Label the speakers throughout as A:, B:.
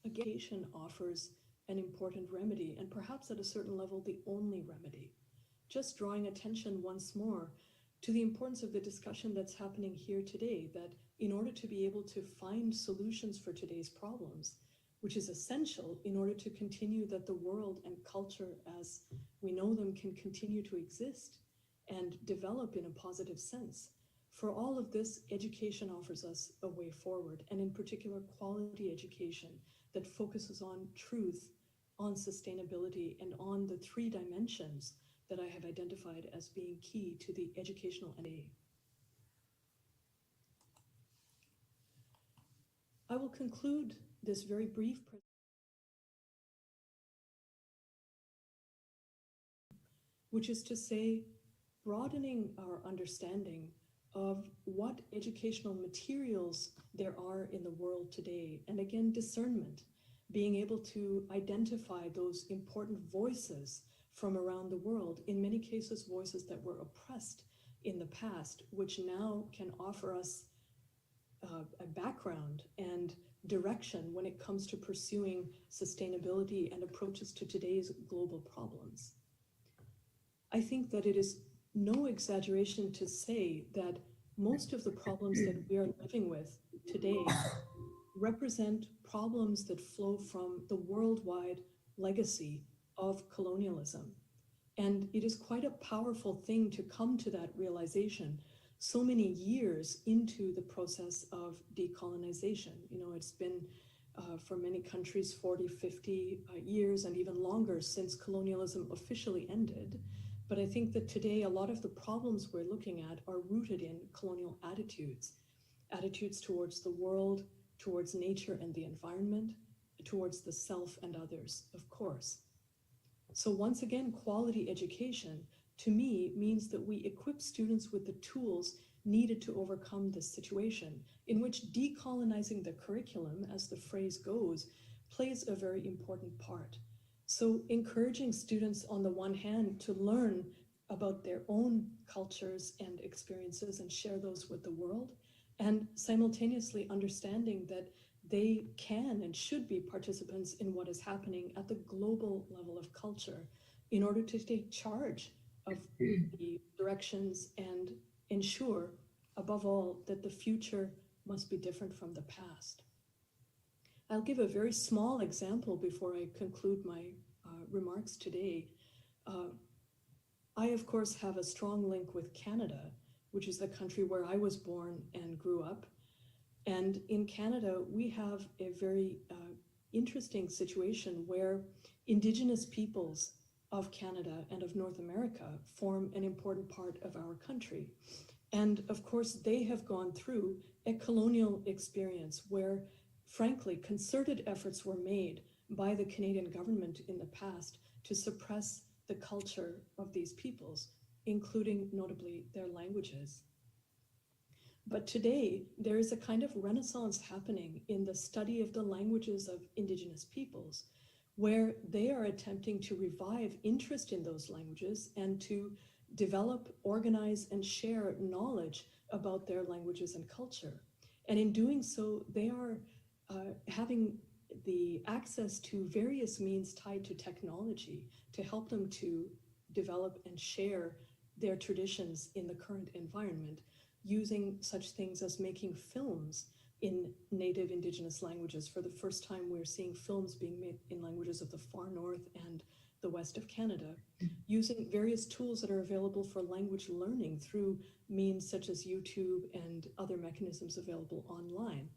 A: education offers an important remedy, and perhaps at a certain level, the only remedy. Just drawing attention once more to the importance of the discussion that's happening here today, that in order to be able to find solutions for today's problems, which is essential in order to continue that the world and culture as we know them can continue to exist and develop in a positive sense. For all of this, education offers us a way forward, and in particular, quality education that focuses on truth, on sustainability, and on the three dimensions that I have identified as being key to the educational NA. I will conclude this very brief presentation, which is to say, broadening our understanding of what educational materials there are in the world today. And again, discernment, being able to identify those important voices from around the world, in many cases, voices that were oppressed in the past, which now can offer us a background and direction when it comes to pursuing sustainability and approaches to today's global problems. I think that it is no exaggeration to say that most of the problems that we are living with today represent problems that flow from the worldwide legacy of colonialism. And it is quite a powerful thing to come to that realization so many years into the process of decolonization. You know, it's been for many countries 40, 50 years and even longer since colonialism officially ended. But I think that today a lot of the problems we're looking at are rooted in colonial attitudes towards the world, towards nature and the environment, towards the self and others, of course. So once again, quality education to me means that we equip students with the tools needed to overcome this situation, in which decolonizing the curriculum, as the phrase goes, plays a very important part. So encouraging students on the one hand to learn about their own cultures and experiences and share those with the world, and simultaneously understanding that they can and should be participants in what is happening at the global level of culture in order to take charge of the directions and ensure, above all, that the future must be different from the past. I'll give a very small example before I conclude my remarks today. I, of course, have a strong link with Canada, which is the country where I was born and grew up. And in Canada, we have a very interesting situation where Indigenous peoples of Canada and of North America form an important part of our country. And of course, they have gone through a colonial experience where, frankly, concerted efforts were made by the Canadian government in the past to suppress the culture of these peoples, including notably their languages. But today, there is a kind of renaissance happening in the study of the languages of Indigenous peoples, where they are attempting to revive interest in those languages and to develop, organize, and share knowledge about their languages and culture. And in doing so, they are having the access to various means tied to technology to help them to develop and share their traditions in the current environment, using such things as making films in native Indigenous languages. For the first time, we're seeing films being made in languages of the far north and the west of Canada, using various tools that are available for language learning through means such as YouTube and other mechanisms available online.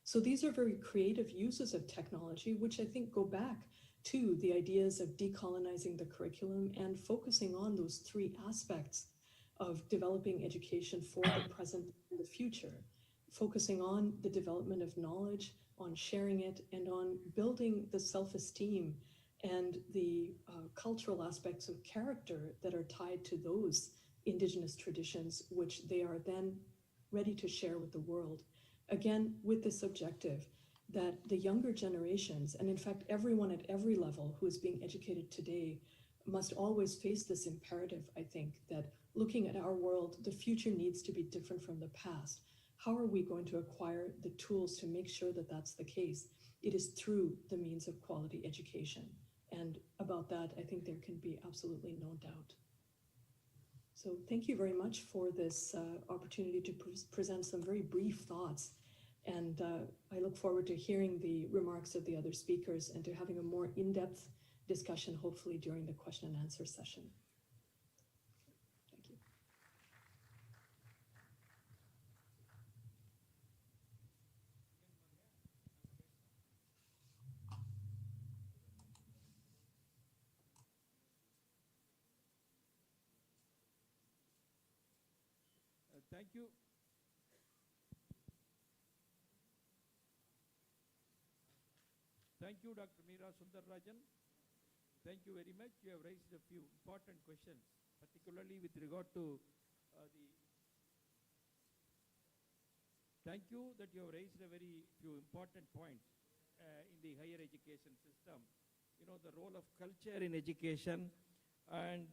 A: So these are very creative uses of technology, which I think go back to the ideas of decolonizing the curriculum and focusing on those three aspects of developing education for the present and the future, focusing on the development of knowledge, on sharing it, and on building the self-esteem and the cultural aspects of character that are tied to those Indigenous traditions, which they are then ready to share with the world. Again, with this objective that the younger generations, and in fact, everyone at every level who is being educated today, must always face this imperative, I think, that looking at our world, the future needs to be different from the past. How are we going to acquire the tools to make sure that that's the case? it is through the means of quality education. And about that, I think there can be absolutely no doubt. So thank you very much for this opportunity to present some very brief thoughts. And I look forward to hearing the remarks of the other speakers and to having a more in-depth discussion, hopefully during the question and answer session. Thank you.
B: Thank you. Thank you, Dr. Meera Sundararajan. Thank you very much. You have raised a few important questions, particularly with regard to the... Thank you that you have raised a very few important points in the higher education system. You know, the role of culture in education and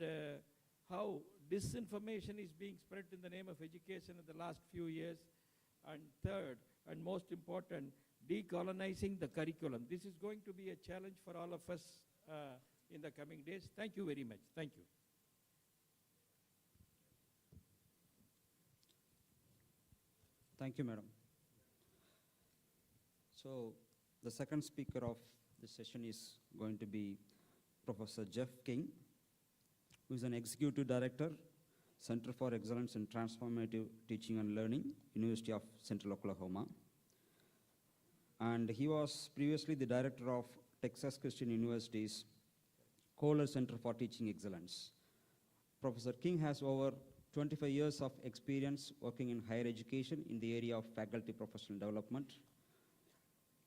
B: how disinformation is being spread in the name of education in the last few years. And third, and most important, decolonizing the curriculum. This is going to be a challenge for all of us in the coming days. Thank you very much. Thank you.
C: Thank you, Madam. So the second speaker of this session is going to be Professor Jeff King, who is an Executive Director, Center for Excellence in Transformative Teaching and Learning, University of Central Oklahoma. And he was previously the Director of Texas Christian University's Kohler Center for Teaching Excellence. Professor King has over 25 years of experience working in higher education in the area of faculty professional development.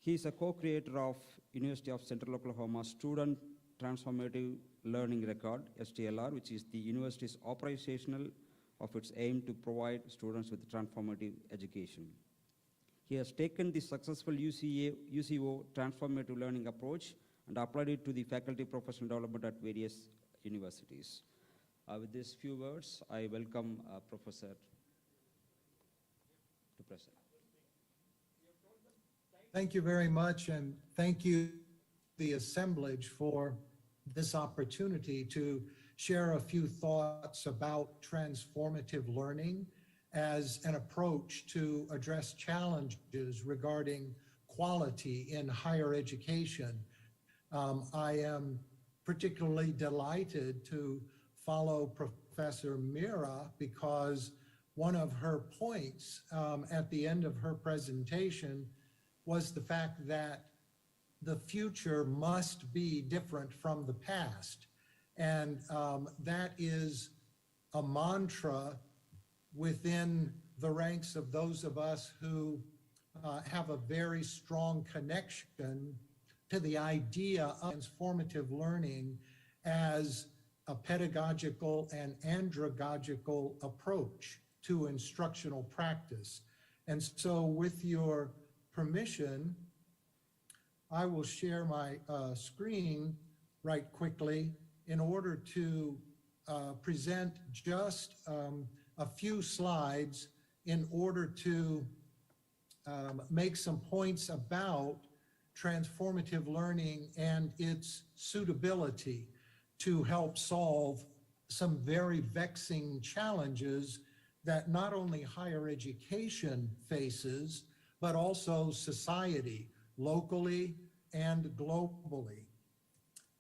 C: He is a co-creator of University of Central Oklahoma Student Transformative Learning Record, STLR, which is the university's operational of its aim to provide students with transformative education. He has taken the successful UCO transformative learning approach and applied it to the faculty professional development at various universities. With these few words, I welcome Professor to present.
D: Thank you very much, and thank you, the assemblage, for this opportunity to share a few thoughts about transformative learning as an approach to address challenges regarding quality in higher education. I am particularly delighted to follow Professor Meera because one of her points at the end of her presentation was the fact that the future must be different from the past. And that is a mantra within the ranks of those of us who have a very strong connection to the idea of transformative learning as a pedagogical and andragogical approach to instructional practice. And so with your permission, I will share my screen right quickly in order to present just a few slides in order to make some points about transformative learning and its suitability to help solve some very vexing challenges that not only higher education faces, but also society, locally and globally.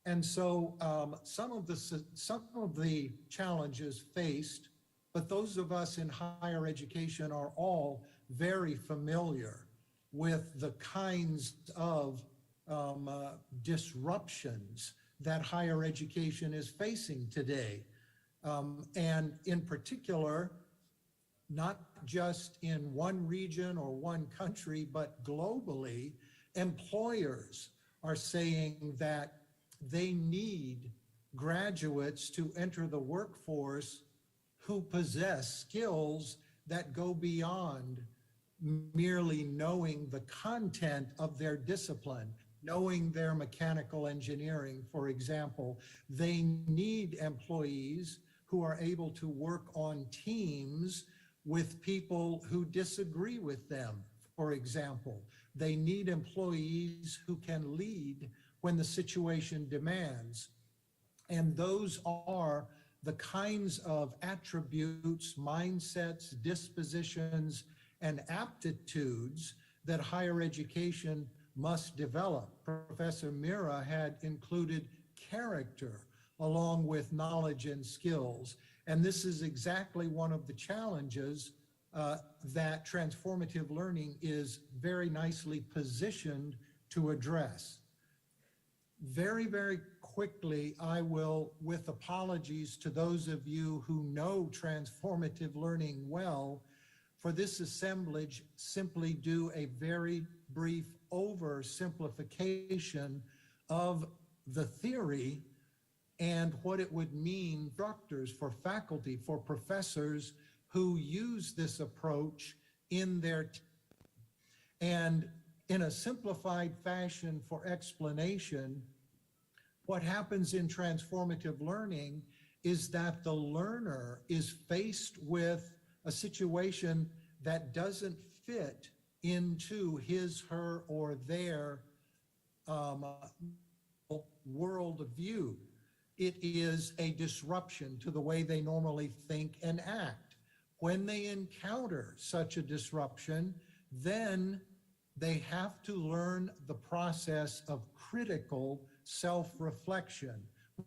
D: And so some of the challenges faced, but those of us in higher education are all very familiar with the kinds of disruptions that higher education is facing today. And in particular, not just in one region or one country, but globally, employers are saying that they need graduates to enter the workforce who possess skills that go beyond merely knowing the content of their discipline, knowing their mechanical engineering, for example. They need employees who are able to work on teams with people who disagree with them, for example, They need employees who can lead when the situation demands. And those are the kinds of attributes, mindsets, dispositions, and aptitudes that higher education must develop. Professor Mira had included character along with knowledge and skills. And this is exactly one of the challenges that transformative learning is very nicely positioned to address. Very, very quickly, I will, with apologies to those of you who know transformative learning well, for this assemblage, simply do a very brief oversimplification of the theory and what it would mean for instructors, for faculty, for professors who use this approach in their and in a simplified fashion for explanation, what happens in transformative learning is that the learner is faced with a situation that doesn't fit into his, her, or their worldview. It is a disruption to the way they normally think and act. When they encounter such a disruption, then they have to learn the process of critical self-reflection,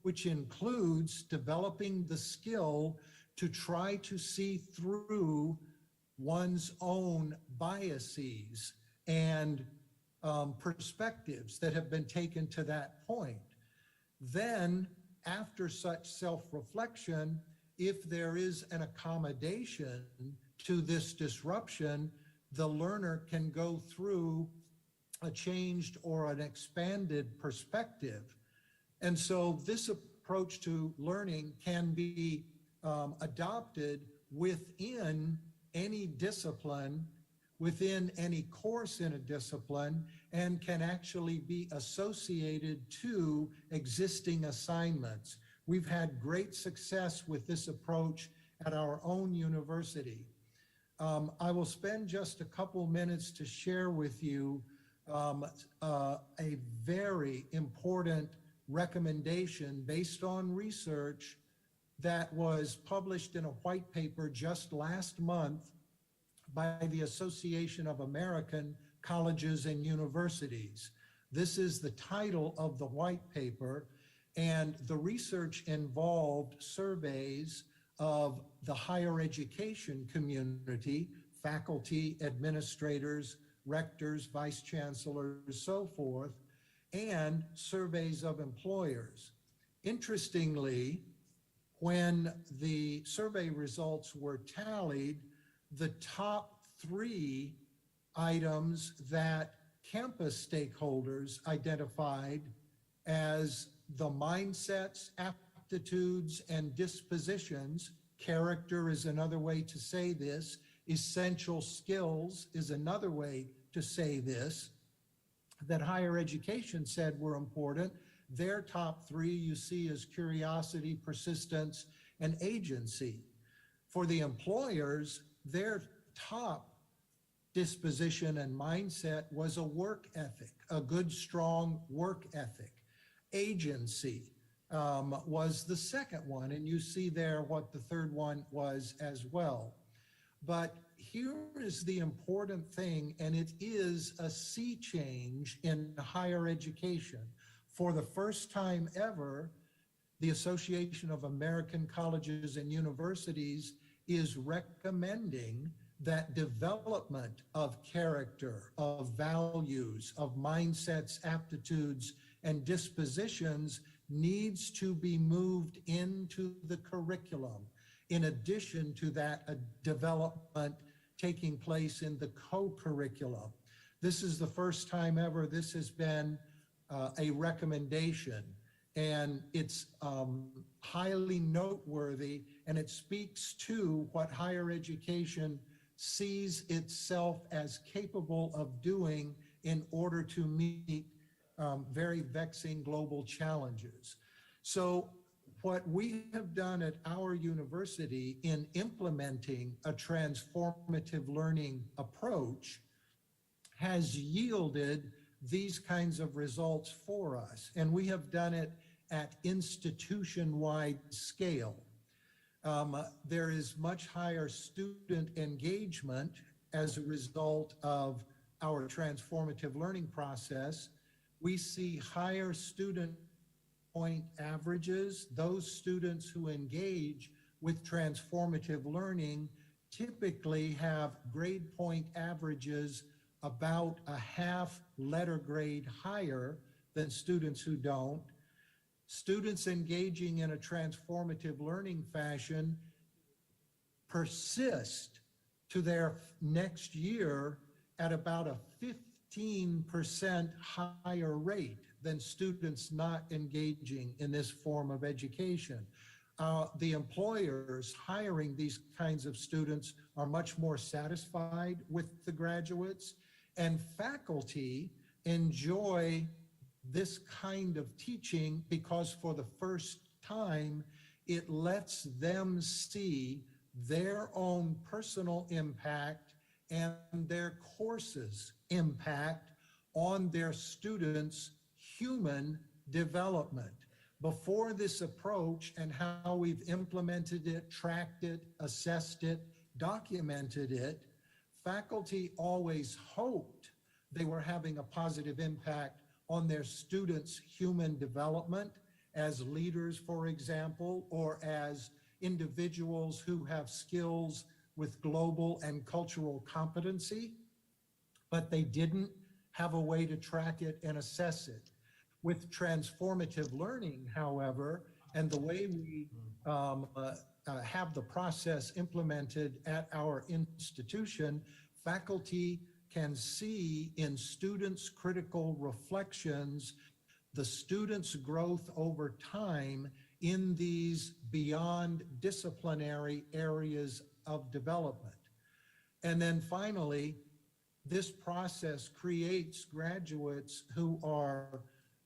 D: which includes developing the skill to try to see through one's own biases and perspectives that have been taken to that point. Then, after such self-reflection, if there is an accommodation to this disruption, the learner can go through a changed or an expanded perspective. And so this approach to learning can be adopted within any discipline, within any course in a discipline, and can actually be associated to existing assignments. We've had great success with this approach at our own university. I will spend just a couple minutes to share with you a very important recommendation based on research that was published in a white paper just last month by the Association of American Colleges and Universities. This is the title of the white paper, and the research involved surveys of the higher education community, faculty, administrators, rectors, vice chancellors, so forth, and surveys of employers. Interestingly, when the survey results were tallied, the top 3 items that campus stakeholders identified as the mindsets, aptitudes, and dispositions, character is another way to say this, essential skills is another way to say this, that higher education said were important. Their top 3 you see is curiosity, persistence, and agency. For the employers, their top disposition and mindset was a work ethic, a good, strong work ethic. Agency was the second one, and you see there what the third one was as well. But here is the important thing, and it is a sea change in higher education. For the first time ever, the Association of American Colleges and Universities is recommending that development of character, of values, of mindsets, aptitudes, and dispositions needs to be moved into the curriculum. In addition to that, a development taking place in the co-curriculum. This is the first time ever this has been a recommendation, and it's highly noteworthy, and it speaks to what higher education sees itself as capable of doing in order to meet very vexing global challenges. So what we have done at our university in implementing a transformative learning approach has yielded these kinds of results for us. And we have done it at institution-wide scale. There is much higher student engagement as a result of our transformative learning process. We see higher student point averages. Those students who engage with transformative learning typically have grade point averages about a half letter grade higher than students who don't. Students engaging in a transformative learning fashion persist to their next year at about a 15% higher rate than students not engaging in this form of education. The employers hiring these kinds of students are much more satisfied with the graduates, and faculty enjoy this kind of teaching because for the first time, it lets them see their own personal impact and their courses' impact on their students' human development. Before this approach and how we've implemented it, tracked it, assessed it, documented it, faculty always hoped they were having a positive impact on their students' human development as leaders, for example, or as individuals who have skills with global and cultural competency, but they didn't have a way to track it and assess it. With transformative learning, however, and the way we have the process implemented at our institution, faculty can see in students' critical reflections the students' growth over time in these beyond disciplinary areas of development. And then finally, this process creates graduates who are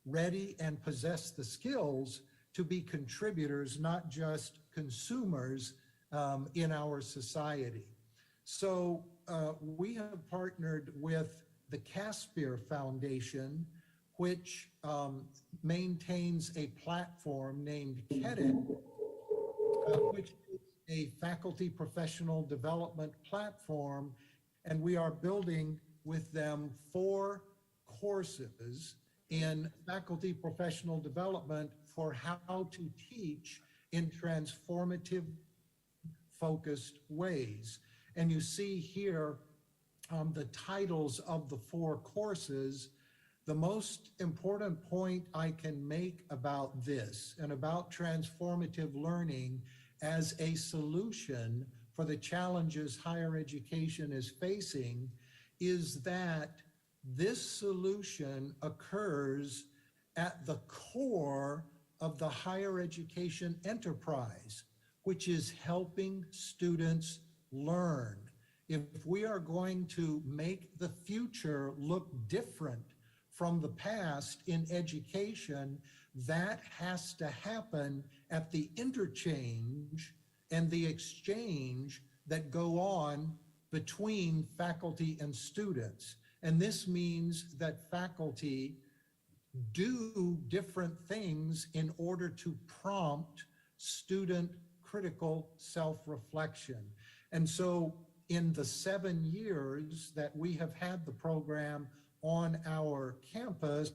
D: ready and possess the skills to be contributors, not just consumers in our society. So we have partnered with the Caspar Foundation, which maintains a platform named KEDIT, which is a faculty professional development platform. And we are building with them 4 courses in faculty professional development for how to teach in transformative focused ways. And you see here the titles of the 4 courses. The most important point I can make about this and about transformative learning as a solution for the challenges higher education is facing is that this solution occurs at the core of the higher education enterprise, which is helping students learn. If we are going to make the future look different from the past in education, that has to happen at the interchange and the exchange that go on between faculty and students. And this means that faculty do different things in order to prompt student critical self-reflection. And so in the 7 years that we have had the program on our campus,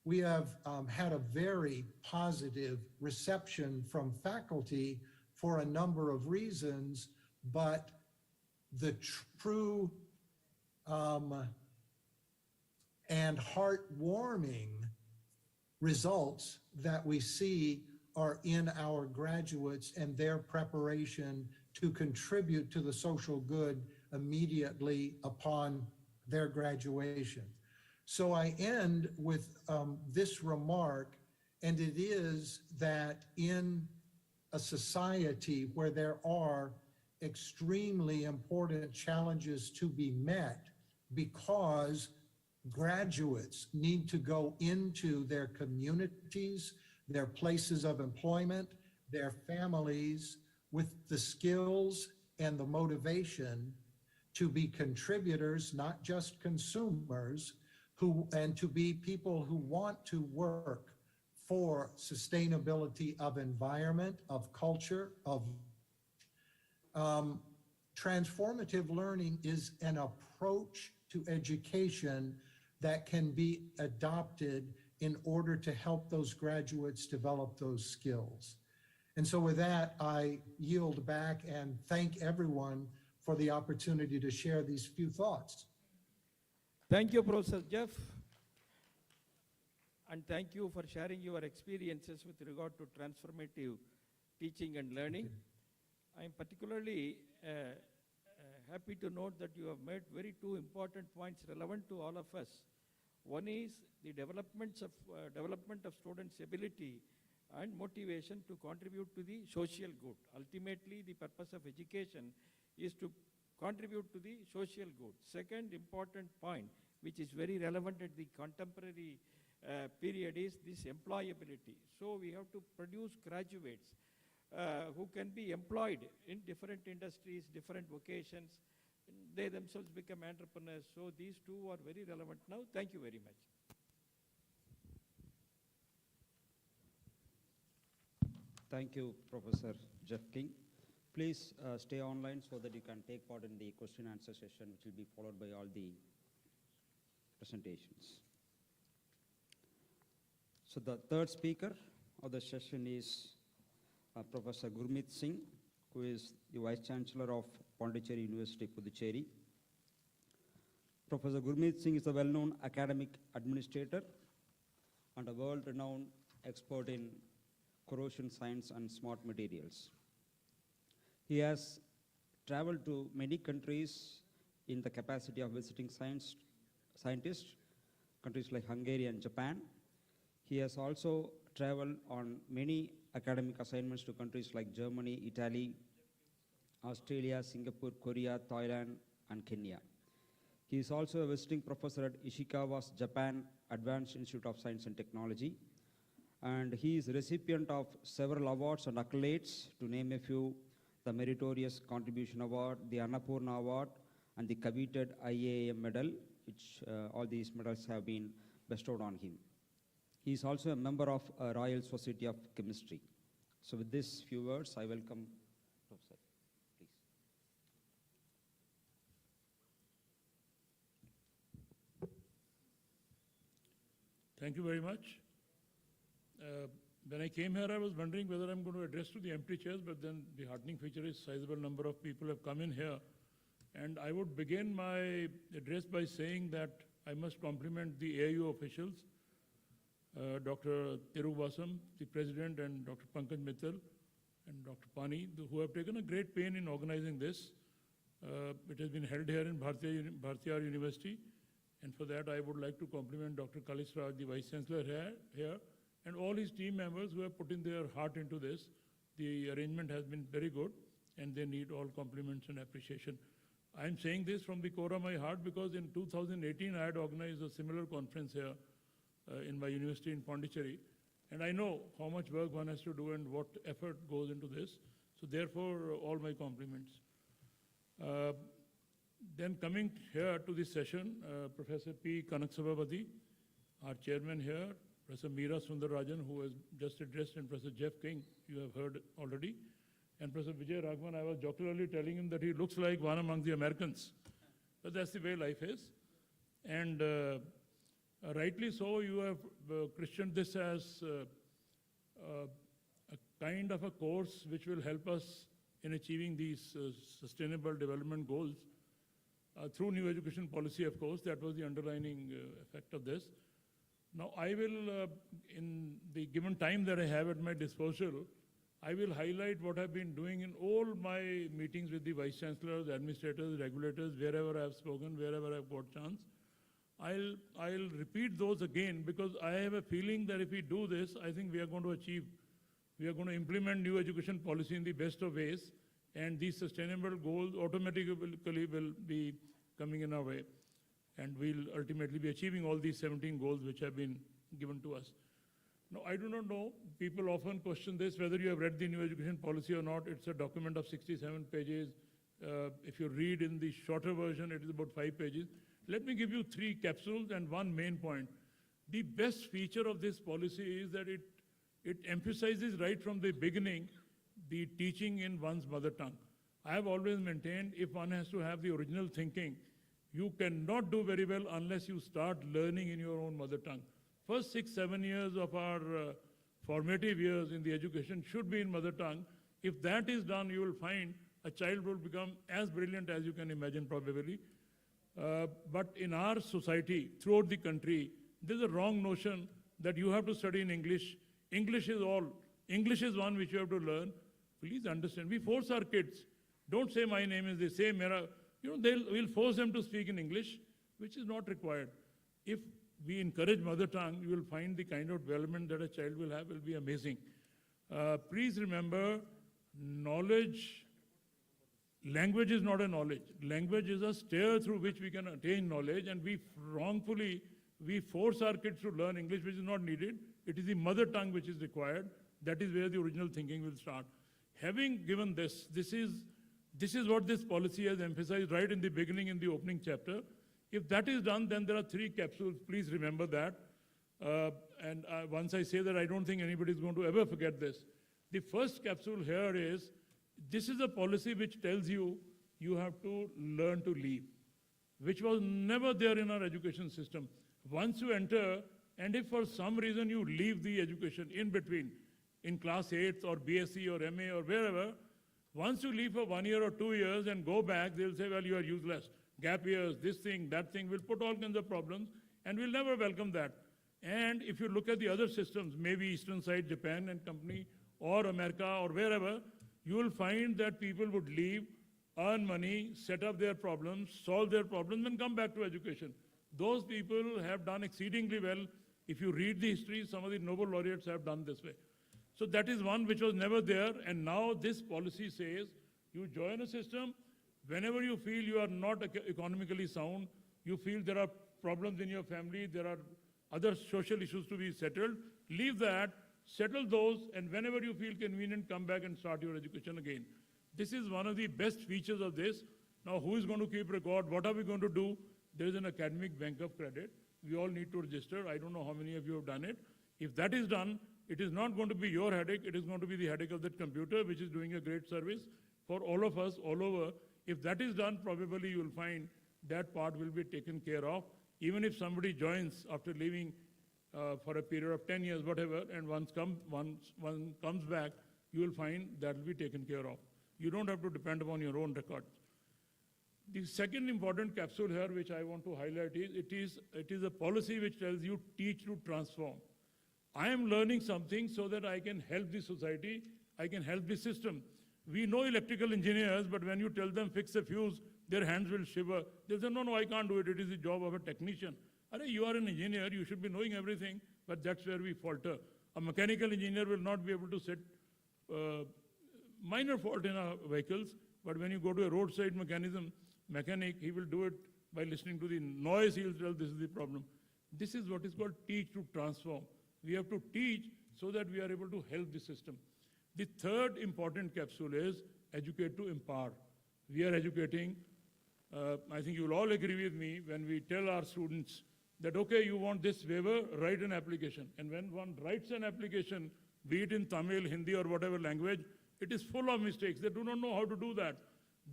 D: we have had a very positive reception from faculty for a number of reasons, but the true and heartwarming results that we see are in our graduates and their preparation to contribute to the social good immediately upon their graduation. So I end with this remark, and it is that in a society where there are extremely important challenges to be met because graduates need to go into their communities, their places of employment, their families with the skills and the motivation to be contributors, not just consumers, and to be people who want to work for sustainability of environment, of culture, of transformative learning is an approach to education that can be adopted in order to help those graduates develop those skills. And so with that, I yield back and thank everyone for the opportunity to share these few thoughts.
B: Thank you, Professor Jeff. And thank you for sharing your experiences with regard to transformative teaching and learning. I am particularly happy to note that you have made very two important points relevant to all of us. One is the development of students' ability and motivation to contribute to the social good. Ultimately, the purpose of education is to contribute to the social good. Second important point, which is very relevant at the contemporary period, is this employability. So we have to produce graduates who can be employed in different industries, different vocations. They themselves become entrepreneurs. So these two are very relevant now. Thank you very much.
C: Thank you, Professor Jeff King. Please stay online so that you can take part in the question and answer session, which will be followed by all the presentations. So the third speaker of the session is Professor Gurmeet Singh, who is the Vice Chancellor of Pondicherry University, Puducherry. Professor Gurmeet Singh is a well-known academic administrator and a world-renowned expert in corrosion science and smart materials. He has traveled to many countries in the capacity of visiting scientists, countries like Hungary and Japan. He has also traveled on many academic assignments to countries like Germany, Italy, Australia, Singapore, Korea, Thailand, and Kenya. He is also a visiting professor at Ishikawa's Japan Advanced Institute of Science and Technology, and he is a recipient of several awards and accolades, to name a few: the Meritorious Contribution Award, the Annapurna Award, and the coveted IAM medal, which all these medals have been bestowed on him. He is also a member of Royal Society of Chemistry. So with these few words, I welcome Professor, please.
E: Thank you very much. When I came here, I was wondering whether I'm going to address to the empty chairs, but then the heartening feature is sizable number of people have come in here. And I would begin my address by saying that I must compliment the AIU officials, Dr. Tiruvasam, the president, and Dr. Pankaj Mittal, and Dr. Pani, who have taken a great pain in organizing this. It has been held here in Bhartiyar University, and for that I would like to compliment Dr. Kalish Raj, the Vice Chancellor here, and all his team members who have put in their heart into this. The arrangement has been very good, and they need all compliments and appreciation. I'm saying this from the core of my heart because in 2018 I had organized a similar conference here in my university in Pondicherry, and I know how much work one has to do and what effort goes into this. So therefore, all my compliments. Then coming here to this session, Professor P. Kanaksabhavati, our chairman here, Professor Meera Sundararajan, who has just addressed, and Professor Jeff King, you have heard already, and Professor Vijay Raghavan. I was jocularly telling him that he looks like one among the Americans, but that's the way life is. And rightly so, you have christened this as a kind of a course which will help us in achieving these sustainable development goals through new education policy, of course. That was the underlining effect of this. Now, I will, in the given time that I have at my disposal, I will highlight what I've been doing in all my meetings with the Vice Chancellors, administrators, regulators, wherever I have spoken, wherever I've got chance. I'll repeat those again because I have a feeling that if we do this, I think we are going to implement new education policy in the best of ways, and these sustainable goals automatically will be coming in our way. And we'll ultimately be achieving all these 17 goals which have been given to us. Now, I do not know, people often question this, whether you have read the new education policy or not. It's a document of 67 pages, If you read in the shorter version, it is about 5 pages. Let me give you 3 capsules and one main point. The best feature of this policy is that it emphasizes right from the beginning the teaching in one's mother tongue. I have always maintained if one has to have the original thinking, you cannot do very well unless you start learning in your own mother tongue. First 6, 7 years of our formative years in the education should be in mother tongue. If that is done, you will find a child will become as brilliant as you can imagine probably. But in our society, throughout the country, there's a wrong notion that you have to study in English. English is all. English is one which you have to learn. Please understand. We force our kids. Don't say my name is this, say Mera. We'll force them to speak in English, which is not required. If we encourage mother tongue, you will find the kind of development that a child will have will be amazing. Please remember, language is not a knowledge. Language is a stair through which we can attain knowledge, and we force our kids to learn English, which is not needed. It is the mother tongue which is required. That is where the original thinking will start. Having given this is what this policy has emphasized right in the beginning, in the opening chapter. If that is done, then there are 3 capsules. Please remember that. And once I say that, I don't think anybody is going to ever forget this. The first capsule here is, this is a policy which tells you you have to learn to leave, which was never there in our education system. Once you enter, and if for some reason you leave the education in between, in class 8 or BSc or MA or wherever, once you leave for 1 year or 2 years and go back, they'll say, well, you are useless. Gap years, this thing, that thing, will put all kinds of problems, and we'll never welcome that. And if you look at the other systems, maybe Eastern side, Japan and company, or America or wherever, you will find that people would leave, earn money, set up their problems, solve their problems, and come back to education. Those people have done exceedingly well. If you read the history, some of the Nobel laureates have done this way. So that is one which was never there, and now this policy says, you join a system, whenever you feel you are not economically sound, you feel there are problems in your family, there are other social issues to be settled, leave that, settle those, and whenever you feel convenient, come back and start your education again. This is one of the best features of this. Now, who is going to keep record? What are we going to do? There is an academic bank of credit. We all need to register. I don't know how many of you have done it. If that is done, it is not going to be your headache. It is going to be the headache of that computer, which is doing a great service for all of us all over. If that is done, probably you will find that part will be taken care of. Even if somebody joins after leaving for a period of 10 years, whatever, and once one comes back, you will find that will be taken care of. You don't have to depend upon your own records. The second important capsule here, which I want to highlight, is it is a policy which tells you teach to transform. I am learning something so that I can help the society, I can help the system. We know electrical engineers, but when you tell them fix a fuse, their hands will shiver. They say, no, I can't do it. It is the job of a technician. You are an engineer, you should be knowing everything, but that's where we falter. A mechanical engineer will not be able to set minor fault in our vehicles, but when you go to a roadside mechanic, he will do it by listening to the noise, he will tell this is the problem. This is what is called teach to transform. We have to teach so that we are able to help the system. The third important capsule is educate to empower. We are educating, I think you will all agree with me when we tell our students that, okay, you want this waiver, write an application. And when one writes an application, be it in Tamil, Hindi or whatever language, it is full of mistakes. They do not know how to do that.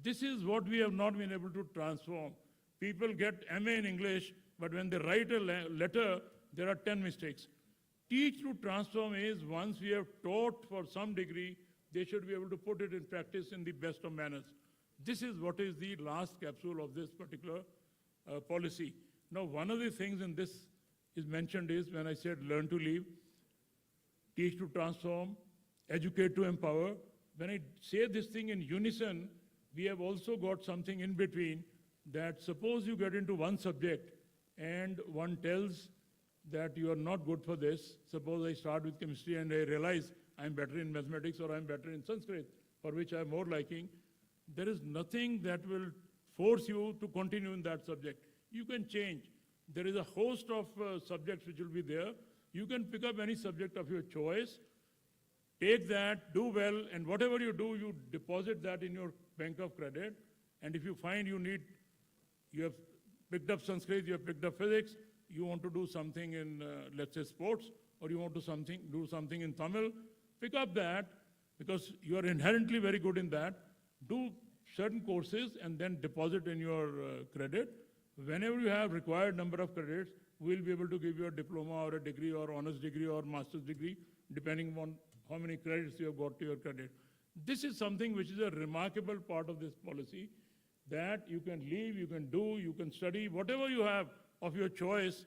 E: This is what we have not been able to transform. People get MA in English, but when they write a letter, there are 10 mistakes. Teach to transform is once we have taught for some degree, they should be able to put it in practice in the best of manners. This is what is the last capsule of this particular policy. Now, one of the things in this is mentioned is when I said learn to leave, teach to transform, educate to empower. When I say this thing in unison, we have also got something in between that suppose you get into one subject and one tells that you are not good for this. Suppose I start with chemistry and I realize I'm better in mathematics or I'm better in Sanskrit, for which I'm more liking. There is nothing that will force you to continue in that subject. You can change. There is a host of subjects which will be there. You can pick up any subject of your choice, take that, do well, and whatever you do, you deposit that in your bank of credit, And if you find you have picked up Sanskrit, you have picked up physics, you want to do something in, let's say, sports, or you want to do something in Tamil, pick up that because you are inherently very good in that. Do certain courses and then deposit in your credit. Whenever you have required number of credits, we'll be able to give you a diploma or a degree or honors degree or master's degree, depending on how many credits you have got to your credit. This is something which is a remarkable part of this policy, that you can leave, you can do, you can study, whatever you have of your choice,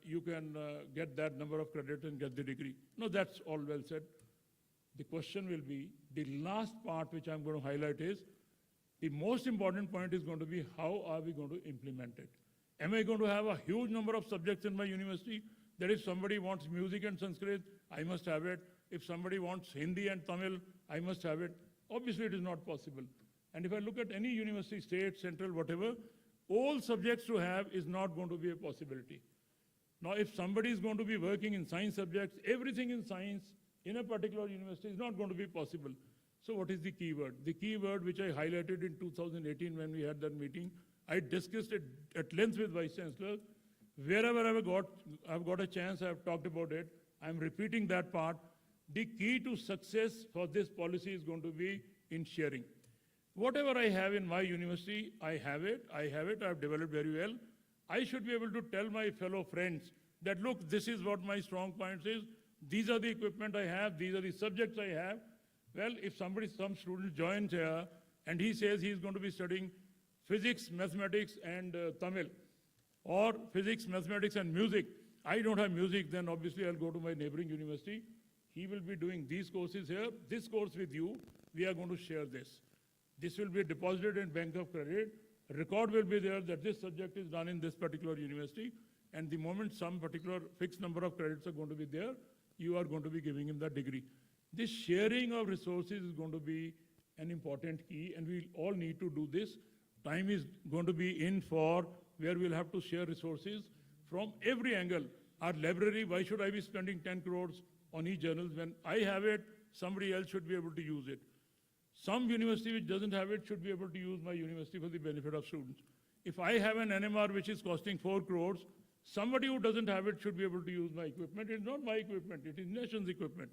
E: you can get that number of credits and get the degree. No, that's all well said. The question will be, the last part which I'm going to highlight is, the most important point is going to be, how are we going to implement it? Am I going to have a huge number of subjects in my university, that if somebody wants music and Sanskrit, I must have it. If somebody wants Hindi and Tamil, I must have it. Obviously, it is not possible. And if I look at any university, state, central, whatever, all subjects to have is not going to be a possibility. Now, if somebody is going to be working in science subjects, everything in science in a particular university is not going to be possible. So what is the key word? The key word which I highlighted in 2018 when we had that meeting, I discussed it at length with Vice Chancellor. Wherever I've got a chance, I've talked about it. I'm repeating that part. The key to success for this policy is going to be in sharing. Whatever I have in my university, I have it, I've developed very well. I should be able to tell my fellow friends that, look, this is what my strong points is, these are the equipment I have, these are the subjects I have. Well, if some student joins here and he says he's going to be studying physics, mathematics, and Tamil, or physics, mathematics, and music, I don't have music, then obviously I'll go to my neighboring university. He will be doing these courses here, this course with you, we are going to share this. This will be deposited in Bank of Credit. Record will be there that this subject is done in this particular university, and the moment some particular fixed number of credits are going to be there, you are going to be giving him that degree. This sharing of resources is going to be an important key, and we all need to do this. Time is going to be in for where we'll have to share resources from every angle. Our library, why should I be spending 10 crores on e-journals when I have it, somebody else should be able to use it. Some university which doesn't have it should be able to use my university for the benefit of students. If I have an NMR which is costing 4 crores, somebody who doesn't have it should be able to use my equipment. It's not my equipment, it is nation's equipment.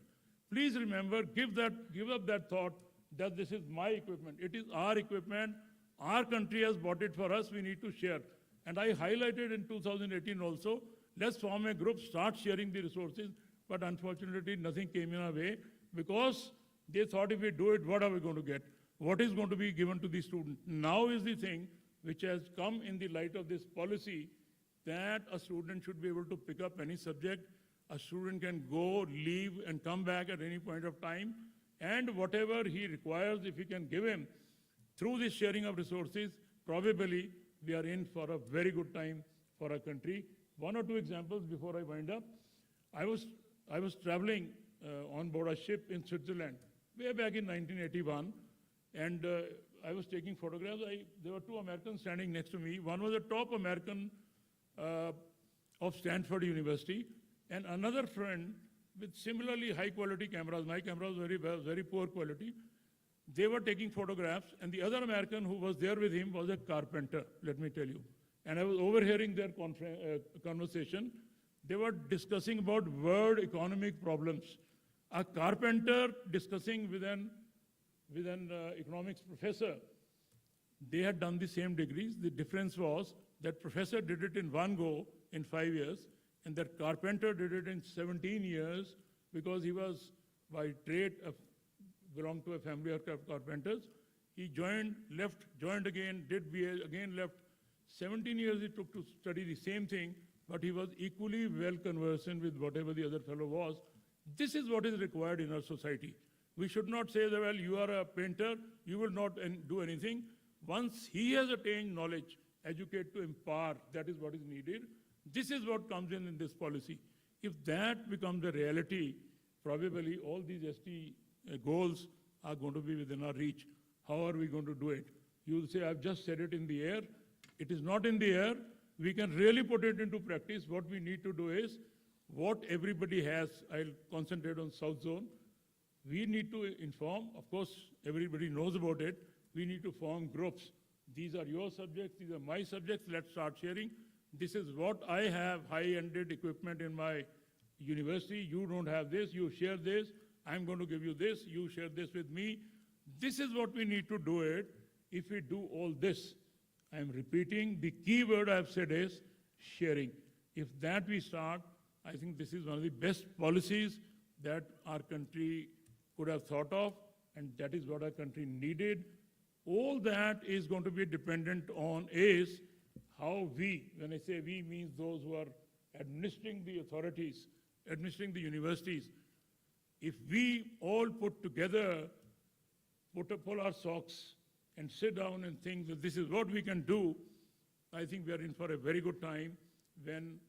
E: Please remember, give up that thought that this is my equipment. It is our equipment. Our country has bought it for us, we need to share. And I highlighted in 2018 also, let's form a group, start sharing the resources, but unfortunately nothing came in our way because they thought if we do it, what are we going to get? What is going to be given to the student? Now is the thing which has come in the light of this policy that a student should be able to pick up any subject. A student can go, leave, and come back at any point of time. And whatever he requires, if we can give him through this sharing of resources, probably we are in for a very good time for our country. One or two examples before I wind up. I was traveling on board a ship in Switzerland way back in 1981, and I was taking photographs. There were two Americans standing next to me. One was a top American of Stanford University, and another friend with similarly high quality cameras. My camera was very poor quality. They were taking photographs, and the other American who was there with him was a carpenter, let me tell you. And I was overhearing their conversation. They were discussing about world economic problems. A carpenter discussing with an economics professor. They had done the same degrees. The difference was that professor did it in one go in 5 years, and that carpenter did it in 17 years because he was by trade belonged to a family of carpenters. He joined, left, joined again, did BA, again left. 17 years it took to study the same thing, but he was equally well conversant with whatever the other fellow was. This is what is required in our society. We should not say that, well, you are a painter, you will not do anything. Once he has attained knowledge, educate to empower, that is what is needed. This is what comes in this policy. If that becomes a reality, probably all these ST goals are going to be within our reach. How are we going to do it? You will say, I've just said it in the air. It is not in the air. We can really put it into practice. What we need to do is, what everybody has, I'll concentrate on South Zone. We need to inform, of course, everybody knows about it. we need to form groups. These are your subjects, these are my subjects, let's start sharing. This is what I have, high-ended equipment in my university. You don't have this, you share this. I'm going to give you this, you share this with me. This is what we need to do it if we do all this. I'm repeating, the key word I've said is sharing. If that we start, I think this is one of the best policies that our country could have thought of, and that is what our country needed. All that is going to be dependent on is how we, when I say we, means those who are administering the authorities, administering the universities. If we all put together, pull our socks and sit down and think that this is what we can do, I think we are in for a very good time when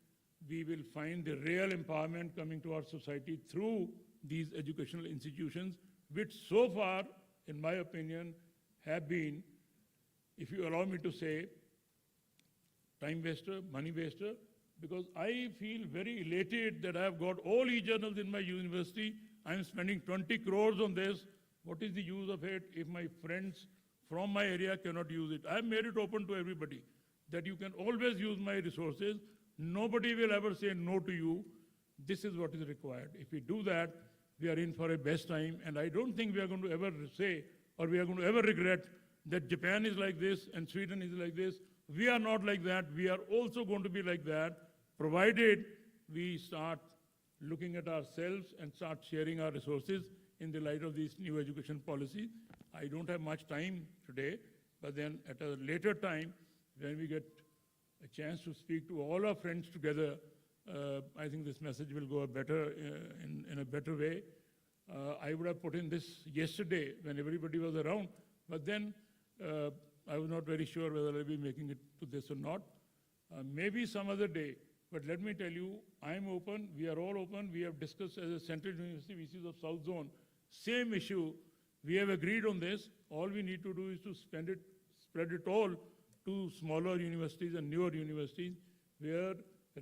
E: we will find the real empowerment coming to our society through these educational institutions, which so far, in my opinion, have been, if you allow me to say, time waster, money waster, because I feel very elated that I have got all e-journals in my university. I'm spending 20 crores on this. What is the use of it if my friends from my area cannot use it? I've made it open to everybody that you can always use my resources. Nobody will ever say no to you. This is what is required. If we do that, we are in for a best time. And I don't think we are going to ever say, or we are going to ever regret that Japan is like this and Sweden is like this. We are not like that. We are also going to be like that, provided we start looking at ourselves and start sharing our resources in the light of these new education policies. I don't have much time today, but then at a later time, when we get a chance to speak to all our friends together, I think this message will go in a better way. I would have put in this yesterday when everybody was around, but then I was not very sure whether I'll be making it to this or not. Maybe some other day, but let me tell you, I'm open, we are all open. We have discussed as a Central University VCs of South Zone, same issue. We have agreed on this. All we need to do is to spread it all to smaller universities and newer universities, where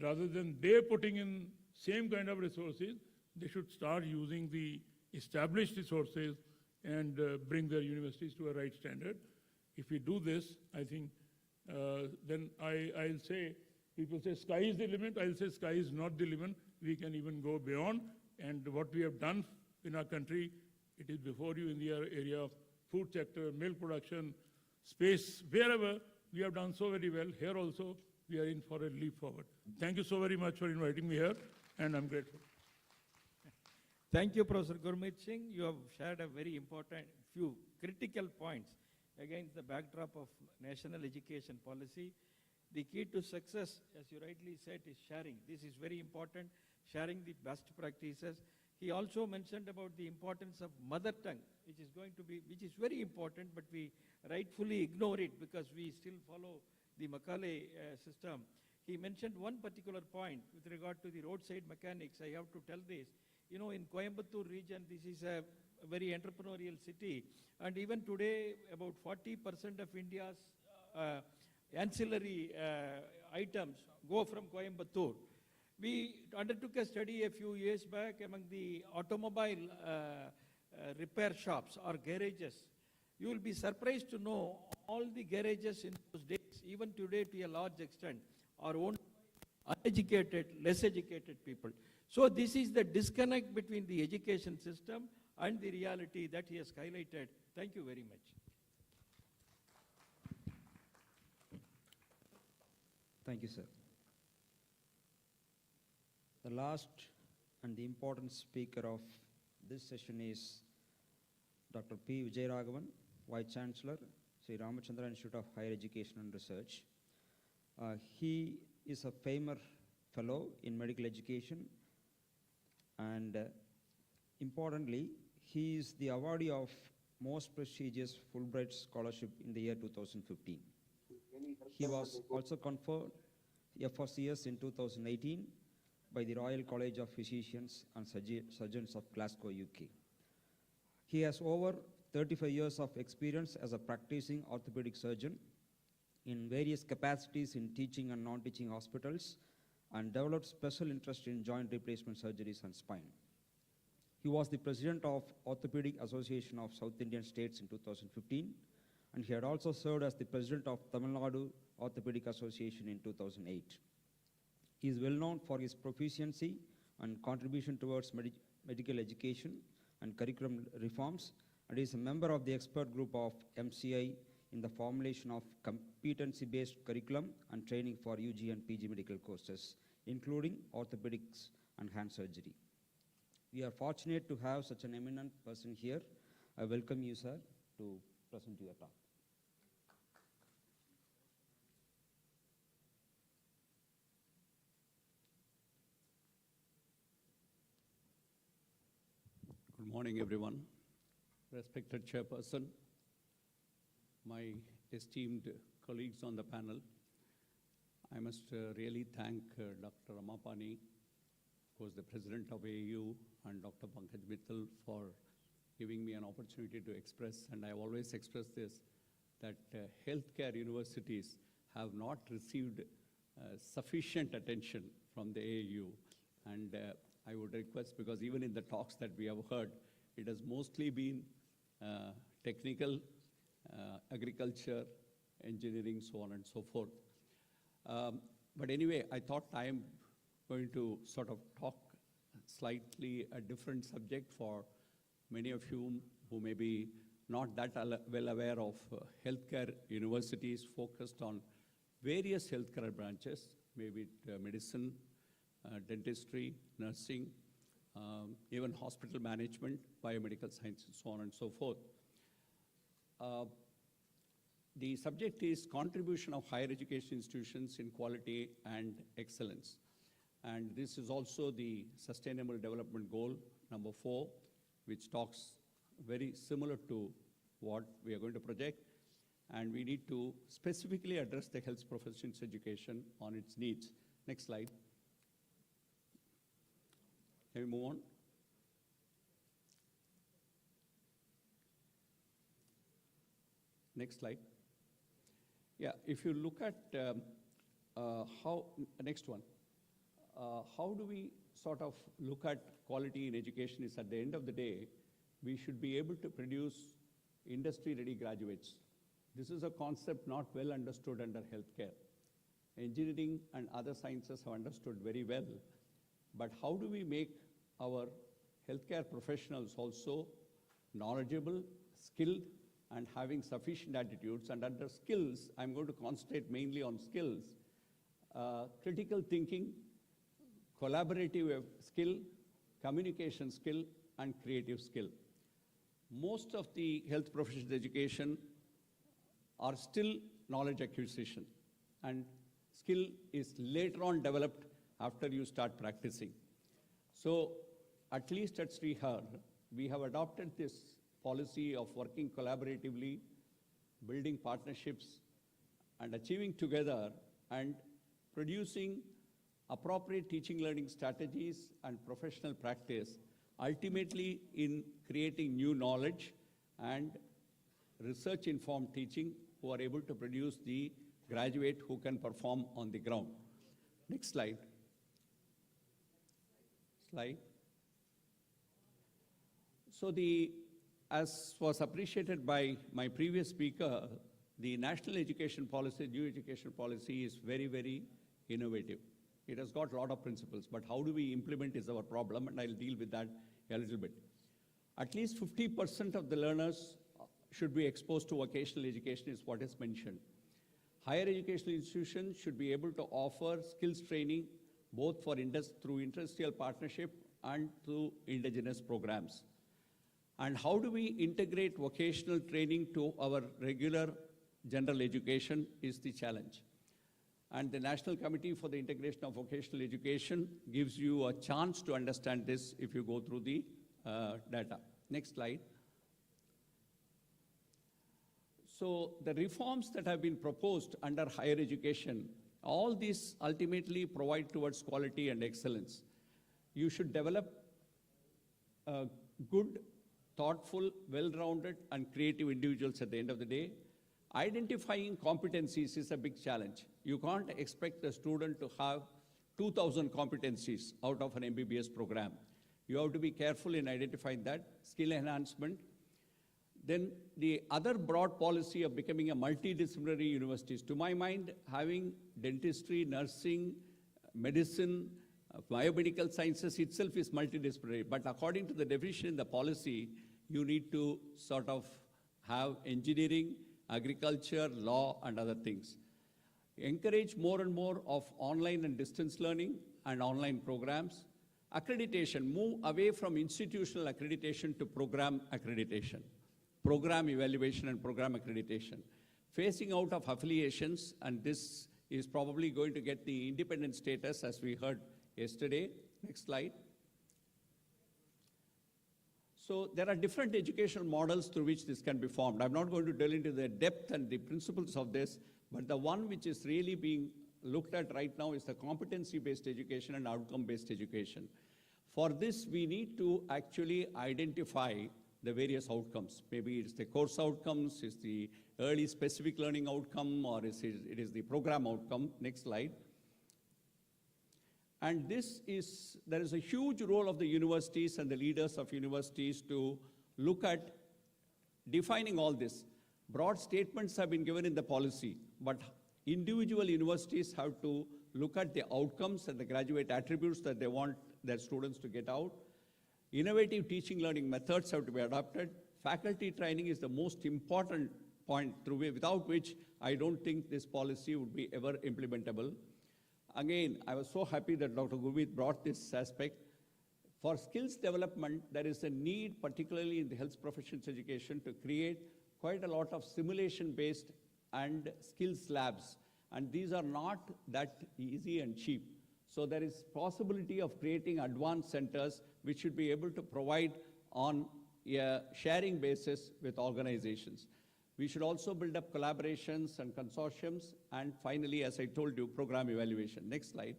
E: rather than they putting in same kind of resources, they should start using the established resources and bring their universities to a right standard. If we do this, I think, then I'll say, people say sky is the limit, I'll say sky is not the limit. We can even go beyond. And what we have done in our country, it is before you in the area of food sector, milk production, space, wherever, we have done so very well. Here also, we are in for a leap forward. Thank you so very much for inviting me here, and I'm grateful.
B: Thank you, Professor Gurmeet Singh. You have shared a very important few critical points against the backdrop of national education policy. The key to success, as you rightly said, is sharing. This is very important, sharing the best practices. He also mentioned about the importance of mother tongue, which is very important, but we rightfully ignore it because we still follow the Macaulay system. He mentioned one particular point with regard to the roadside mechanics. I have to tell this. You know, in Coimbatore region, this is a very entrepreneurial city. And even today, about 40% of India's ancillary items go from Coimbatore. We undertook a study a few years back among the automobile repair shops or garages. You will be surprised to know all the garages in those days, even today to a large extent, are owned by uneducated, less educated people. So this is the disconnect between the education system and the reality that he has highlighted. Thank you very much.
C: Thank you, sir. The last and the important speaker of this session is Dr. P. Vijayaraghavan, Vice Chancellor, Sri Ramachandra Institute of Higher Education and Research. He is a Famer Fellow in Medical Education, and importantly, he is the awardee of most prestigious Fulbright Scholarship in the year 2015. He was also conferred FRCS in 2018 by the Royal College of Physicians and Surgeons of Glasgow, UK. He has over 35 years of experience as a practicing orthopedic surgeon in various capacities in teaching and non-teaching hospitals, and developed special interest in joint replacement surgeries and spine. He was the president of Orthopedic Association of South Indian States in 2015, and he had also served as the president of Tamil Nadu Orthopedic Association in 2008. He is well known for his proficiency and contribution towards medical education and curriculum reforms, and is a member of the expert group of MCI in the formulation of competency-based curriculum and training for UG and PG medical courses, including orthopedics and hand surgery. We are fortunate to have such an eminent person here. I welcome you, sir, to present your talk.
F: Good morning, everyone. Respected Chairperson, my esteemed colleagues on the panel, I must really thank Dr. Ramapani, who is the president of AAU, and Dr. Pankaj Mittal for giving me an opportunity to express, and I always express this, that healthcare universities have not received sufficient attention from the AAU. And I would request, because even in the talks that we have heard, it has mostly been technical, agriculture, engineering, so on and so forth. But anyway, I thought I am going to sort of talk slightly a different subject for many of you who may be not that well aware of healthcare universities focused on various healthcare branches, maybe medicine, dentistry, nursing, even hospital management, biomedical science, and so on and so forth. The subject is contribution of higher education institutions in quality and excellence. And this is also the Sustainable Development Goal number 4, which talks very similar to what we are going to project. And we need to specifically address the health professions education on its needs. Next slide. Can we move on? Next slide. Yeah, if you look at next one, how do we sort of look at quality in education is at the end of the day, we should be able to produce industry-ready graduates. This is a concept not well understood under healthcare. Engineering and other sciences have understood very well, but how do we make our healthcare professionals also knowledgeable, skilled, and having sufficient attitudes? And under skills, I'm going to concentrate mainly on skills, critical thinking, collaborative skill, communication skill, and creative skill. Most of the health professions education are still knowledge acquisition, and skill is later on developed after you start practicing. So at least at Srihar, we have adopted this policy of working collaboratively, building partnerships, and achieving together, and producing appropriate teaching learning strategies and professional practice, ultimately in creating new knowledge and research-informed teaching who are able to produce the graduate who can perform on the ground. Next slide. So as was appreciated by my previous speaker, the national education policy, new education policy is very, very innovative. It has got a lot of principles, but how do we implement is our problem, and I'll deal with that a little bit. At least 50% of the learners should be exposed to vocational education is what is mentioned. Higher educational institutions should be able to offer skills training both for through industrial partnership and through indigenous programs. And how do we integrate vocational training to our regular general education is the challenge. And the National Committee for the Integration of Vocational Education gives you a chance to understand this if you go through the data. Next slide. So the reforms that have been proposed under higher education, all these ultimately provide towards quality and excellence. You should develop good, thoughtful, well-rounded, and creative individuals at the end of the day. Identifying competencies is a big challenge. You can't expect a student to have 2,000 competencies out of an MBBS program. You have to be careful in identifying that. Skill enhancement. Then the other broad policy of becoming a multidisciplinary university, to my mind, having dentistry, nursing, medicine, biomedical sciences itself is multidisciplinary. But according to the definition in the policy, you need to sort of have engineering, agriculture, law, and other things. Encourage more and more of online and distance learning and online programs. Accreditation, move away from institutional accreditation to program accreditation, program evaluation and program accreditation. Phasing out of affiliations, and this is probably going to get the independent status as we heard yesterday. Next slide. So there are different educational models through which this can be formed. I'm not going to delve into the depth and the principles of this, but the one which is really being looked at right now is the competency-based education and outcome-based education. For this, we need to actually identify the various outcomes. Maybe it's the course outcomes, it's the early specific learning outcome, or it is the program outcome. Next slide. And there is a huge role of the universities and the leaders of universities to look at defining all this. Broad statements have been given in the policy, but individual universities have to look at the outcomes and the graduate attributes that they want their students to get out. Innovative teaching learning methods have to be adopted. Faculty training is the most important point without which I don't think this policy would be ever implementable. Again, I was so happy that Dr. Gurmeet brought this aspect. For skills development, there is a need, particularly in the health professions education, to create quite a lot of simulation-based and skills labs. And these are not that easy and cheap. So there is possibility of creating advanced centers which should be able to provide on a sharing basis with organizations. We should also build up collaborations and consortiums. And finally, as I told you, program evaluation. Next slide.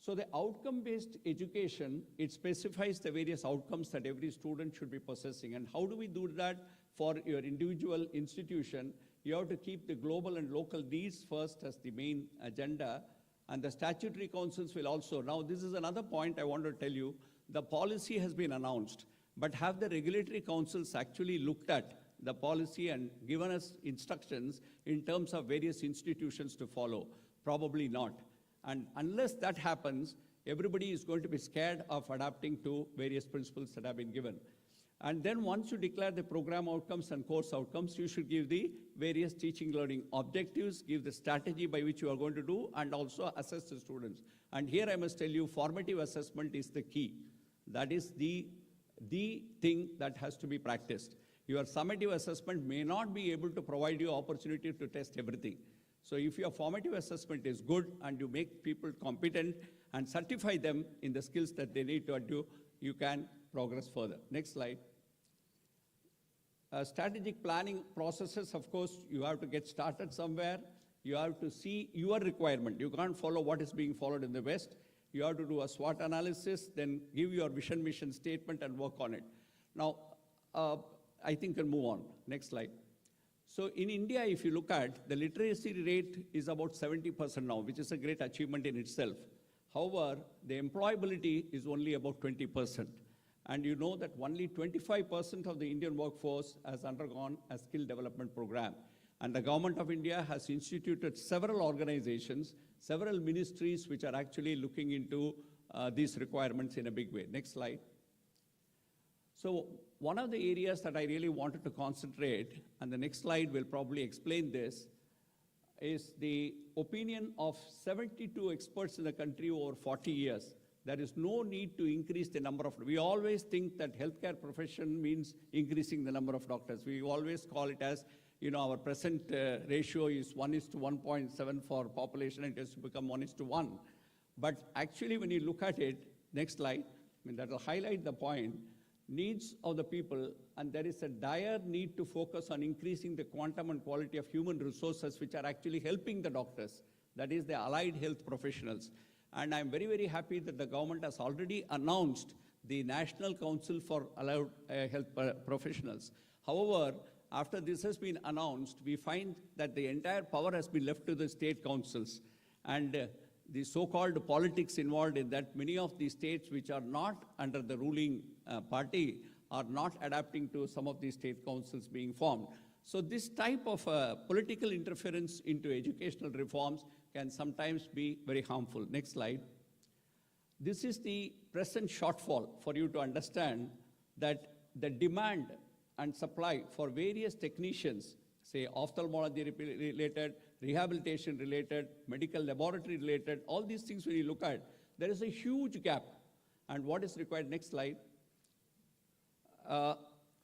F: So the outcome-based education, it specifies the various outcomes that every student should be possessing. And how do we do that for your individual institution? You have to keep the global and local needs first as the main agenda. And the statutory councils will also. Now, this is another point I want to tell you. The policy has been announced, but have the regulatory councils actually looked at the policy and given us instructions in terms of various institutions to follow? Probably not. And unless that happens, everybody is going to be scared of adapting to various principles that have been given. And then once you declare the program outcomes and course outcomes, you should give the various teaching learning objectives, give the strategy by which you are going to do, and also assess the students. And here I must tell you, formative assessment is the key. That is the thing that has to be practiced. Your summative assessment may not be able to provide you opportunity to test everything. So if your formative assessment is good and you make people competent and certify them in the skills that they need to do, you can progress further. Next slide. Strategic planning processes, of course, you have to get started somewhere. You have to see your requirement. You can't follow what is being followed in the West. You have to do a SWOT analysis, then give your vision, mission statement, and work on it. Now, I think we'll move on. Next slide. So in India, if you look at, the literacy rate is about 70% now, which is a great achievement in itself. However, the employability is only about 20%. And you know that only 25% of the Indian workforce has undergone a skill development program. And the government of India has instituted several organizations, several ministries which are actually looking into these requirements in a big way. Next slide. So one of the areas that I really wanted to concentrate, and the next slide will probably explain this, is the opinion of 72 experts in the country over 40 years. There is no need to increase the number of, we always think that healthcare profession means increasing the number of doctors. We always call it as, our present ratio is 1:1.7 for population, and it has to become 1:1. But actually, when you look at it, next slide, that will highlight the point, needs of the people, and there is a dire need to focus on increasing the quantum and quality of human resources which are actually helping the doctors, that is the allied health professionals. And I'm very, very happy that the government has already announced the National Council for Allied Health Professionals. However, after this has been announced, we find that the entire power has been left to the state councils. And the so-called politics involved in that, many of the states which are not under the ruling party are not adapting to some of these state councils being formed. So this type of political interference into educational reforms can sometimes be very harmful. Next slide. This is the present shortfall for you to understand that the demand and supply for various technicians, say ophthalmology related, rehabilitation related, medical laboratory related, all these things when you look at, there is a huge gap. And what is required? Next slide.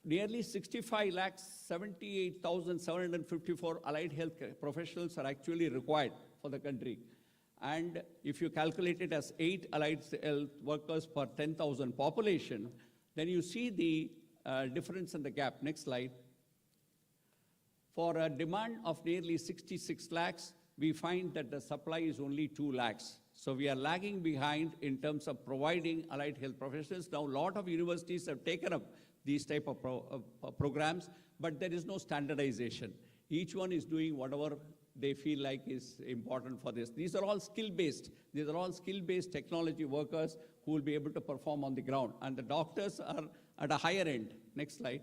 F: Nearly 65,78,754 allied health professionals are actually required for the country. And if you calculate it as 8 allied health workers per 10,000 population, then you see the difference in the gap. Next slide. For a demand of nearly 66 lakhs, we find that the supply is only 2 lakhs. So we are lagging behind in terms of providing allied health professionals. Now, a lot of universities have taken up these type of programs, but there is no standardization. Each one is doing whatever they feel like is important for this. These are all skill-based. These are all skill-based technology workers who will be able to perform on the ground. And the doctors are at a higher end. Next slide.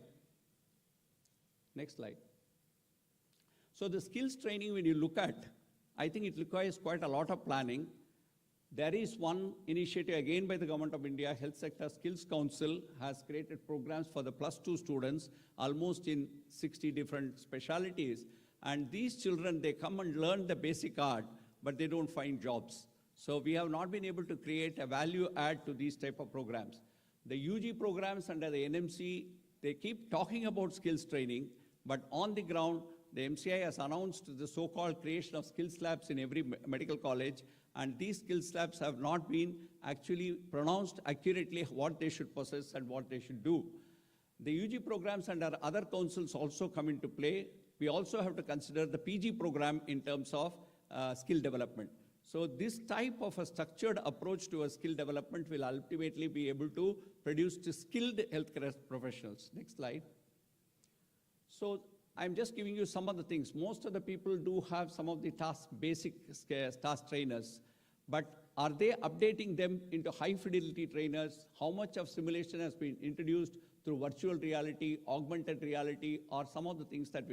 F: Next slide. So the skills training, when you look at, I think it requires quite a lot of planning. There is one initiative again by the Government of India, Health Sector Skills Council has created programs for the +2 students, almost in 60 different specialties. And these children, they come and learn the basic art, but they don't find jobs. So we have not been able to create a value add to these type of programs. The UG programs under the NMC, they keep talking about skills training, but on the ground, the MCI has announced the so-called creation of skills labs in every medical college, and these skills labs have not been actually pronounced accurately what they should possess and what they should do. The UG programs under other councils also come into play. We also have to consider the PG program in terms of skill development. So this type of a structured approach to a skill development will ultimately be able to produce skilled healthcare professionals. Next slide. So I'm just giving you some of the things. Most of the people do have some of the basic task trainers, but are they updating them into high fidelity trainers? How much of simulation has been introduced through virtual reality, augmented reality, or some of the things that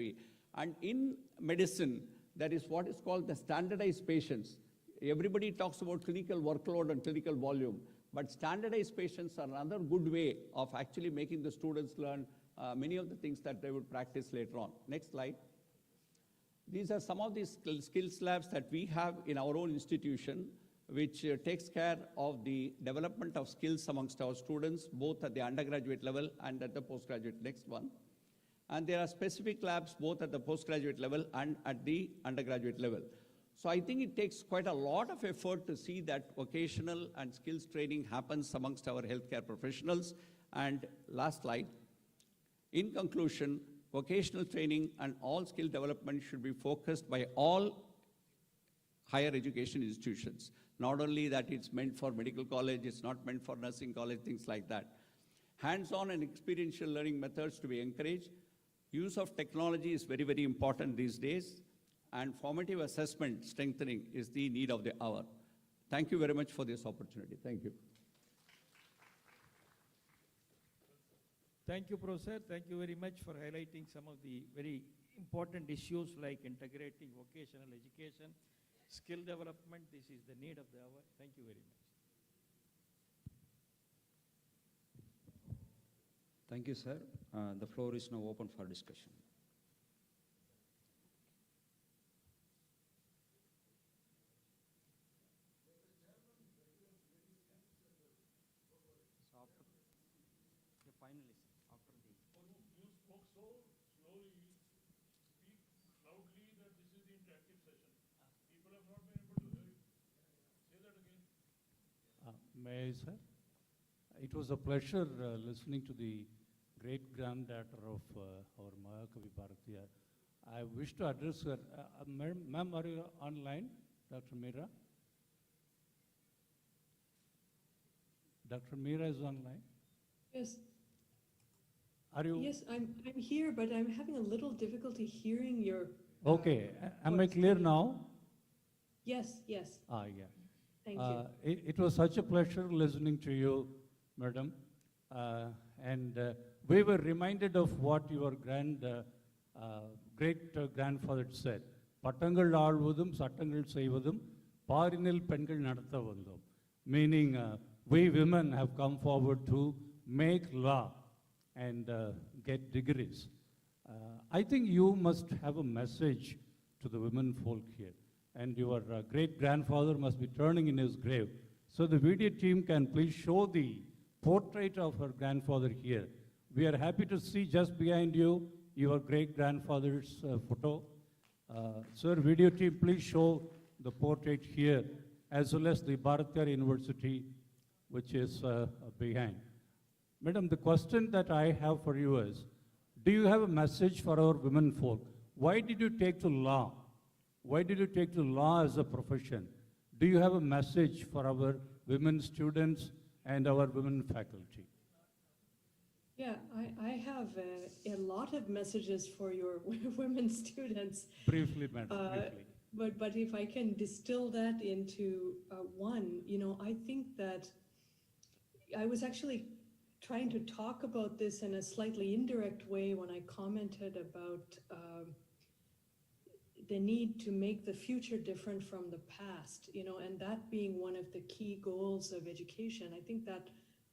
F: and in medicine, that is what is called the standardized patients. Everybody talks about clinical workload and clinical volume, but standardized patients are another good way of actually making the students learn many of the things that they would practice later on. Next slide. These are some of these skills labs that we have in our own institution, which takes care of the development of skills amongst our students, both at the undergraduate level and at the postgraduate. Next one. And there are specific labs both at the postgraduate level and at the undergraduate level. So I think it takes quite a lot of effort to see that vocational and skills training happens amongst our healthcare professionals. And last slide. In conclusion, vocational training and all skill development should be focused by all higher education institutions. Not only that it's meant for medical college, it's not meant for nursing college, things like that. Hands-on and experiential learning methods to be encouraged. Use of technology is very, very important these days, and formative assessment strengthening is the need of the hour. Thank you very much for this opportunity. Thank you.
B: Thank you, Professor. Thank you very much for highlighting some of the very important issues like integrating vocational education, skill development. This is the need of the hour. Thank you very much.
C: Thank you, sir. The floor is now open for discussion.
E: You spoke so slowly, speak loudly that this is the interactive session. People have not been able to hear you. Say that again.
G: May I, sir? It was a pleasure listening to the great granddaughter of our Mahakavi Bharatiya. I wish to address her. Ma'am, are you online, Dr. Meera? Dr. Meera is online.
A: Yes,
G: Are you?
A: yes, I'm here, but I'm having a little difficulty hearing your.
G: Okay. Am I clear now?
A: Yes, yes,
G: Yeah.
A: thank you.
G: It was such a pleasure listening to you, madam. And we were reminded of what your great grandfather said. பட்டங்கள் ஆழ்வதும் சட்டங்கள் செய்வதும் பாரினில் பெண்கள் நடத்த வந்தோம். Meaning, we women have come forward to make law and get degrees. I think you must have a message to the women folk here. And your great-grandfather must be turning in his grave. So the video team can please show the portrait of her grandfather here. We are happy to see just behind you your great-grandfather's photo. Sir, video team, please show the portrait here, as well as the Bharatiyar University, which is behind. Madam, the question that I have for you is, do you have a message for our women folk? Why did you take to law? Why did you take to law as a profession? Do you have a message for our women students and our women faculty?
A: Yeah, I have a lot of messages for your women students.
G: Briefly, madam, briefly.
A: But if I can distill that into one, I think that I was actually trying to talk about this in a slightly indirect way when I commented about the need to make the future different from the past, and that being one of the key goals of education. I think that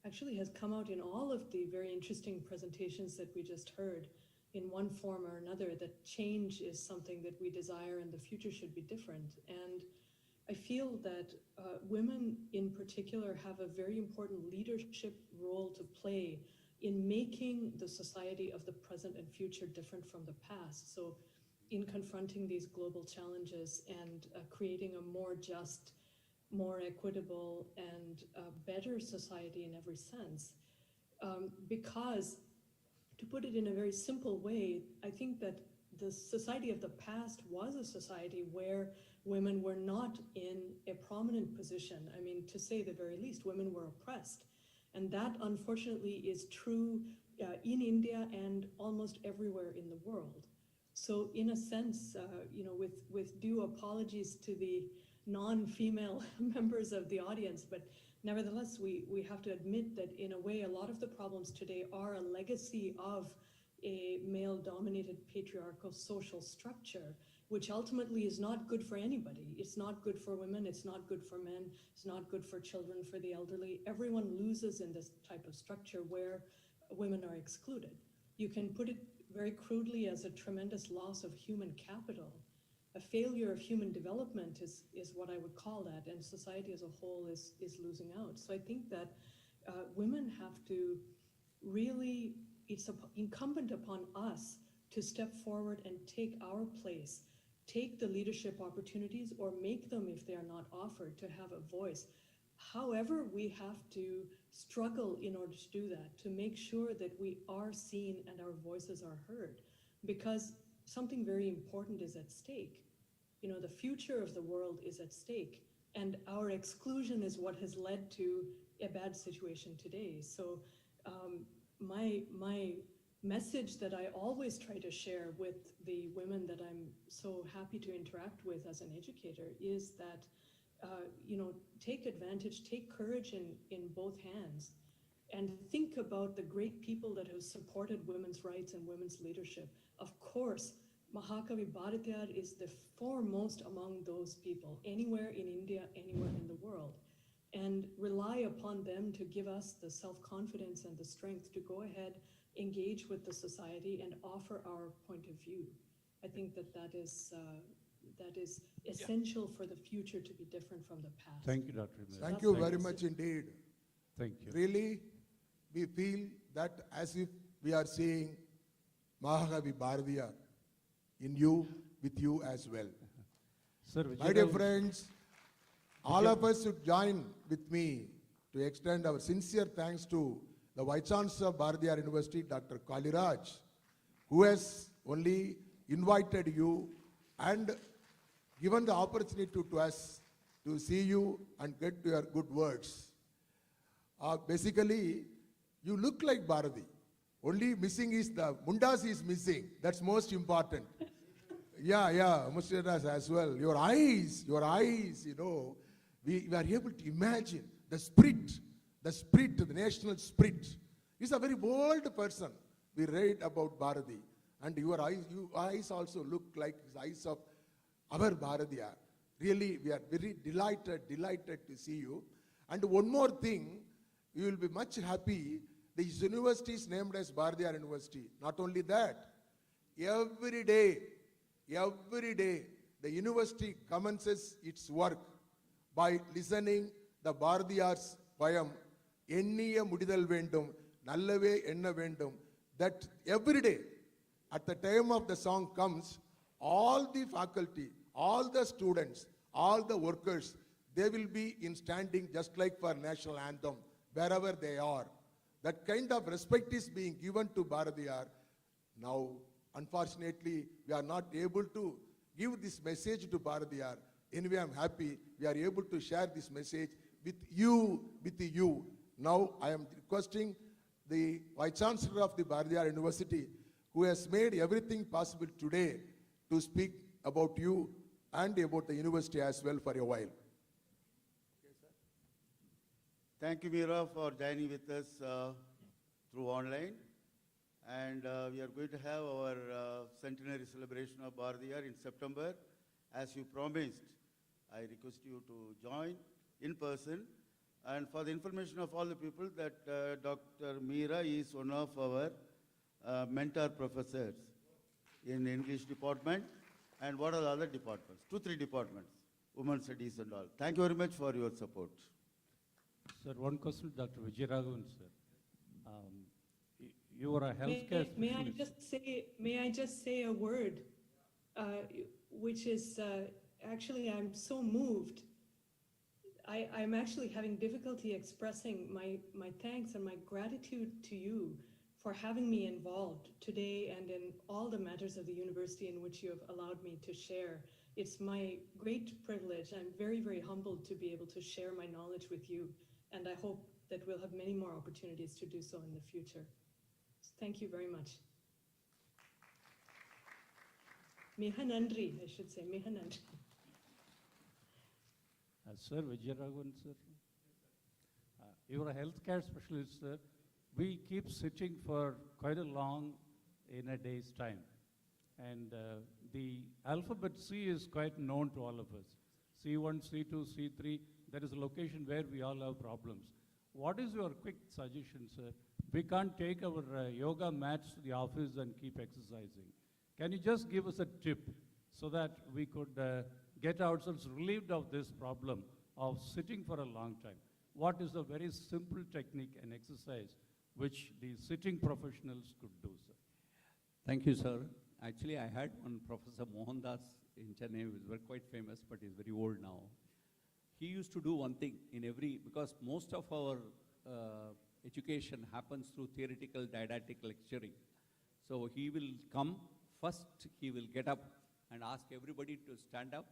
A: actually has come out in all of the very interesting presentations that we just heard in one form or another, that change is something that we desire and the future should be different. And I feel that women in particular have a very important leadership role to play in making the society of the present and future different from the past. So in confronting these global challenges and creating a more just, more equitable, and better society in every sense. Because, to put it in a very simple way, I think that the society of the past was a society where women were not in a prominent position. I mean, to say the very least, women were oppressed. And that, unfortunately, is true in India and almost everywhere in the world. So in a sense, with due apologies to the non-female members of the audience, but nevertheless, we have to admit that in a way, a lot of the problems today are a legacy of a male-dominated patriarchal social structure, which ultimately is not good for anybody. It's not good for women, it's not good for men, it's not good for children, for the elderly. Everyone loses in this type of structure where women are excluded. You can put it very crudely as a tremendous loss of human capital. A failure of human development is what I would call that, and society as a whole is losing out. So I think that women have to really, it's incumbent upon us to step forward and take our place, take the leadership opportunities, or make them if they are not offered, to have a voice. However, we have to struggle in order to do that, to make sure that we are seen and our voices are heard, because something very important is at stake. The future of the world is at stake, and our exclusion is what has led to a bad situation today. So my message that I always try to share with the women that I'm so happy to interact with as an educator is that, take advantage, take courage in both hands, and think about the great people that have supported women's rights and women's leadership. Of course, Mahakavi Bharatiyar is the foremost among those people, anywhere in India, anywhere in the world. And rely upon them to give us the self-confidence and the strength to go ahead, engage with the society, and offer our point of view. I think that is essential for the future to be different from the past.
G: Thank you, Dr. Imran.
H: Thank you very much indeed.
G: Thank you.
H: Really, we feel that as if we are seeing Mahakavi Bharatiyar in you, with you as well.
G: Sir,
H: My dear friends, all of us should join with me to extend our sincere thanks to the Vice Chancellor of Bharatiyar University, Dr. Kaliraj, who has only invited you and given the opportunity to us to see you and get your good words. Basically, you look like Bharati. Only missing is the mundas is missing. That's most important. Yeah, mustache as well. Your eyes, we are able to imagine the spirit, the national spirit He's a very bold person. We read about Bharati, and your eyes also look like the eyes of our Bharatiyar. Really, we are very delighted to see you. And one more thing, you will be much happy. This university is named as Bharatiyar University. Not only that, every day, the university commences its work by listening the Bharatiyar's poem, Enniya Mudidal Vendum, Nallave Enna Vendum, that every day, at the time of the song comes, all the faculty, all the students, all the workers, they will be in standing just like for national anthem, wherever they are. That kind of respect is being given to Bharatiyar. Now, unfortunately, we are not able to give this message to Bharatiyar. Anyway, I'm happy we are able to share this message with you. Now, I am requesting the Vice Chancellor of the Bharatiyar University, who has made everything possible today, to speak about you and about the university as well for a while.
I: Thank you, Meera, for joining with us through online. And we are going to have our centenary celebration of Bharatiyar in September. As you promised, I request you to join in person. And for the information of all the people, that Dr. Meera is one of our mentor professors in English department and what are the other departments? 2-3 departments, women's studies and all. Thank you very much for your support.
G: Sir, one question to Dr. Vijayaraghavan, sir. You are a healthcare specialist.
A: May I just say a word, which is actually, I'm so moved. I'm actually having difficulty expressing my thanks and my gratitude to you for having me involved today and in all the matters of the university in which you have allowed me to share. It's my great privilege. I'm very, very humbled to be able to share my knowledge with you, and I hope that we'll have many more opportunities to do so in the future. So thank you very much. Miha Nandri, I should say, Miha Nandri.
G: Sir, Vijayaraghavan, sir. You are a healthcare specialist, sir. We keep sitting for quite a long in a day's time. And the alphabet C is quite known to all of us. C1, C2, C3, there is a location where we all have problems. What is your quick suggestion, sir? We can't take our yoga mats to the office and keep exercising. Can you just give us a tip so that we could get ourselves relieved of this problem of sitting for a long time? What is a very simple technique and exercise which the sitting professionals could do, sir?
F: Thank you, sir. Actually, I had one Professor Mohandas in Chennai, who is quite famous, but he's very old now. He used to do one thing in every, because most of our education happens through theoretical didactic lecturing. So he will come, first he will get up and ask everybody to stand up,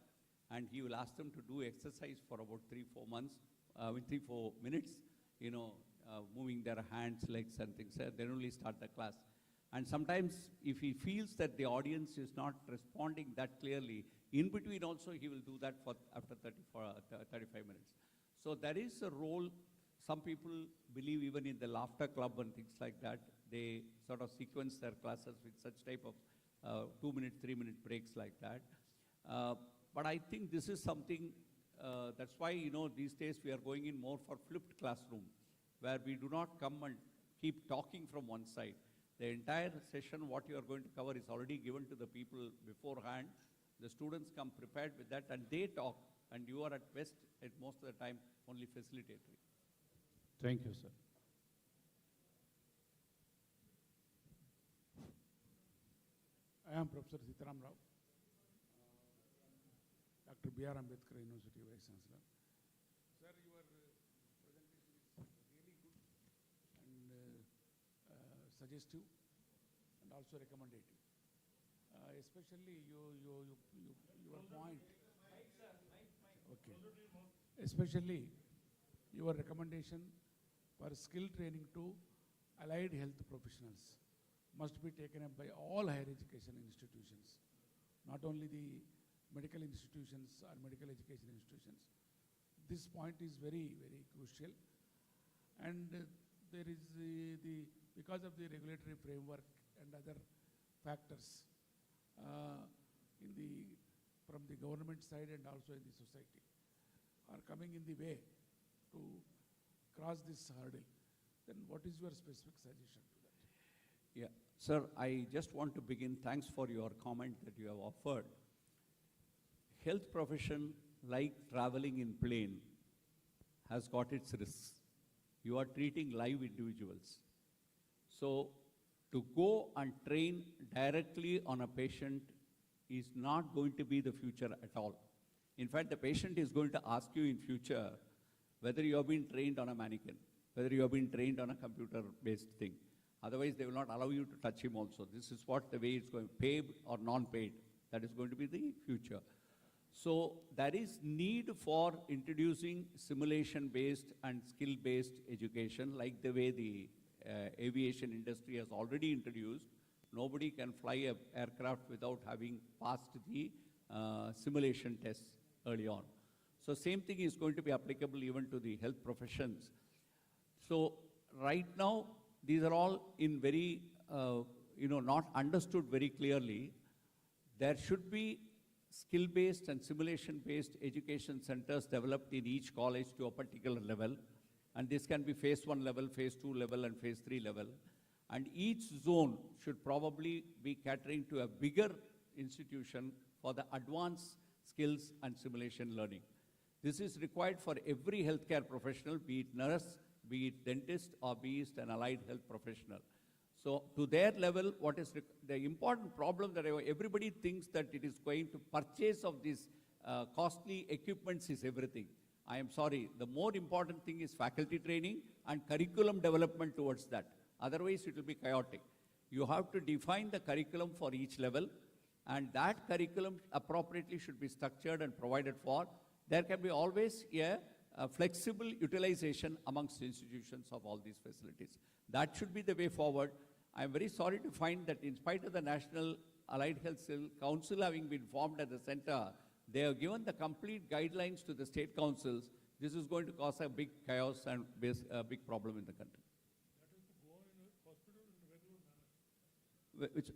F: and he will ask them to do exercise for about 3-4 months, 3-4 minutes, moving their hands, legs and things, then only start the class. And sometimes if he feels that the audience is not responding that clearly, in between also he will do that for after 35 minutes. So there is a role. Some people believe even in the laughter club and things like that, they sort of sequence their classes with such type of 2-minute, 3-minute breaks like that. But I think this is something, that's why, these days we are going in more for flipped classroom, where we do not come and keep talking from one side. The entire session, what you are going to cover is already given to the people beforehand. The students come prepared with that and they talk, and you are at best, at most of the time, only facilitatory.
G: Thank you, sir.
E: I am Professor Sitaram Rao, Dr. B.R. Ambedkar University Vice Chancellor. Sir, your presentation is really good and suggestive and also recommendative. Especially your point. Okay. Especially your recommendation for skill training to allied health professionals must be taken up by all higher education institutions, not only the medical institutions or medical education institutions. This point is very, very crucial. And there is because of the regulatory framework and other factors in the, from the government side and also in the society are coming in the way to cross this hurdle, then what is your specific suggestion to that?
F: Yeah, sir, I just want to begin. Thanks for your comment that you have offered. Health profession, like traveling in plane, has got its risks. You are treating live individuals. So to go and train directly on a patient is not going to be the future at all. In fact, the patient is going to ask you in future whether you have been trained on a mannequin, whether you have been trained on a computer-based thing. Otherwise, they will not allow you to touch him also. This is what the way it's going, paid or non-paid. That is going to be the future. So there is need for introducing simulation-based and skill-based education, like the way the aviation industry has already introduced. Nobody can fly an aircraft without having passed the simulation tests early on. So same thing is going to be applicable even to the health professions. So right now, these are all in very, not understood very clearly. There should be skill-based and simulation-based education centers developed in each college to a particular level. And this can be phase 1 level, phase 2 level, and phase 3 level. And each zone should probably be catering to a bigger institution for the advanced skills and simulation learning. This is required for every healthcare professional, be it nurse, be it dentist, or be it an allied health professional. So to their level, what is the important problem that everybody thinks that it is going to purchase of these costly equipments is everything. I am sorry, the more important thing is faculty training and curriculum development towards that. Otherwise, it will be chaotic. You have to define the curriculum for each level, and that curriculum appropriately should be structured and provided for. There can be always a flexible utilization amongst institutions of all these facilities. That should be the way forward. I am very sorry to find that in spite of the National Allied Health Council having been formed at the center, they have given the complete guidelines to the state councils. This is going to cause a big chaos and a big problem in the country.
E: That is to go on in a hospital in a regular manner.
F: Which,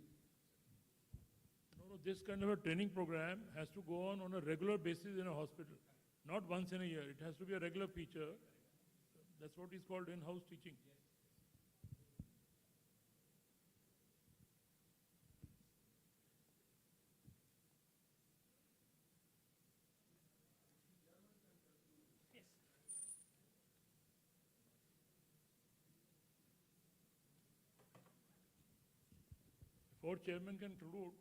E: No, this kind of a training program has to go on a regular basis in a hospital, not once in a year. It has to be a regular feature. That's what is called in-house teaching. Before chairman can conclude,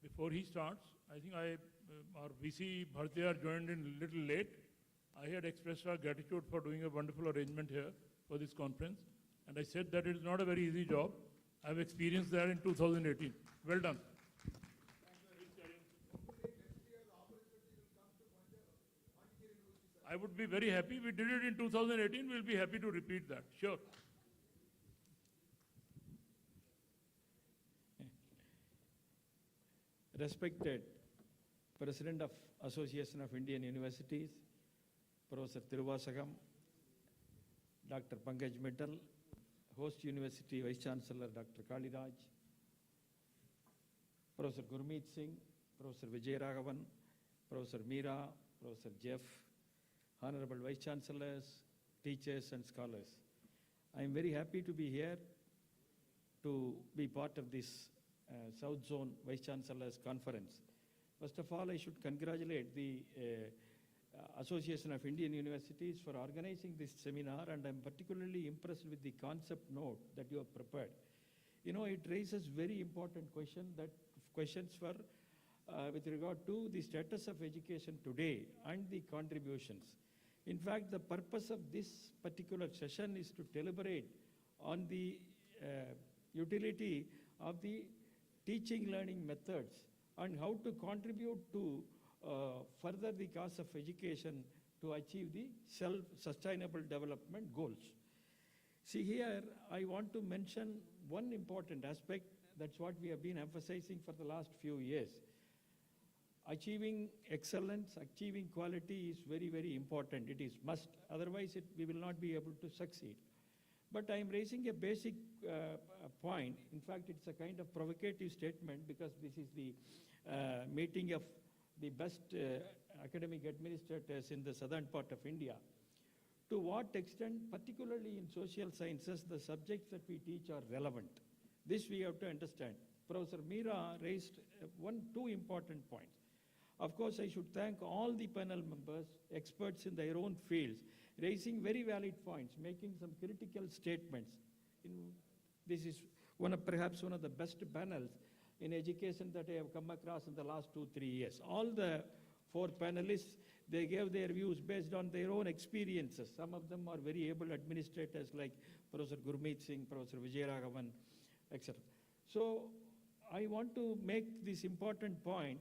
E: before he starts, I think our VC Bhartiyar joined in a little late. I had expressed our gratitude for doing a wonderful arrangement here for this conference. And I said that it is not a very easy job. I've experienced that in 2018. Well done. I would be very happy. We did it in 2018. We'll be happy to repeat that. Sure.
B: Respected President of Association of Indian Universities, Professor Thiruvasagam, Dr. Pankaj Mittal, Host University Vice Chancellor Dr. Kaliraj, Professor Gurmeet Singh, Professor Vijay Raghavan, Professor Meera, Professor Jeff, Honorable Vice Chancellors, teachers and scholars. I am very happy to be here to be part of this South Zone Vice Chancellors Conference. First of all, I should congratulate the Association of Indian Universities for organizing this seminar, and I'm particularly impressed with the concept note that you have prepared. You know, it raises very important questions for with regard to the status of education today and the contributions. In fact, the purpose of this particular session is to deliberate on the utility of the teaching learning methods and how to contribute to further the cause of education to achieve the self-sustainable development goals. See here, I want to mention one important aspect. That's what we have been emphasizing for the last few years. Achieving excellence, achieving quality is very, very important. It is must. Otherwise, we will not be able to succeed. But I'm raising a basic point. In fact, it's a kind of provocative statement because this is the meeting of the best academic administrators in the southern part of India. To what extent, particularly in social sciences, the subjects that we teach are relevant? This we have to understand. Professor Meera raised two important points. Of course, I should thank all the panel members, experts in their own fields, raising very valid points, making some critical statements. This is perhaps one of the best panels in education that I have come across in the last 2-3 years. All the 4 panelists, they gave their views based on their own experiences. Some of them are very able administrators like Professor Gurmeet Singh, Professor Vijayaraghavan, etc. So I want to make this important point.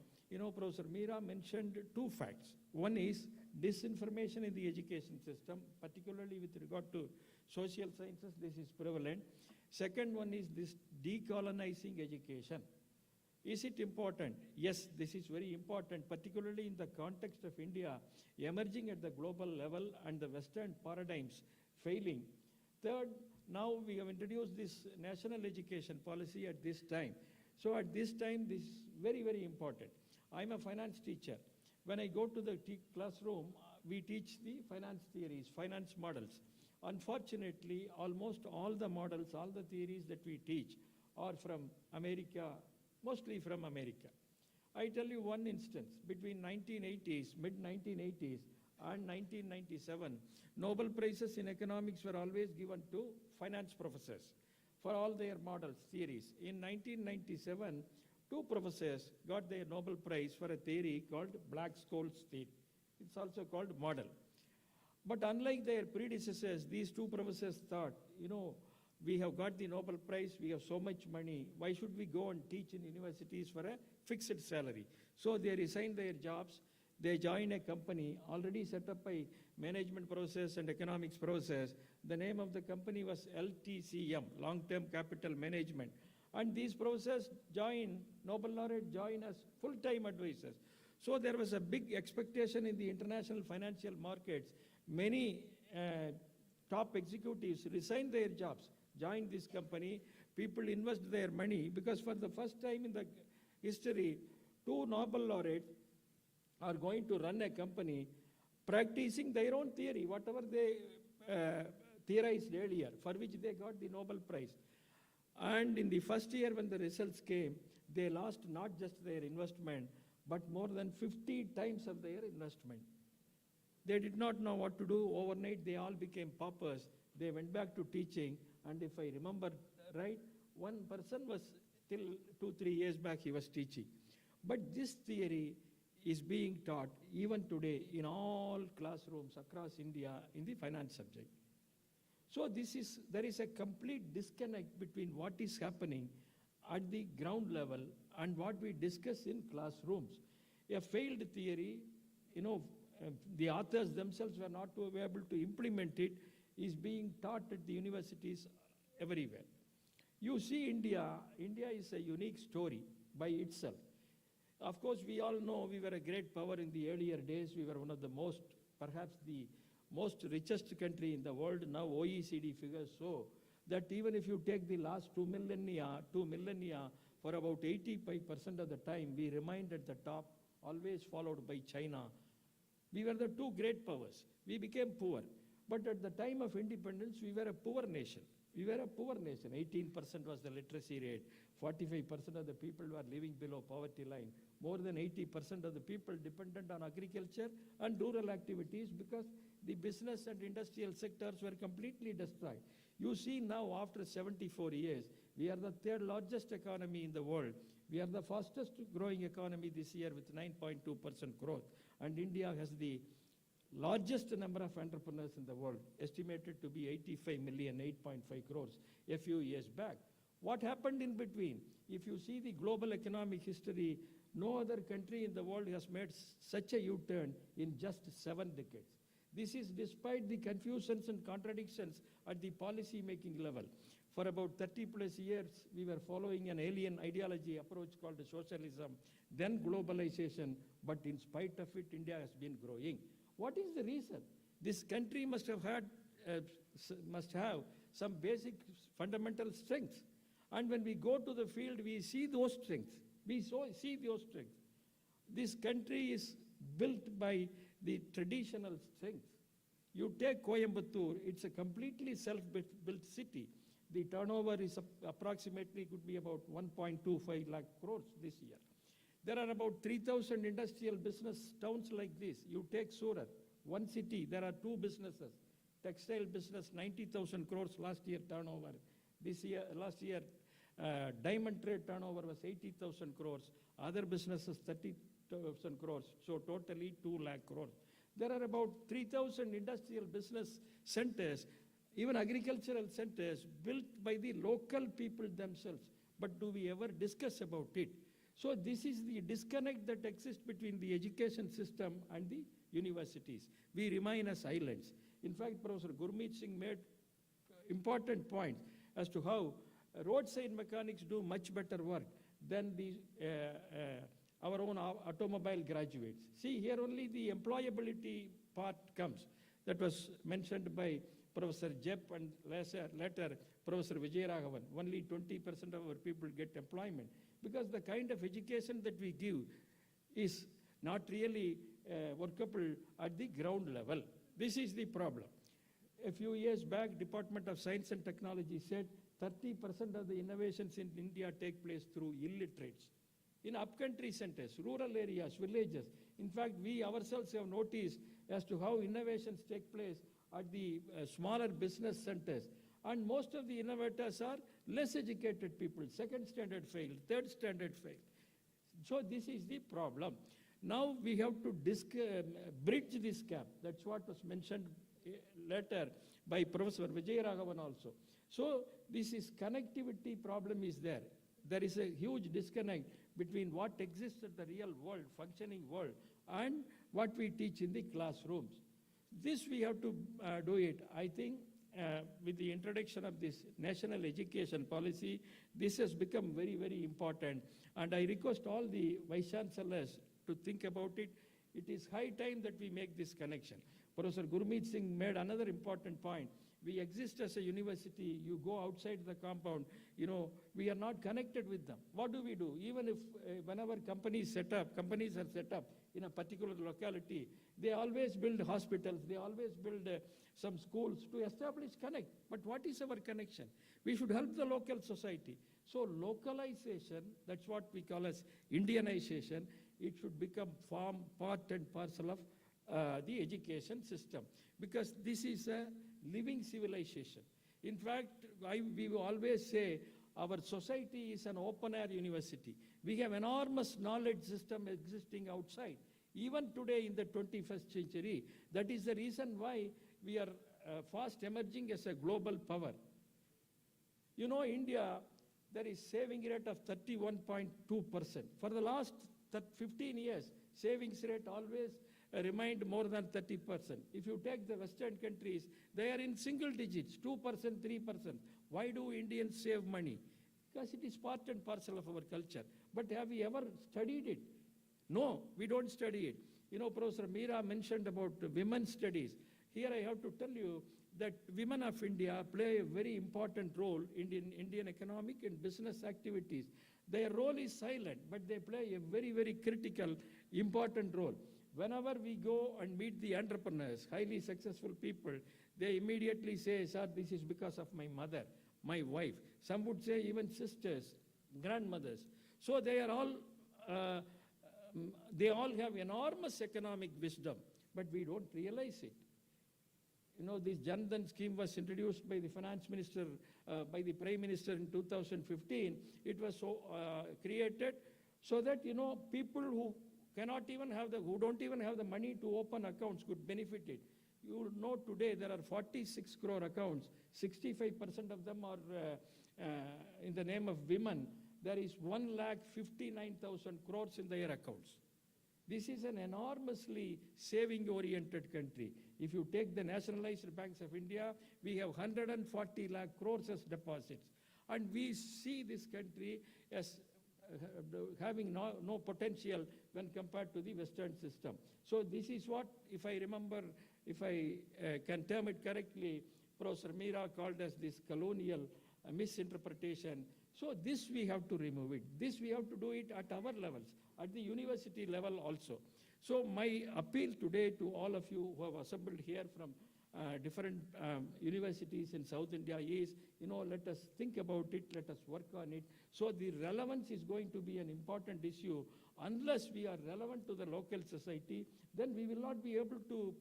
B: Professor Meera mentioned 2 facts. One is disinformation in the education system, particularly with regard to social sciences, this is prevalent. Second one is this decolonizing education. Is it important? Yes, this is very important, particularly in the context of India emerging at the global level and the Western paradigms failing. Third, now we have introduced this national education policy at this time. So at this time, this is very, very important. I'm a finance teacher. When I go to the classroom, we teach the finance theories, finance models. Unfortunately, almost all the models, all the theories that we teach are from America, mostly from America. I tell you one instance. Between 1980s, mid-1980s and 1997, Nobel Prizes in economics were always given to finance professors for all their models, theories. In 1997, 2 professors got their Nobel Prize for a theory called Black-Scholes theory. It's also called model. But unlike their predecessors, these 2 professors thought, we have got the Nobel Prize, we have so much money, why should we go and teach in universities for a fixed salary? So they resigned their jobs, they joined a company already set up by management process and economics process. The name of the company was LTCM, Long-Term Capital Management. And these professors Nobel laureate join as full-time advisors. So there was a big expectation in the international financial markets. Many top executives resigned their jobs, joined this company. People invest their money because for the first time in the history, 2 Nobel laureates are going to run a company practicing their own theory, whatever they theorized earlier, for which they got the Nobel Prize. And in the first year when the results came, they lost not just their investment, but more than 50 times of their investment. They did not know what to do. Overnight, they all became paupers. They went back to teaching. And if I remember right, one person was till 2-3 years back, he was teaching. But this theory is being taught even today in all classrooms across India in the finance subject. So there is a complete disconnect between what is happening at the ground level and what we discuss in classrooms. A failed theory, the authors themselves were not able to implement it, is being taught at the universities everywhere. You see India is a unique story by itself. Of course, we all know we were a great power in the earlier days. We were one of the perhaps the most richest country in the world. Now OECD figures show that even if you take the last 2 millennia, for about 85% of the time, we remained at the top, always followed by China. We were the 2 great powers. We became poor. But at the time of independence, we were a poor nation. 18% was the literacy rate. 45% of the people were living below poverty line. More than 80% of the people dependent on agriculture and rural activities because the business and industrial sectors were completely destroyed. You see now, after 74 years, we are the 3rd largest economy in the world. We are the fastest growing economy this year with 9.2% growth. And India has the largest number of entrepreneurs in the world, estimated to be 85 million, 8.5 crores a few years back. What happened in between? If you see the global economic history, no other country in the world has made such a U-turn in just 7 decades. This is despite the confusions and contradictions at the policy-making level. For about 30 plus years, we were following an alien ideology approach called socialism, then globalization, but in spite of it, India has been growing. What is the reason? This country must have some basic fundamental strengths. And when we go to the field, we see those strengths. See those strengths. This country is built by the traditional strengths. You take Coimbatore, it's a completely self-built city. The turnover is approximately could be about 1.25 lakh crores this year. There are about 3,000 industrial business towns like this. You take Surat, one city, there are two businesses. Textile business, 90,000 crores last year turnover. Last year, diamond trade turnover was 80,000 crores. Other businesses, 30,000 crores. So totally 2 lakh crores. There are about 3,000 industrial business centers, even agricultural centers built by the local people themselves. But do we ever discuss about it? So this is the disconnect that exists between the education system and the universities. We remain as islands. In fact, Professor Gurmeet Singh made important points as to how roadside mechanics do much better work than our own automobile graduates. See, here only the employability part comes. That was mentioned by Professor Jep and later Professor Vijayaraghavan. Only 20% of our people get employment because the kind of education that we give is not really workable at the ground level. This is the problem. A few years back, Department of Science and Technology said 30% of the innovations in India take place through illiterates. In upcountry centers, rural areas, villages. In fact, we ourselves have noticed as to how innovations take place at the smaller business centers. And most of the innovators are less educated people, second standard fail, third standard fail. So this is the problem. Now we have to bridge this gap. That's what was mentioned later by Professor Vijayaraghavan also. So this is connectivity problem is there. There is a huge disconnect between what exists in the real world, functioning world, and what we teach in the classrooms. This we have to do it. I think with the introduction of this national education policy, this has become very, very important. And I request all the Vice Chancellors to think about it. It is high time that we make this connection. Professor Gurmeet Singh made another important point. We exist as a university, you go outside the compound, we are not connected with them. What do? Even if whenever companies are set up in a particular locality, they always build hospitals, they always build some schools to establish connect. But what is our connection? We should help the local society. So localization, that's what we call as Indianization, it should become part and parcel of the education system, because this is a living civilization. In fact, we always say our society is an open-air university. We have enormous knowledge system existing outside. Even today in the 21st century, that is the reason why we are fast emerging as a global power. India, there is saving rate of 31.2%. For the last 15 years, savings rate always remained more than 30%. If you take the Western countries, they are in single digits, 2%, 3%. Why do Indians save money? Because it is part and parcel of our culture. But have we ever studied it? No, we don't study it. Professor Meera mentioned about women's studies. Here I have to tell you that women of India play a very important role in Indian economic and business activities. Their role is silent, but they play a very, very critical, important role. Whenever we go and meet the entrepreneurs, highly successful people, they immediately say, sir, this is because of my mother, my wife. Some would say even sisters, grandmothers. So they all have enormous economic wisdom, but we don't realize it. This Jan Dhan scheme was introduced by the finance minister, by the prime minister in 2015. It was created so that, people who who don't even have the money to open accounts could benefit it. You know today there are 46 crore accounts, 65% of them are in the name of women. There is 1,59,000 crores in their accounts. This is an enormously saving-oriented country. If you take the nationalized banks of India, we have 140 lakh crores as deposits. And we see this country as having no potential when compared to the Western system. So this is what, if I remember, if I can term it correctly, Professor Meera called as this colonial misinterpretation. So this we have to remove it. This we have to do it at our levels, at the university level also. So my appeal today to all of you who have assembled here from different universities in South India is, let us think about it, let us work on it. So the relevance is going to be an important issue. Unless we are relevant to the local society, then we will not be able to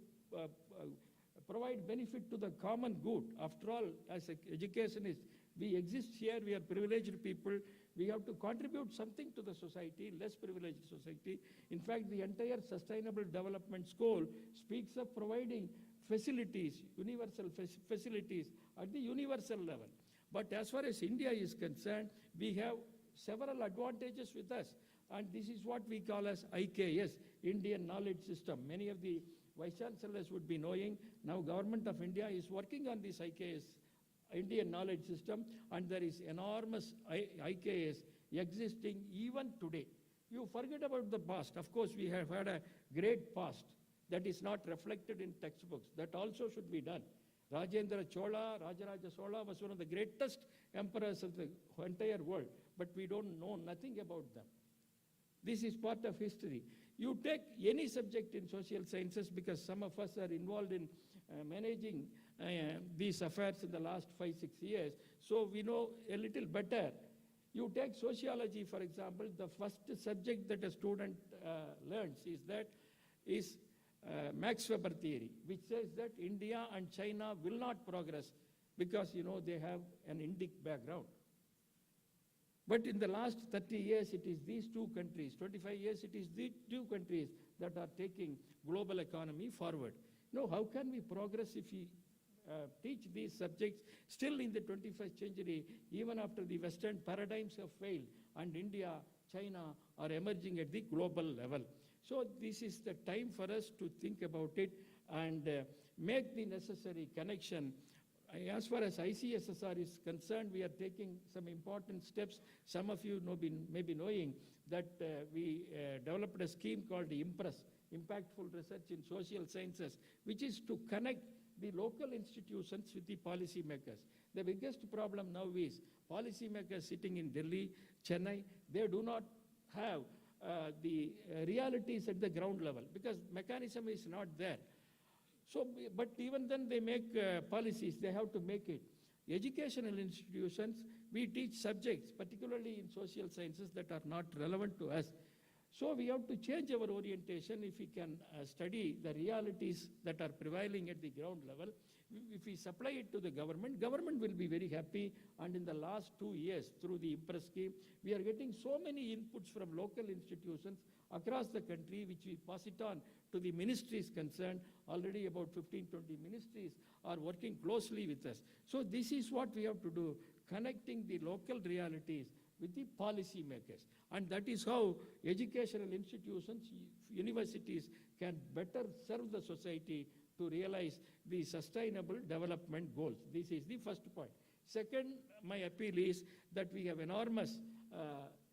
B: provide benefit to the common good. After all, as educationists, we exist here, we are privileged people, we have to contribute something to the society, less privileged society. In fact, the entire Sustainable Development Goal speaks of providing facilities, universal facilities at the universal level. But as far as India is concerned, we have several advantages with us. And this is what we call as IKS, Indian Knowledge System. Many of the Vice Chancellors would be knowing, now Government of India is working on this IKS, Indian Knowledge System, and there is enormous IKS existing even today. You forget about the past. Of course, we have had a great past that is not reflected in textbooks. That also should be done. Rajendra Chola, Rajaraja Chola was one of the greatest emperors of the entire world, but we don't know nothing about them. This is part of history. You take any subject in social sciences, because some of us are involved in managing these affairs in the last 5-6 years, so we know a little better. You take sociology, for example, the first subject that a student learns is Max Weber theory, which says that India and China will not progress because, they have an Indic background. But in the last 30 years, it is these two countries, 25 years, it is these two countries that are taking global economy forward. How can we progress if we teach these subjects still in the 21st century, even after the Western paradigms have failed and India, China are emerging at the global level? So this is the time for us to think about it and make the necessary connection. As far as ICSSR is concerned, we are taking some important steps. Some of you may be knowing that we developed a scheme called the IMPRESS, Impactful Research in Social Sciences, which is to connect the local institutions with the policymakers. The biggest problem now is policymakers sitting in Delhi, Chennai, they do not have the realities at the ground level because mechanism is not there. So, but even then they make policies, they have to make it. Educational institutions, we teach subjects, particularly in social sciences, that are not relevant to us. So we have to change our orientation if we can study the realities that are prevailing at the ground level. If we supply it to the government will be very happy. And in the last 2 years, through the IMPRESS scheme, we are getting so many inputs from local institutions across the country, which we pass it on to the ministries concerned. Already about 15-20 ministries are working closely with us. So this is what we have to do, connecting the local realities with the policy makers. And that is how educational institutions, universities can better serve the society to realize the sustainable development goals. This is the first point. Second, my appeal is that we have enormous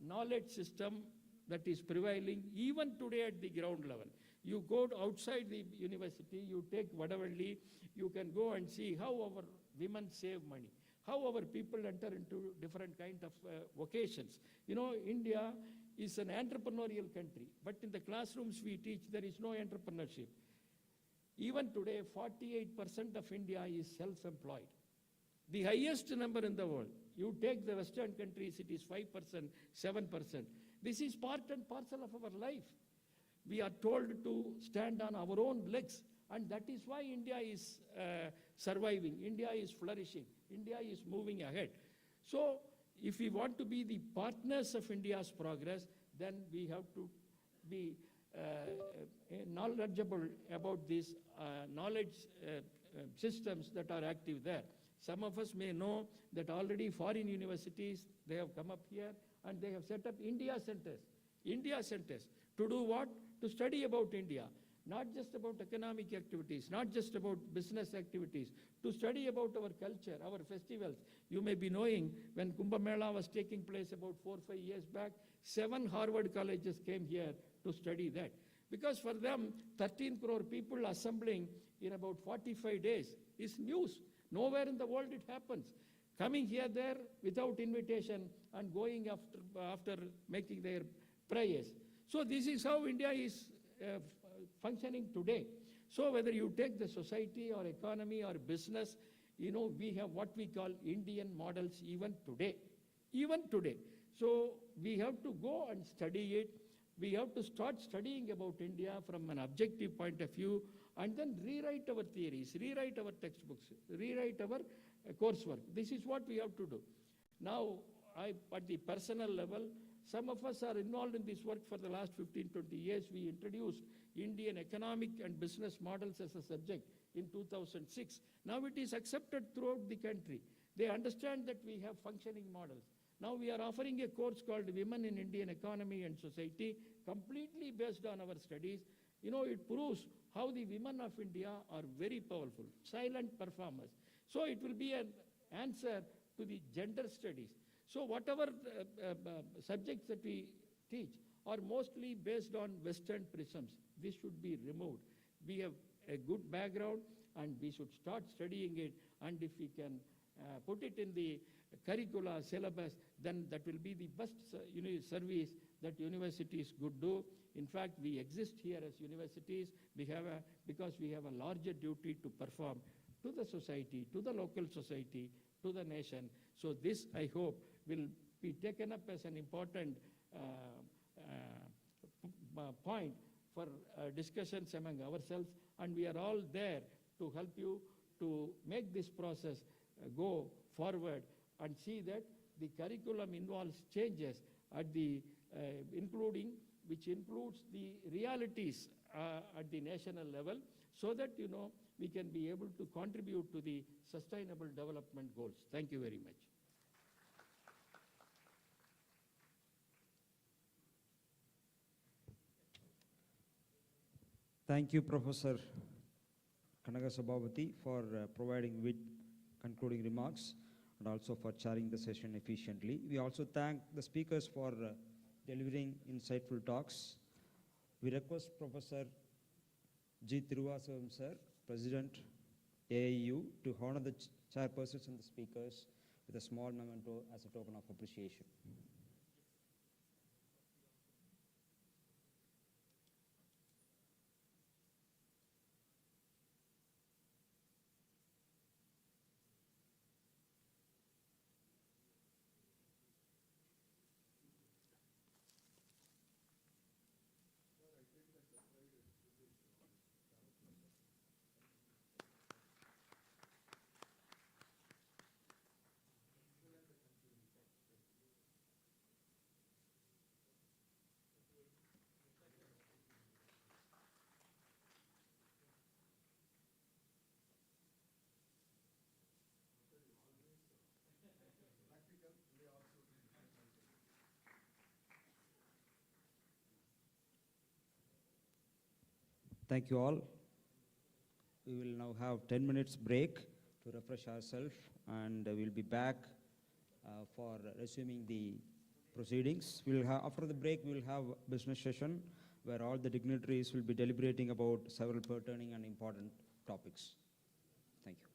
B: knowledge system that is prevailing even today at the ground level. You go outside the university, you take Vadavalli, you can go and see how our women save money, how our people enter into different kind of vocations. India is an entrepreneurial country, but in the classrooms we teach there is no entrepreneurship. Even today, 48% of India is self-employed. The highest number in the world. You take the Western countries, it is 5%, 7%. This is part and parcel of our life. We are told to stand on our own legs, and that is why India is surviving, India is flourishing, India is moving ahead. So if we want to be the partners of India's progress, then we have to be knowledgeable about these knowledge systems that are active there. Some of us may know that already foreign universities, they have come up here and they have set up India centers. India centers. To do what? To study about India. Not just about economic activities, not just about business activities, to study about our culture, our festivals. You may be knowing when Kumbh Mela was taking place about 4 or 5 years back, 7 Harvard colleges came here to study that. Because for them, 13 crore people assembling in about 45 days is news. Nowhere in the world it happens. Coming here, there, without invitation and going after making their prayers. So this is how India is functioning today. So whether you take the society or economy or business, we have what we call Indian models even today. Even today. So we have to go and study it. We have to start studying about India from an objective point of view and then rewrite our theories, rewrite our textbooks, rewrite our coursework. This is what we have to do. Now, at the personal level, some of us are involved in this work for the last 15, 20 years. We introduced Indian economic and business models as a subject in 2006. Now it is accepted throughout the country. They understand that we have functioning models. Now we are offering a course called Women in Indian Economy and Society, completely based on our studies. It proves how the women of India are very powerful, silent performers. So it will be an answer to the gender studies. So whatever subjects that we teach are mostly based on Western prisms. This should be removed. We have a good background and we should start studying it, and if we can put it in the curricula, syllabus, then that will be the best service that universities could do. In fact, we exist here as universities because we have a larger duty to perform to the society, to the local society, to the nation. So this, I hope, will be taken up as an important point for discussions among ourselves, and we are all there to help you to make this process go forward and see that the curriculum involves changes at the which includes the realities at the national level, so that we can be able to contribute to the sustainable development goals. Thank you very much.
C: Thank you, Professor Kanaga Sabhavati, for providing with concluding remarks and also for chairing the session efficiently. We also thank the speakers for delivering insightful talks. We request Professor G. Thiruvasavam sir, President AIU, to honor the chairpersons and the speakers with a small memento as a token of appreciation. Thank you all. We will now have 10 minutes break to refresh ourselves, and we'll be back for resuming the proceedings. After the break, we will have a business session where all the dignitaries will be deliberating about several pertinent and important topics. Thank you.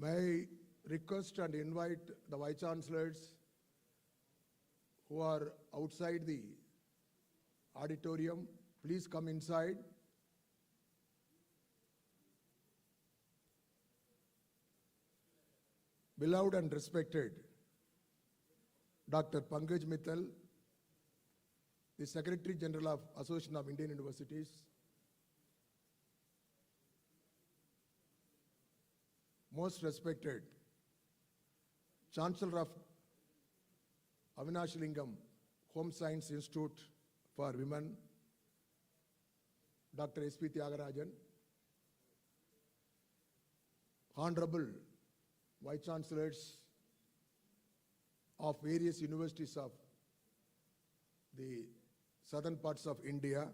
H: May I request and invite the Vice Chancellors who are outside the auditorium, please come inside. Beloved and respected Dr. Pankaj Mittal, the Secretary General of Association of Indian Universities, most respected Chancellor of Avinashalingam Home Science Institute for Women, Dr. S.P. Tyagarajan, Honorable Vice Chancellors of various universities of the southern parts of India,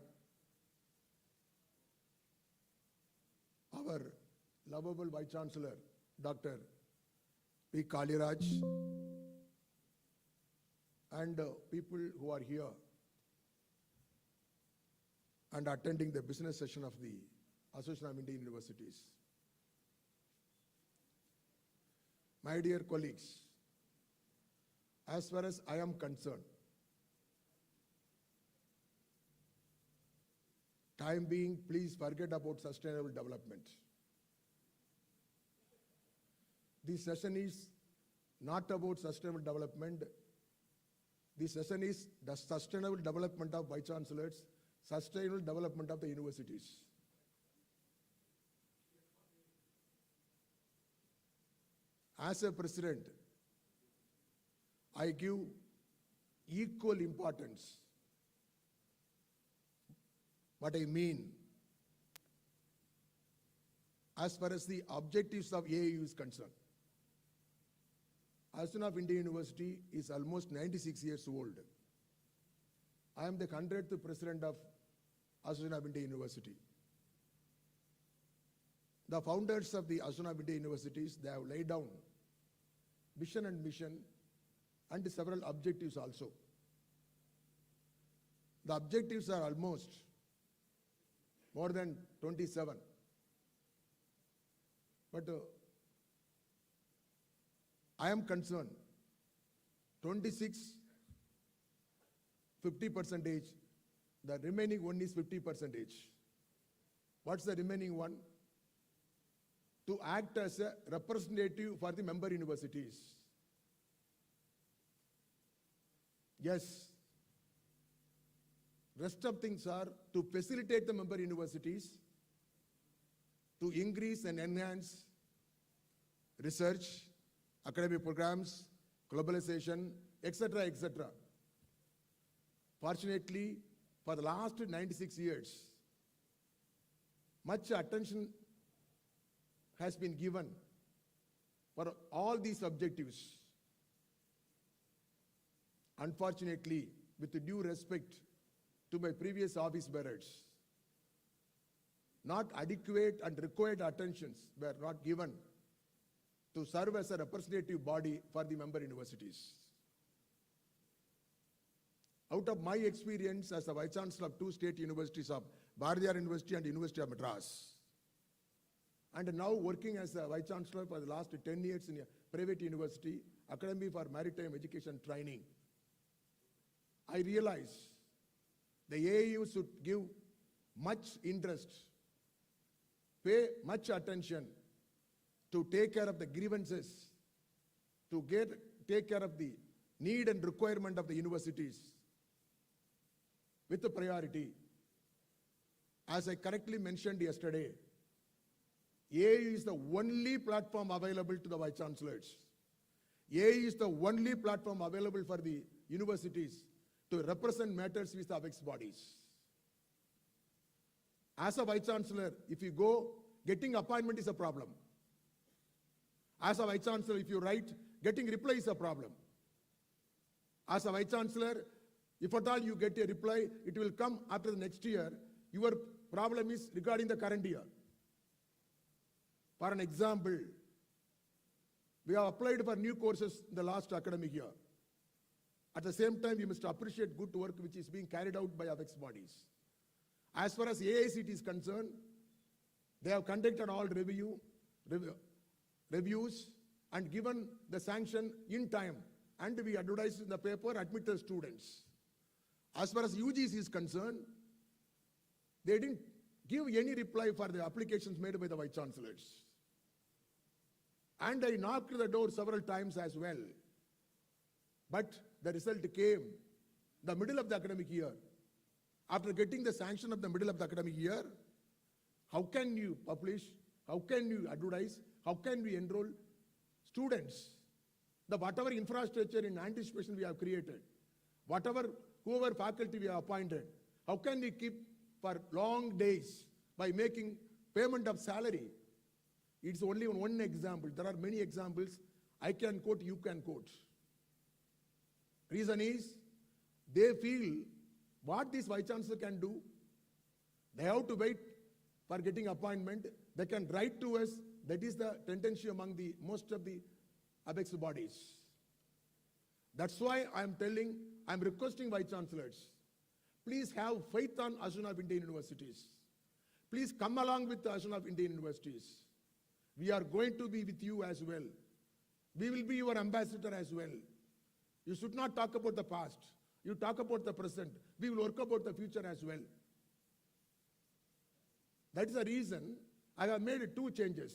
H: our lovable Vice Chancellor, Dr. P. Kaliraj, and people who are here and attending the business session of the Association of Indian Universities. My dear colleagues, as far as I am concerned, time being, please forget about sustainable development. This session is not about sustainable development. This session is the sustainable development of Vice Chancellors, sustainable development of the universities. As a president, I give equal importance. What I mean, as far as the objectives of AAU is concerned, Association of India University is almost 96 years old. I am the 100th president of Association of India University. The founders of the Association of India Universities, they have laid down vision and mission and several objectives also. The objectives are almost more than 27. But I am concerned, 26, 50%, the remaining one is 50%. What's the remaining one? To act as a representative for the member universities. Yes, rest of things are to facilitate the member universities, to increase and enhance research, academic programs, globalization, etc., etc. Fortunately, for the last 96 years, much attention has been given for all these objectives. Unfortunately, with due respect to my previous office bearers, not adequate and required attentions were not given to serve as a representative body for the member universities. Out of my experience as a Vice Chancellor of two state universities of Bharatiyar University and University of Madras, and now working as a Vice Chancellor for the last 10 years in a private university, Academy for Maritime Education Training, I realize the AAU should give much interest, pay much attention to take care of the grievances, to take care of the need and requirement of the universities with the priority. As I correctly mentioned yesterday, AAU is the only platform available to the Vice Chancellors. AAU is the only platform available for the universities to represent matters with the apex bodies. As a Vice Chancellor, if you go, getting appointment is a problem. As a Vice Chancellor, if you write, getting reply is a problem. As a Vice Chancellor, if at all you get a reply, it will come after the next year. Your problem is regarding the current year. For an example, we have applied for new courses in the last academic year. At the same time, you must appreciate good work which is being carried out by apex bodies. As far as AICT is concerned, they have conducted all review. reviews and given the sanction in time, and we advertised in the paper, admitted students. As far as UGC is concerned, they didn't give any reply for the applications made by the Vice Chancellors. And I knocked the door several times as well. But the result came the middle of the academic year. After getting the sanction of the middle of the academic year, how can you publish? How can you advertise? How can we enroll students? The whatever infrastructure in anticipation we have created, whoever faculty we have appointed, how can we keep for long days by making payment of salary? It's only one example. There are many examples. I can quote, you can quote. Reason is, they feel what this Vice Chancellor can do, they have to wait for getting appointment. They can write to us. That is the tendency among the most of the apex bodies. That's why I'm requesting Vice Chancellors, please have faith on Association of Indian Universities. Please come along with the Association of Indian Universities. We are going to be with you as well. We will be your ambassador as well. You should not talk about the past. You talk about the present. We will work about the future as well. That is the reason I have made 2 changes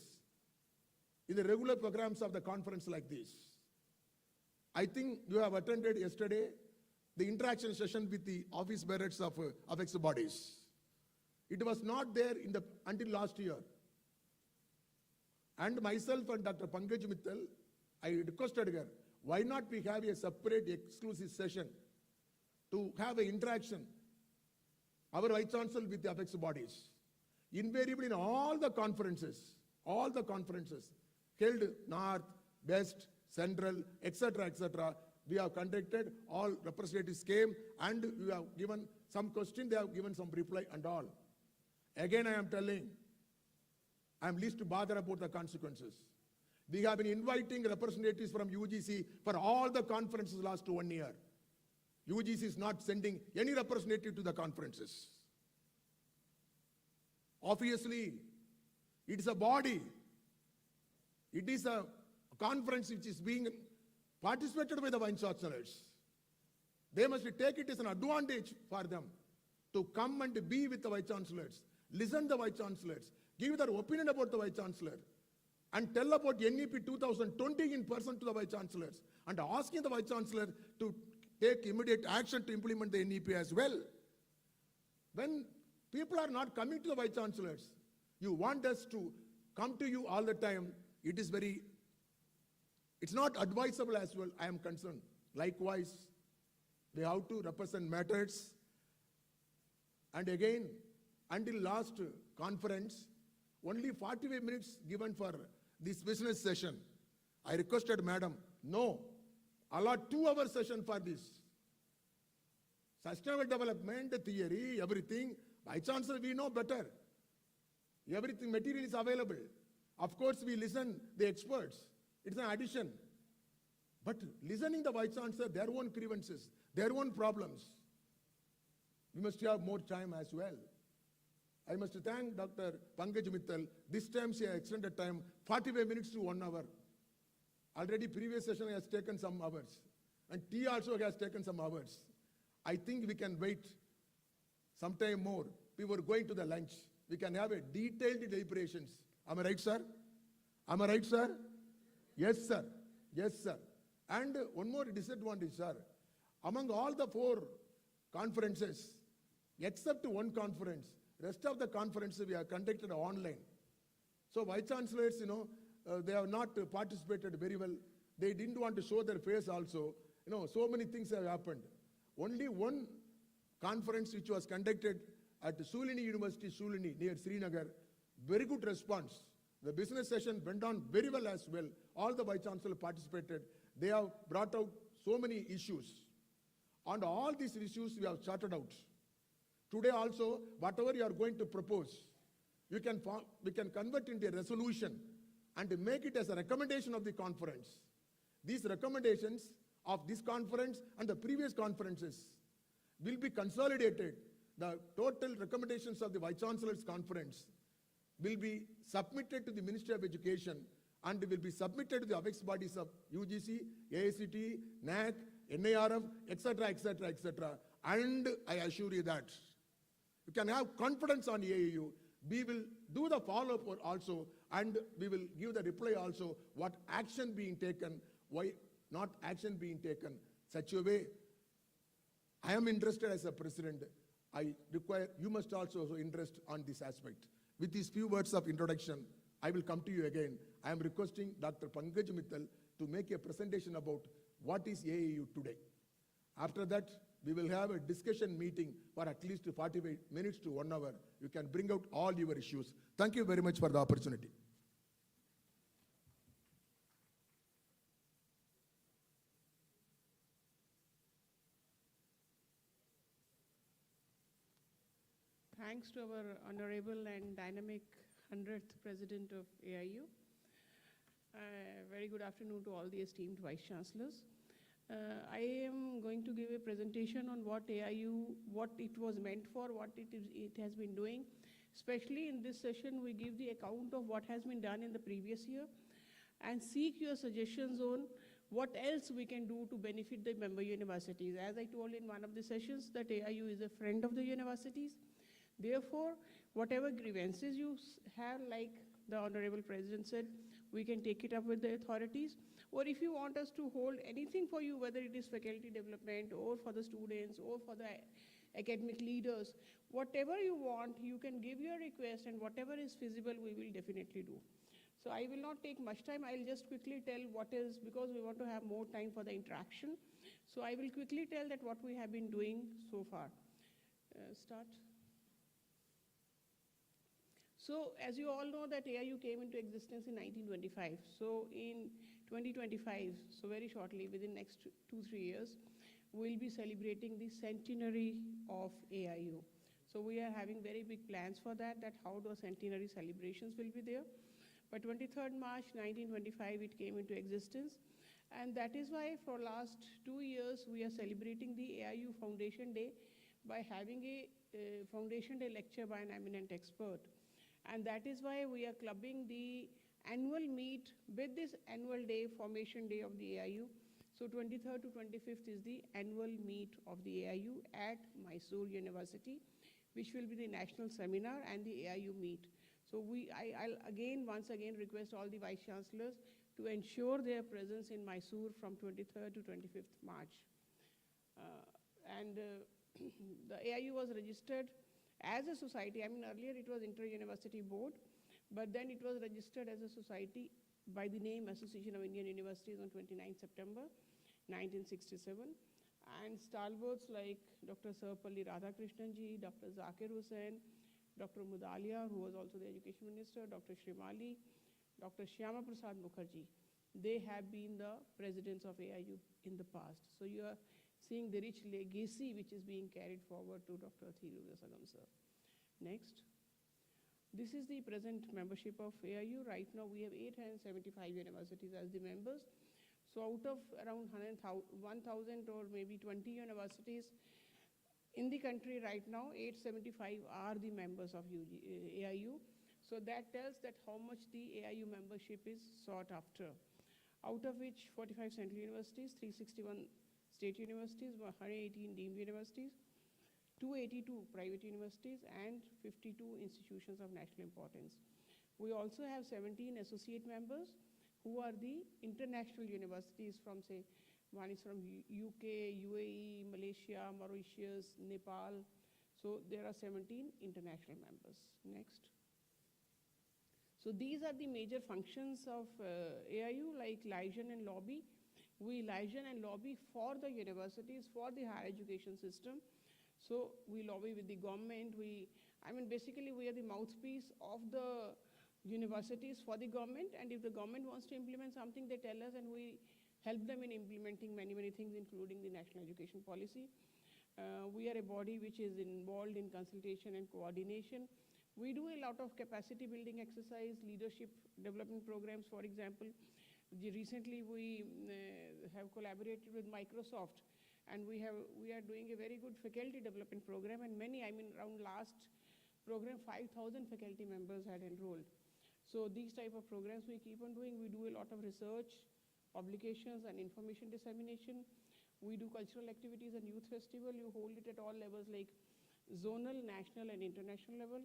H: in the regular programs of the conference like this. I think you have attended yesterday the interaction session with the office bearers of apex bodies. It was not there until last year. And myself and Dr. Pankaj Mittal, I requested her, why not we have a separate exclusive session to have an interaction, our Vice Chancellor with the apex bodies. Invariably in all the conferences held North, West, Central, etc., we have conducted, all representatives came and we have given some question, they have given some reply and all. Again I am telling, I am least bothered about the consequences. We have been inviting representatives from UGC for all the conferences last 1 year. UGC is not sending any representative to the conferences. Obviously, it is a body. It is a conference which is being participated by the Vice Chancellors. They must take it as an advantage for them to come and be with the Vice Chancellors, listen to the Vice Chancellors, give their opinion about the Vice Chancellor, and tell about NEP 2020 in person to the Vice Chancellors, and asking the Vice Chancellor to take immediate action to implement the NEP as well. When people are not coming to the Vice Chancellors, you want us to come to you all the time, it's not advisable as well, I am concerned. Likewise, they have to represent matters. And again, until last conference, only 45 minutes given for this business session. I requested, madam, no, allot 2-hour session for this. Sustainable development, theory, everything, Vice Chancellor, we know better. Everything, material is available. Of course, we listen the experts. It's an addition. But listening the Vice Chancellor, their own grievances, their own problems, we must have more time as well. I must thank Dr. Pankaj Mittal. This time she has extended time 45 minutes to 1 hour. Already previous session has taken some hours. And tea also has taken some hours. I think we can wait some time more. We were going to the lunch. We can have a detailed deliberations. Am I right, sir? Am I right, sir? Yes, sir. Yes, sir. And one more disadvantage, sir. Among all the 4 conferences, except one conference, rest of the conferences we have conducted online. So Vice Chancellors, they have not participated very well. They didn't want to show their face also. So many things have happened. Only one conference which was conducted at Sulini University, Sulini, near Srinagar, very good response. The business session went on very well as well. All the Vice Chancellors participated. They have brought out so many issues. And all these issues we have charted out. Today also, whatever you are going to propose, we can convert into a resolution and make it as a recommendation of the conference. These recommendations of this conference and the previous conferences will be consolidated. The total recommendations of the Vice Chancellor's conference will be submitted to the Ministry of Education, and will be submitted to the apex bodies of UGC, AICTE, NAC, NIRF, etc., etc., etc. And I assure you that you can have confidence on AAU. We will do the follow-up also, and we will give the reply also, what action being taken, why not action being taken, such a way. I am interested as a president. I require, you must also show interest on this aspect. With these few words of introduction, I will come to you again. I am requesting Dr. Pankaj Mittal to make a presentation about what is AAU today. After that, we will have a discussion meeting for at least 45 minutes to 1 hour. You can bring out all your issues. Thank you very much for the opportunity.
J: Thanks to our honorable and dynamic 100th President of AIU. Very good afternoon to all the esteemed Vice Chancellors. I am going to give a presentation on what AIU, what it was meant for, what it has been doing. Especially in this session, we give the account of what has been done in the previous year and seek your suggestions on what else we can do to benefit the member universities. As I told in one of the sessions, that AIU is a friend of the universities. Therefore, whatever grievances you have, like the Honorable President said, we can take it up with the authorities. Or if you want us to hold anything for you, whether it is faculty development or for the students or for the academic leaders, whatever you want, you can give your request, and whatever is feasible, we will definitely do. So I will not take much time. I'll just quickly tell what is, because we want to have more time for the interaction. So I will quickly tell that what we have been doing so far. Start. So as you all know that AIU came into existence in 1925. So in 2025, so very shortly, within next 2-3 years, we'll be celebrating the centenary of AIU. So we are having very big plans for that how the centenary celebrations will be there. But 23rd March 1925, it came into existence. And that is why for last 2 years, we are celebrating the AIU Foundation Day by having a Foundation Day lecture by an eminent expert. And that is why we are clubbing the annual meet with this annual day, formation day of the AIU. So 23rd to 25th is the annual meet of the AIU at Mysore University, which will be the national seminar and the AIU meet. So I'll once again request all the Vice Chancellors to ensure their presence in Mysore from 23rd to 25th March. The AIU was registered as a society. I mean, earlier it was Inter-University Board, but then it was registered as a society by the name Association of Indian Universities on 29 September 1967. And stalwarts like Dr. Sarvapalli Radhakrishnan ji, Dr. Zakir Hussain, Dr. Mudalia, who was also the Education Minister, Dr. Shrimali, Dr. Shyama Prasad Mukherjee, they have been the presidents of AIU in the past. So you are seeing the rich legacy which is being carried forward to Dr. Thiru Vesagam sir. Next. This is the present membership of AIU. Right now we have 875 universities as the members. So out of around 1,000 or maybe 20 universities in the country right now, 875 are the members of AIU. So that tells that how much the AIU membership is sought after. Out of which 45 central universities, 361 state universities, 118 deemed universities, 282 private universities, and 52 institutions of national importance. We also have 17 associate members who are the international universities from, say, one is from UK, UAE, Malaysia, Mauritius, Nepal. So there are 17 international members. Next. So these are the major functions of AIU, like liaison and lobby. We liaison and lobby for the universities, for the higher education system. So we lobby with the government. Basically we are the mouthpiece of the universities for the government, and if the government wants to implement something, they tell us, and we help them in implementing many things, including the national education policy. We are a body which is involved in consultation and coordination. We do a lot of capacity building exercise, leadership development programs, for example. Recently we have collaborated with Microsoft, and we are doing a very good faculty development program, and around last program 5,000 faculty members had enrolled. So these type of programs we keep on doing. We do a lot of research, publications, and information dissemination. We do cultural activities and youth festival. You hold it at all levels like zonal, national, and international level.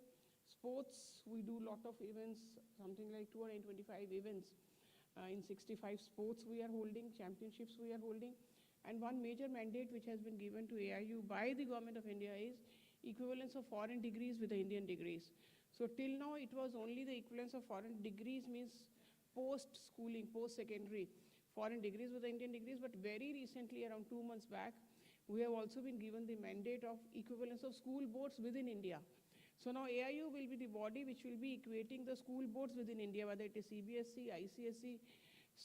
J: Sports, we do lot of events, something like 225 events in 65 sports we are holding, championships we are holding. And one major mandate which has been given to AIU by the government of India is equivalence of foreign degrees with the Indian degrees. So till now it was only the equivalence of foreign degrees, means post-schooling, post-secondary foreign degrees with the Indian degrees, but very recently, around 2 months back, we have also been given the mandate of equivalence of school boards within India. So now AIU will be the body which will be equating the school boards within India, whether it is CBSE, ICSE,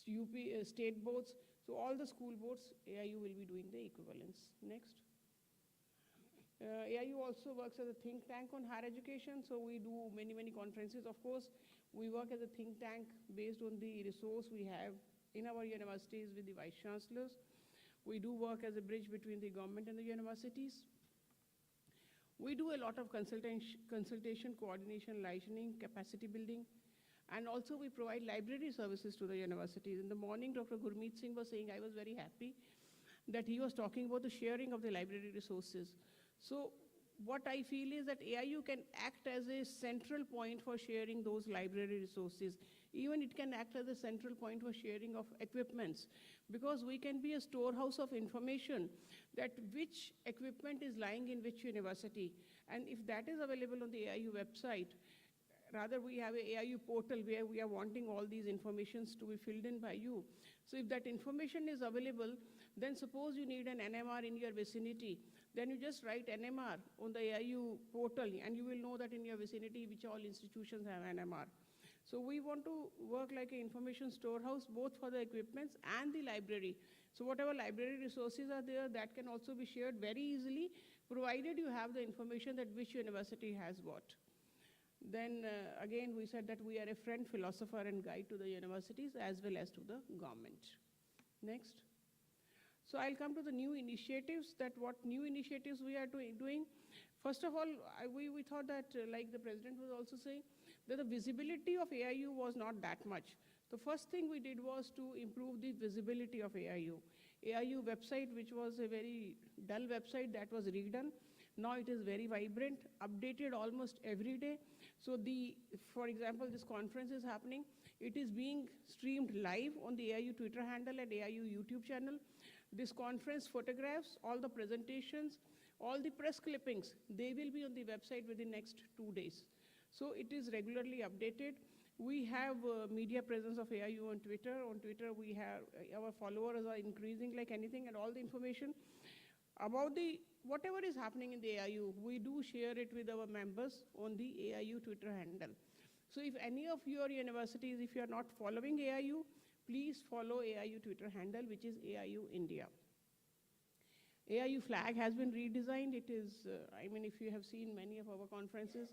J: UP, state boards. So all the school boards, AIU will be doing the equivalence. Next. AIU also works as a think tank on higher education. So we do many, many conferences. Of course, we work as a think tank based on the resource we have in our universities with the vice chancellors. We do work as a bridge between the government and the universities. We do a lot of consultation, coordination, licensing, capacity building, and also we provide library services to the universities. In the morning, Dr. Gurmeet Singh was saying, I was very happy that he was talking about the sharing of the library resources. So what I feel is that AIU can act as a central point for sharing those library resources. Even it can act as a central point for sharing of equipments, because we can be a storehouse of information that which equipment is lying in which university. And if that is available on the AIU website, rather we have a AIU portal where we are wanting all these informations to be filled in by you. So if that information is available, then suppose you need an NMR in your vicinity, then you just write NMR on the AIU portal and you will know that in your vicinity which all institutions have NMR. So we want to work like an information storehouse both for the equipments and the library. So whatever library resources are there, that can also be shared very easily, provided you have the information that which university has what. Then again, we said that we are a friend, philosopher, and guide to the universities as well as to the government. Next. So I'll come to the new initiatives, that what new initiatives we are doing. First of all, we thought that, like the president was also saying, that the visibility of AIU was not that much. The first thing we did was to improve the visibility of AIU. AIU website, which was a very dull website, that was redone. Now it is very vibrant, updated almost every day. So for example, this conference is happening. It is being streamed live on the AIU Twitter handle and AIU YouTube channel. This conference photographs, all the presentations, all the press clippings, they will be on the website within next 2 days. So it is regularly updated. We have media presence of AIU on Twitter. On Twitter, we have our followers are increasing like anything, and all the information about whatever is happening in the AIU, we do share it with our members on the AIU Twitter handle. So if any of your universities, if you are not following AIU, please follow AIU Twitter handle, which is AIU India. AIU flag has been redesigned. It is, if you have seen many of our conferences,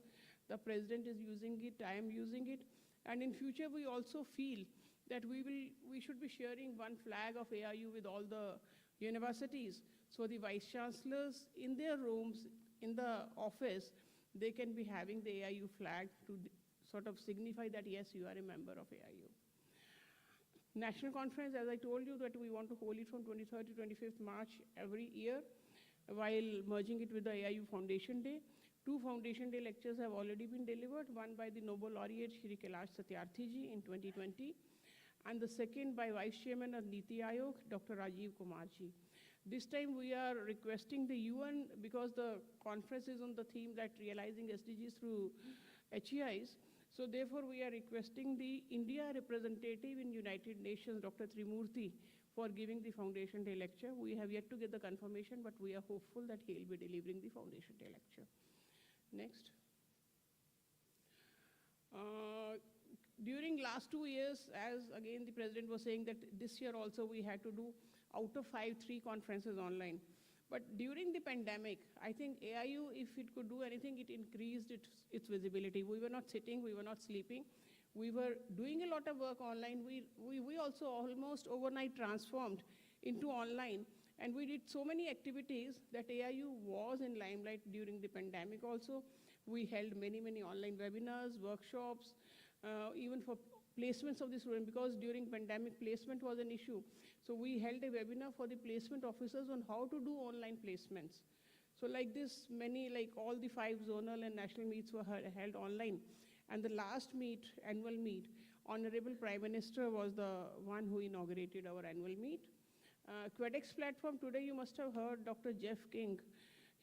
J: the president is using it, I am using it. And in future, we also feel that we should be sharing one flag of AIU with all the universities. So the vice chancellors in their rooms, in the office, they can be having the AIU flag to sort of signify that, yes, you are a member of AIU. National conference, as I told you, that we want to hold it from 23rd to 25th March every year, while merging it with the AIU Foundation Day. 2 Foundation Day lectures have already been delivered, one by the Nobel laureate Shri Kailash Satyarthi in 2020, and the second by Vice Chairman of Niti Aayog, Dr. Rajiv Kumarji. This time we are requesting the UN, because the conference is on the theme that realizing SDGs through HEIs. So therefore we are requesting the India representative in United Nations, Dr. Trimurti, for giving the Foundation Day lecture. We have yet to get the confirmation, but we are hopeful that he will be delivering the Foundation Day lecture. Next. During last 2 years, as again the president was saying, that this year also we had to do out of 5, 3 conferences online. But during the pandemic, I think AIU, if it could do anything, it increased its visibility. We were not sitting, we were not sleeping. We were doing a lot of work online. We also almost overnight transformed into online. And we did so many activities that AIU was in limelight during the pandemic also. We held many, many online webinars, workshops, even for placements of the student, because during pandemic placement was an issue. So we held a webinar for the placement officers on how to do online placements. So like this, many, like all the 5 zonal and national meets were held online. And the last meet, annual meet, Honorable Prime Minister was the one who inaugurated our annual meet. QuedX platform, today you must have heard Dr. Jeff King.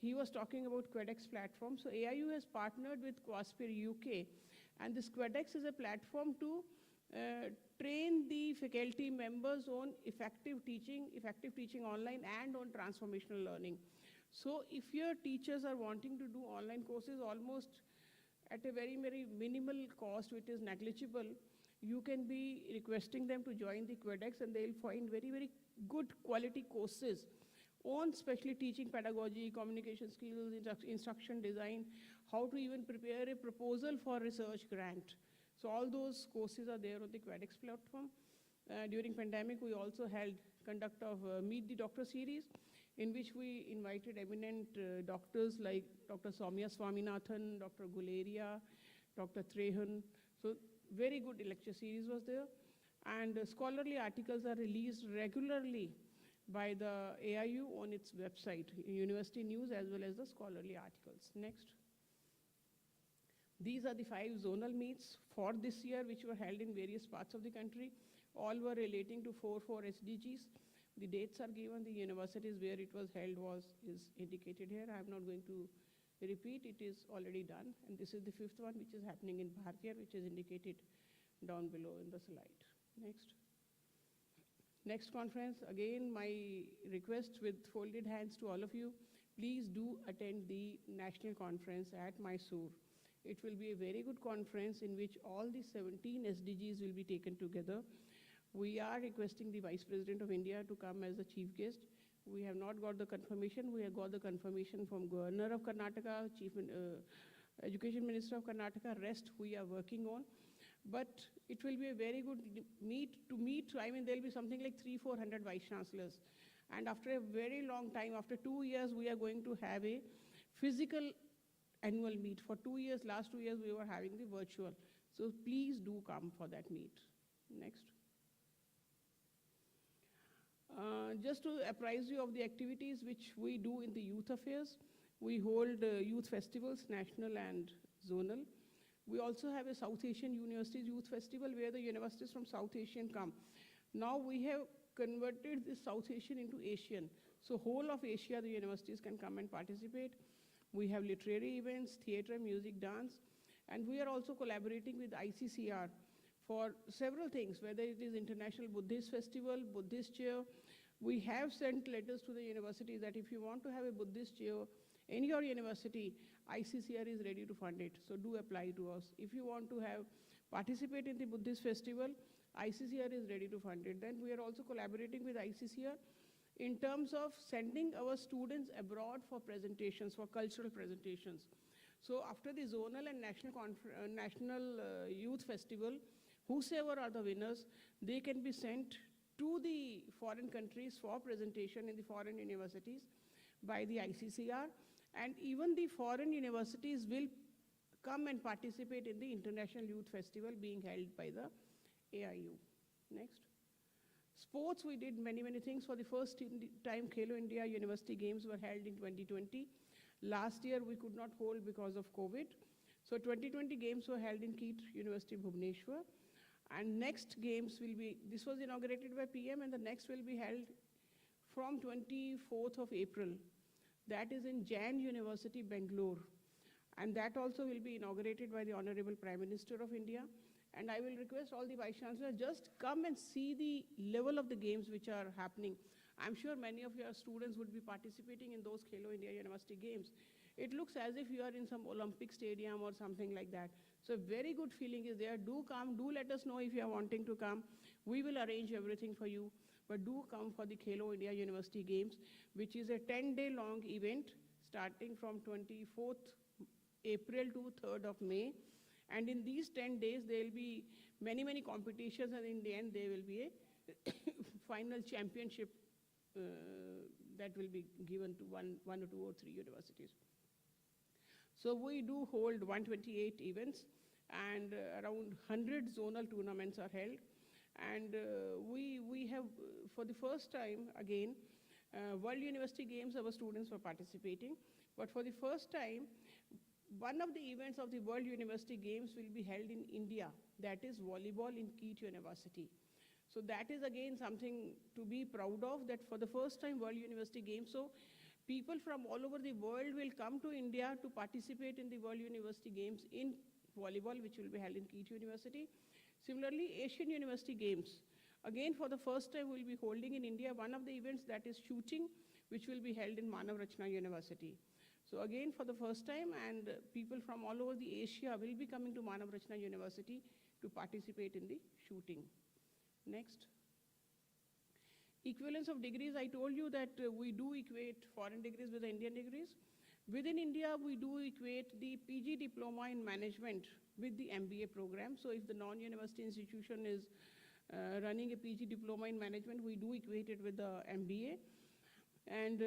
J: He was talking about QuedX platform. So AIU has partnered with Quaspir UK, and this QuedX is a platform to train the faculty members on effective teaching online and on transformational learning. So if your teachers are wanting to do online courses almost at a very, very minimal cost, which is negligible, you can be requesting them to join the QuedX, and they'll find very, very good quality courses on especially teaching pedagogy, communication skills, instruction design, how to even prepare a proposal for research grant. So all those courses are there on the QuedX platform. During pandemic, we also held conduct of Meet the Doctor series, in which we invited eminent doctors like Dr. Soumya Swaminathan, Dr. Guleria, Dr. Trehan. So very good lecture series was there. And scholarly articles are released regularly by the AIU on its website, University News, as well as the scholarly articles. Next. These are the 5 zonal meets for this year, which were held in various parts of the country. All were relating to 4 SDGs. The dates are given, the universities where it was held is indicated here. I'm not going to repeat, it is already done. And this is the 5th one, which is happening in Bhartiya, which is indicated down below in the slide. Next. Next conference, again, my request with folded hands to all of you, please do attend the national conference at Mysore. It will be a very good conference in which all the 17 SDGs will be taken together. We are requesting the Vice President of India to come as the chief guest. We have not got the confirmation. We have got the confirmation from Governor of Karnataka, Education Minister of Karnataka. Rest we are working on. But it will be a very good meet. I mean, there'll be something like 300-400 Vice Chancellors. And after a very long time, after 2 years, we are going to have a physical annual meet. For 2 years, last 2 years, we were having the virtual. So please do come for that meet. Next. Just to apprise you of the activities which we do in the youth affairs, we hold youth festivals, national and zonal. We also have a South Asian Universities Youth Festival where the universities from South Asian come. Now we have converted this South Asian into Asian. So whole of Asia, the universities can come and participate. We have literary events, theater, music, dance, and we are also collaborating with ICCR for several things, whether it is International Buddhist Festival, Buddhist Chair. We have sent letters to the university that if you want to have a Buddhist chair in your university, ICCR is ready to fund it. So do apply to us. If you want to participate in the Buddhist festival, ICCR is ready to fund it. Then we are also collaborating with ICCR in terms of sending our students abroad for presentations, for cultural presentations. So after the zonal and national youth festival, whosoever are the winners, they can be sent to the foreign countries for presentation in the foreign universities by the ICCR, and even the foreign universities will come and participate in the International Youth Festival being held by the AIU. Next. Sports, we did many things. For the first time, Khelo India University Games were held in 2020. Last year, we could not hold because of COVID. So 2020 games were held in KIIT University, Bhubaneswar. And next games will be, this was inaugurated by PM, and the next will be held from 24th of April. That is in Jain University, Bangalore. And that also will be inaugurated by the Honorable Prime Minister of India. And I will request all the Vice Chancellors, just come and see the level of the games which are happening. I'm sure many of your students would be participating in those Khelo India University Games. It looks as if you are in some Olympic stadium or something like that. So a very good feeling is there. Do come, do let us know if you are wanting to come. We will arrange everything for you. But do come for the Khelo India University Games, which is a 10-day long event starting from 24th April to 3rd of May. And in these 10 days, there will be many competitions, and in the end, there will be a final championship that will be given to one or two or three universities. So we do hold 128 events, and around 100 zonal tournaments are held. And we have, for the first time again, World University Games, our students were participating. But for the first time, one of the events of the World University Games will be held in India, that is volleyball in Keet University. So that is again something to be proud of, that for the first time World University Games. So people from all over the world will come to India to participate in the World University Games in volleyball, which will be held in Keet University. Similarly, Asian University Games, again for the first time we'll be holding in India one of the events, that is shooting, which will be held in Manav Rachna University. So again for the first time, and people from all over the Asia will be coming to Manav Rachna University to participate in the shooting. Next. Equivalence of degrees, I told you that we do equate foreign degrees with the Indian degrees. Within India, we do equate the PG diploma in management with the MBA program. So if the non-university institution is running a PG diploma in management, we do equate it with the MBA. And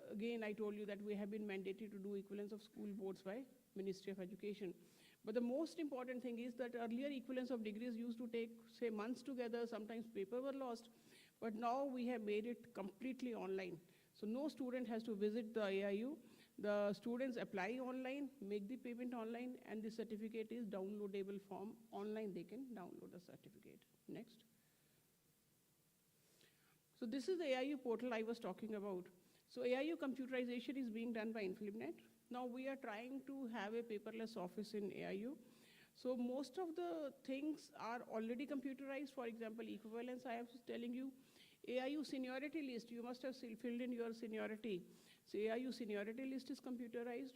J: again, I told you that we have been mandated to do equivalence of school boards by Ministry of Education. But the most important thing is that earlier equivalence of degrees used to take, say, months together, sometimes paper were lost, but now we have made it completely online. So no student has to visit the AIU. The students apply online, make the payment online, and the certificate is downloadable form online. They can download the certificate. Next. So this is the AIU portal I was talking about. So AIU computerization is being done by InflipNet. Now we are trying to have a paperless office in AIU. So most of the things are already computerized. For example, equivalence, I was telling you. AIU seniority list, you must have filled in your seniority. So AIU seniority list is computerized.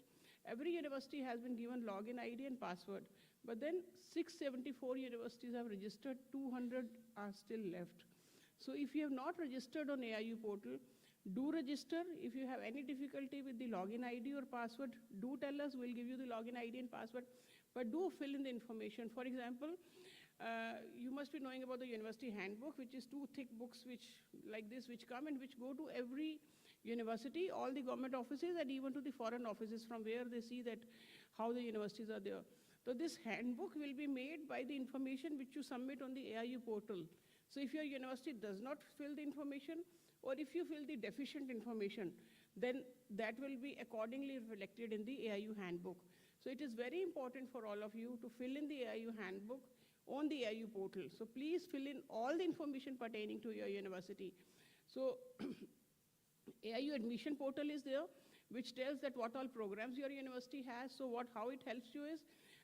J: Every university has been given login ID and password. But then 674 universities have registered, 200 are still left. So if you have not registered on AIU portal, do register. If you have any difficulty with the login ID or password, do tell us, we'll give you the login ID and password, but do fill in the information. For example, you must be knowing about the university handbook, which is 2 thick books like this, which come and which go to every university, all the government offices, and even to the foreign offices from where they see that how the universities are there. So this handbook will be made by the information which you submit on the AIU portal. So if your university does not fill the information, or if you fill the deficient information, then that will be accordingly reflected in the AIU handbook. So it is very important for all of you to fill in the AIU handbook on the AIU portal. So please fill in all the information pertaining to your university. So AIU admission portal is there, which tells that what all programs your university has. So how it helps you is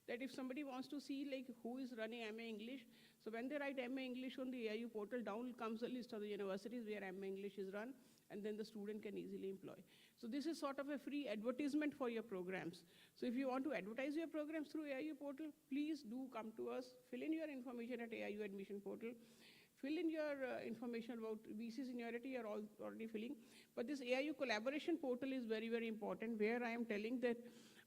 J: that if somebody wants to see like who is running MA English, so when they write MA English on the AIU portal, down comes a list of the universities where MA English is run, and then the student can easily employ. So this is sort of a free advertisement for your programs. So if you want to advertise your programs through AIU portal, please do come to us, fill in your information at AIU admission portal, fill in your information about VC seniority, you're already filling. But this AIU collaboration portal is very, very important, where I am telling that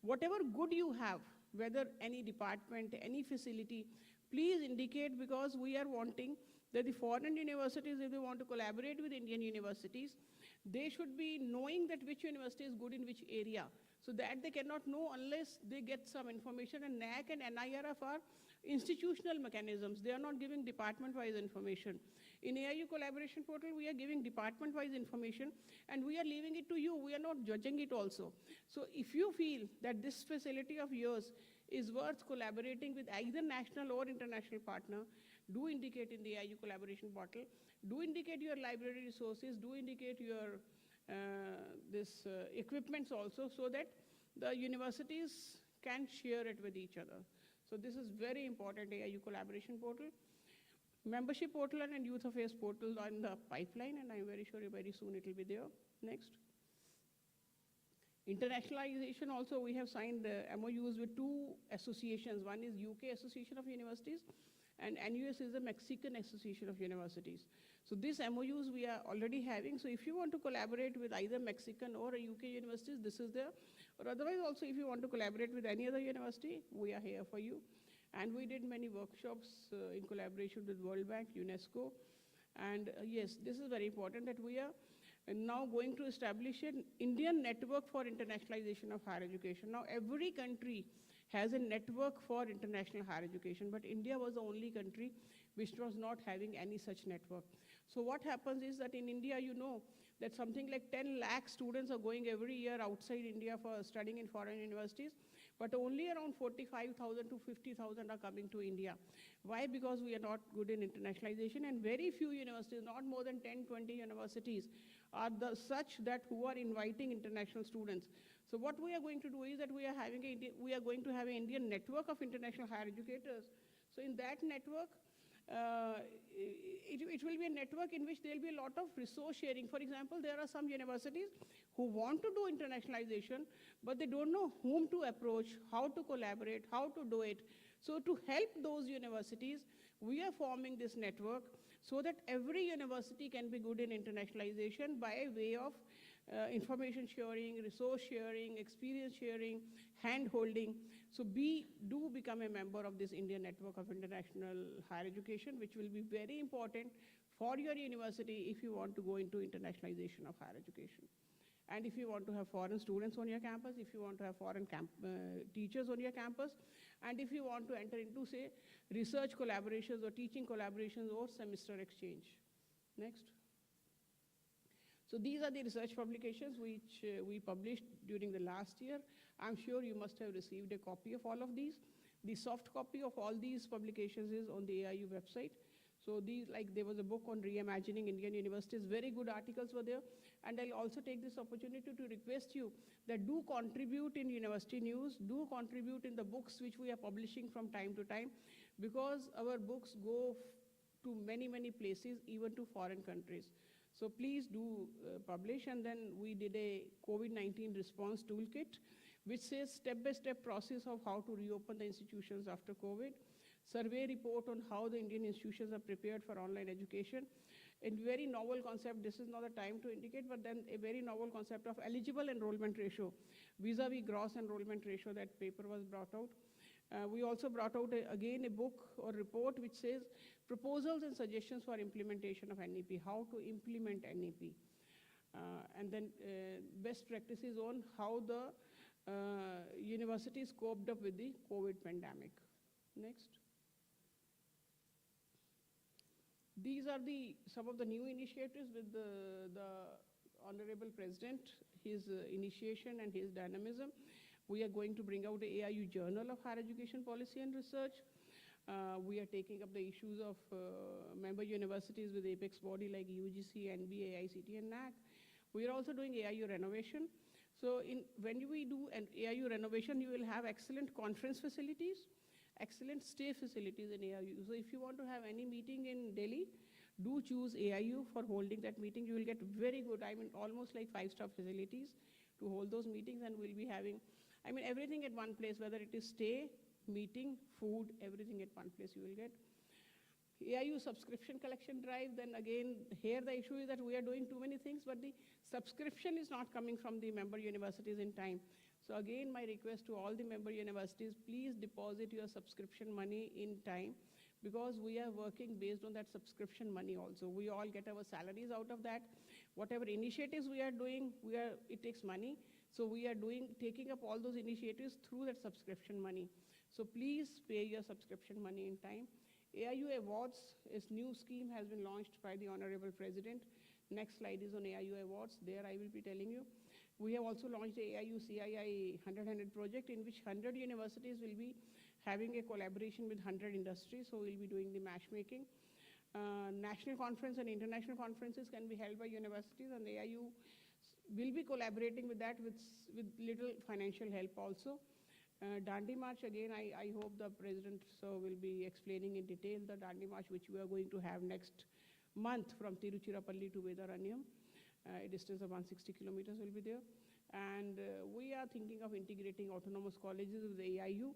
J: whatever good you have, whether any department, any facility, please indicate, because we are wanting that the foreign universities, if they want to collaborate with Indian universities, they should be knowing that which university is good in which area. So that they cannot know unless they get some information, and NAC and NIRF are institutional mechanisms. They are not giving department-wise information. In AIU collaboration portal, we are giving department-wise information, and we are leaving it to you. We are not judging it also. So if you feel that this facility of yours is worth collaborating with either national or international partner, do indicate in the AIU collaboration portal. Do indicate your library resources. Do indicate your equipments also, so that the universities can share it with each other. So this is very important, AIU collaboration portal. Membership portal and youth affairs portal are in the pipeline, and I'm very sure very soon it will be there. Next. Internationalization also, we have signed MOUs with 2 associations. One is UK Association of Universities, and NUS is the Mexican Association of Universities. So these MOUs we are already having. So if you want to collaborate with either Mexican or UK universities, this is there. Or otherwise also, if you want to collaborate with any other university, we are here for you. And we did many workshops in collaboration with World Bank, UNESCO. And yes, this is very important that we are now going to establish an Indian network for internationalization of higher education. Now every country has a network for international higher education, but India was the only country which was not having any such network. So what happens is that in India, you know, that something like 10 lakh students are going every year outside India for studying in foreign universities, but only around 45,000 to 50,000 are coming to India. Why? Because we are not good in internationalization, and very few universities, not more than 10, 20 universities, are such that who are inviting international students. So what we are going to do is that we are going to have an Indian network of international higher educators. So in that network, it will be a network in which there will be a lot of resource sharing. For example, there are some universities who want to do internationalization, but they don't know whom to approach, how to collaborate, how to do it. So to help those universities, we are forming this network so that every university can be good in internationalization by way of information sharing, resource sharing, experience sharing, hand-holding. So do become a member of this Indian network of international higher education, which will be very important for your university if you want to go into internationalization of higher education. And if you want to have foreign students on your campus, if you want to have foreign teachers on your campus, and if you want to enter into, say, research collaborations or teaching collaborations or semester exchange. Next. So these are the research publications which we published during the last year. I'm sure you must have received a copy of all of these. The soft copy of all these publications is on the AIU website. So there was a book on reimagining Indian universities, very good articles were there. And I'll also take this opportunity to request you that do contribute in university news, do contribute in the books which we are publishing from time to time, because our books go to many, many places, even to foreign countries. So please do publish. And then we did a COVID-19 response toolkit, which says step-by-step process of how to reopen the institutions after COVID, survey report on how the Indian institutions are prepared for online education. A very novel concept, this is not the time to indicate, but then a very novel concept of eligible enrollment ratio, vis-a-vis gross enrollment ratio. That paper was brought out. We also brought out, again, a book or report which says proposals and suggestions for implementation of NEP, how to implement NEP. And then best practices on how the universities coped up with the COVID pandemic. Next. These are some of the new initiatives with the Honorable President, his initiation and his dynamism. We are going to bring out the AIU Journal of Higher Education Policy and Research. We are taking up the issues of member universities with apex body like UGC, NBA, AICT, and NAC. We are also doing AIU renovation. So when we do an AIU renovation, you will have excellent conference facilities, excellent stay facilities in AIU. So if you want to have any meeting in Delhi, do choose AIU for holding that meeting. You will get very good, almost like 5-star facilities to hold those meetings, and we'll be having, everything at one place, whether it is stay, meeting, food, everything at one place you will get. AIU subscription collection drive, then again, here the issue is that we are doing too many things, but the subscription is not coming from the member universities in time. So again, my request to all the member universities, please deposit your subscription money in time, because we are working based on that subscription money also. We all get our salaries out of that. Whatever initiatives we are doing, it takes money. So we are taking up all those initiatives through that subscription money. So please pay your subscription money in time. AIU Awards, a new scheme has been launched by the Honorable President. Next slide is on AIU Awards. There I will be telling you. We have also launched the AIU CII 100 project, in which 100 universities will be having a collaboration with 100 industries. So we'll be doing the matchmaking. National conference and international conferences can be held by universities, and the AIU will be collaborating with that with little financial help also. Dandi March, again, I hope the President will be explaining in detail the Dandi March, which we are going to have next month from Tiruchirappalli to Vedaranyam. A distance of 160 kilometers will be there. And we are thinking of integrating autonomous colleges with the AIU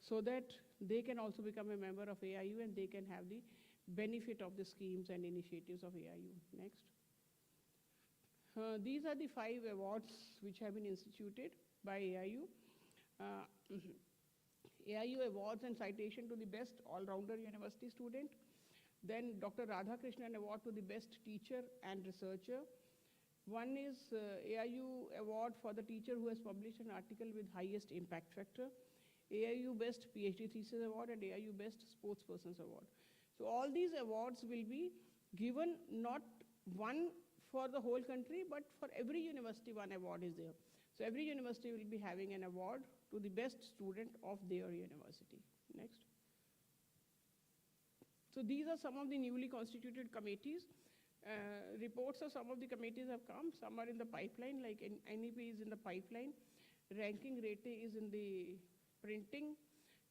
J: so that they can also become a member of AIU and they can have the benefit of the schemes and initiatives of AIU. Next. These are the 5 awards which have been instituted by AIU. AIU Awards and Citation to the Best All-Rounder University Student. Then Dr. Radhakrishnan Award to the Best Teacher and Researcher. One is AIU Award for the teacher who has published an article with highest impact factor. AIU Best PhD Thesis Award, and AIU Best Sportspersons Award. So all these awards will be given not one for the whole country, but for every university one award is there. So every university will be having an award to the best student of their university. Next. So these are some of the newly constituted committees. Reports of some of the committees have come. Some are in the pipeline, like NEP is in the pipeline. Ranking rate is in the printing.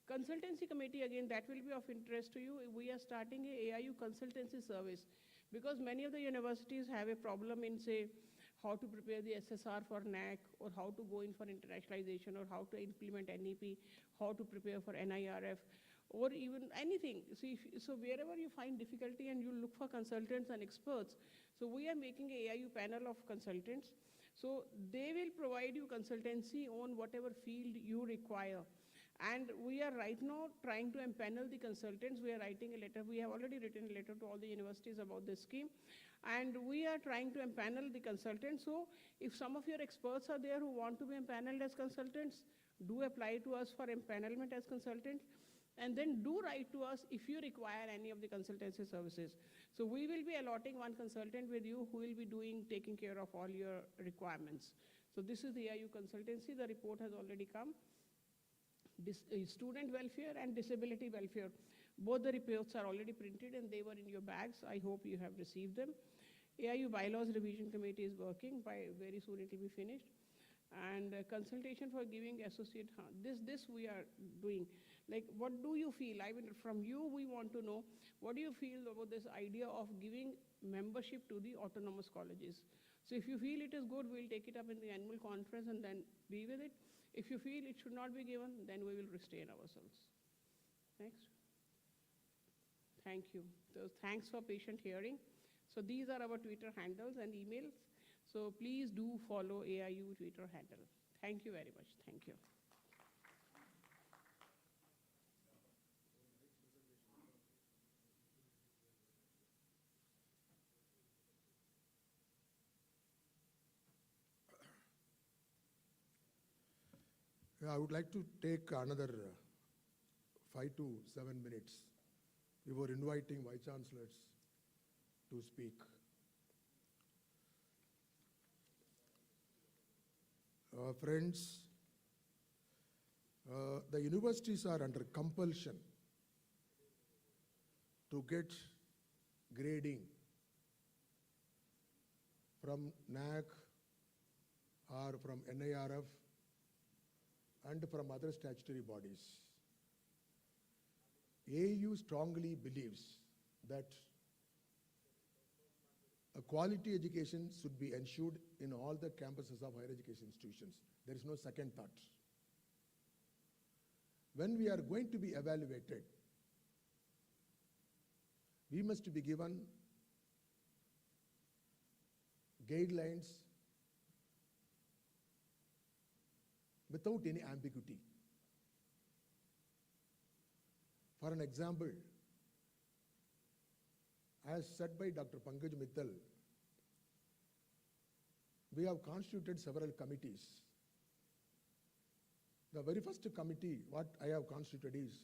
J: Consultancy committee, again, that will be of interest to you. We are starting a AIU consultancy service because many of the universities have a problem in, say, how to prepare the SSR for NAC, or how to go in for internationalization, or how to implement NEP, how to prepare for NIRF, or even anything. So wherever you find difficulty and you look for consultants and experts, so we are making a AIU panel of consultants. So they will provide you consultancy on whatever field you require. And we are right now trying to empanel the consultants. We are writing a letter. We have already written a letter to all the universities about this scheme. And we are trying to empanel the consultants. So if some of your experts are there who want to be empaneled as consultants, do apply to us for empanelment as consultants. And then do write to us if you require any of the consultancy services. So we will be allotting one consultant with you who will be taking care of all your requirements. So this is the AIU consultancy. The report has already come. Student welfare and disability welfare. Both the reports are already printed and they were in your bags. I hope you have received them. AIU bylaws revision committee is working. Very soon it will be finished. And consultation for giving associate, this we are doing. Like, what do you feel? I mean, from you, we want to know, what do you feel about this idea of giving membership to the autonomous colleges? So if you feel it is good, we'll take it up in the annual conference and then be with it. If you feel it should not be given, then we will restrain ourselves. Next. Thank you. So thanks for patient hearing. So these are our Twitter handles and emails. So please do follow AIU Twitter handle. Thank you very much. Thank you.
H: I would like to take another 5 to 7 minutes before inviting Vice Chancellors to speak. Friends, the universities are under compulsion to get grading from NAC or from NIRF and from other statutory bodies. AU strongly believes that a quality education should be ensured in all the campuses of higher education institutions. There is no second thought. When we are going to be evaluated, we must be given guidelines without any ambiguity. For an example, as said by Dr. Pankaj Mittal, we have constituted several committees. The very first committee, what I have constituted is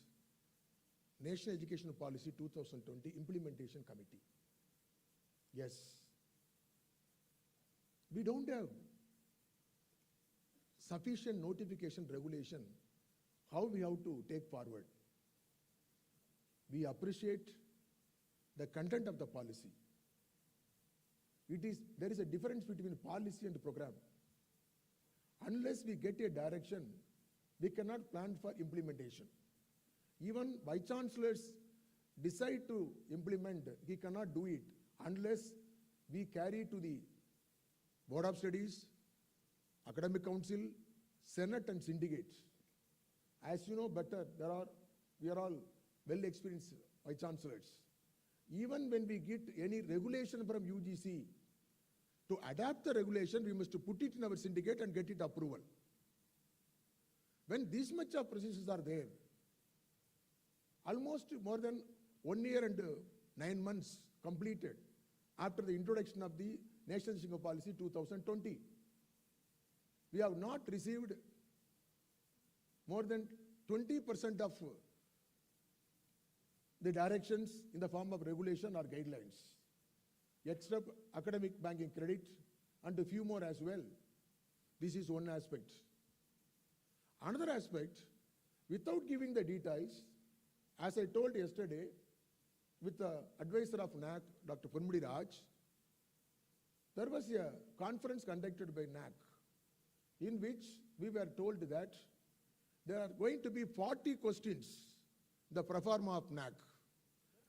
H: National Education Policy 2020 Implementation Committee. Yes. We don't have sufficient notification regulation how we have to take forward. We appreciate the content of the policy. There is a difference between policy and program. Unless we get a direction, we cannot plan for implementation. Even Vice Chancellors decide to implement, he cannot do it unless we carry to the Board of Studies, Academic Council, Senate and syndicates. As you know better, we are all well-experienced Vice Chancellors. Even when we get any regulation from UGC, to adapt the regulation, we must put it in our syndicate and get it approval. When this much of processes are there, almost more than 1 year and 9 months completed after the introduction of the National Education Policy 2020. We have not received more than 20% of the directions in the form of regulation or guidelines, except academic banking credit and a few more as well. This is one aspect. Another aspect, without giving the details, as I told yesterday, with the advisor of NAC, Dr. Punmudi Raj, there was a conference conducted by NAC in which we were told that there are going to be 40 questions, the pro forma of NAC,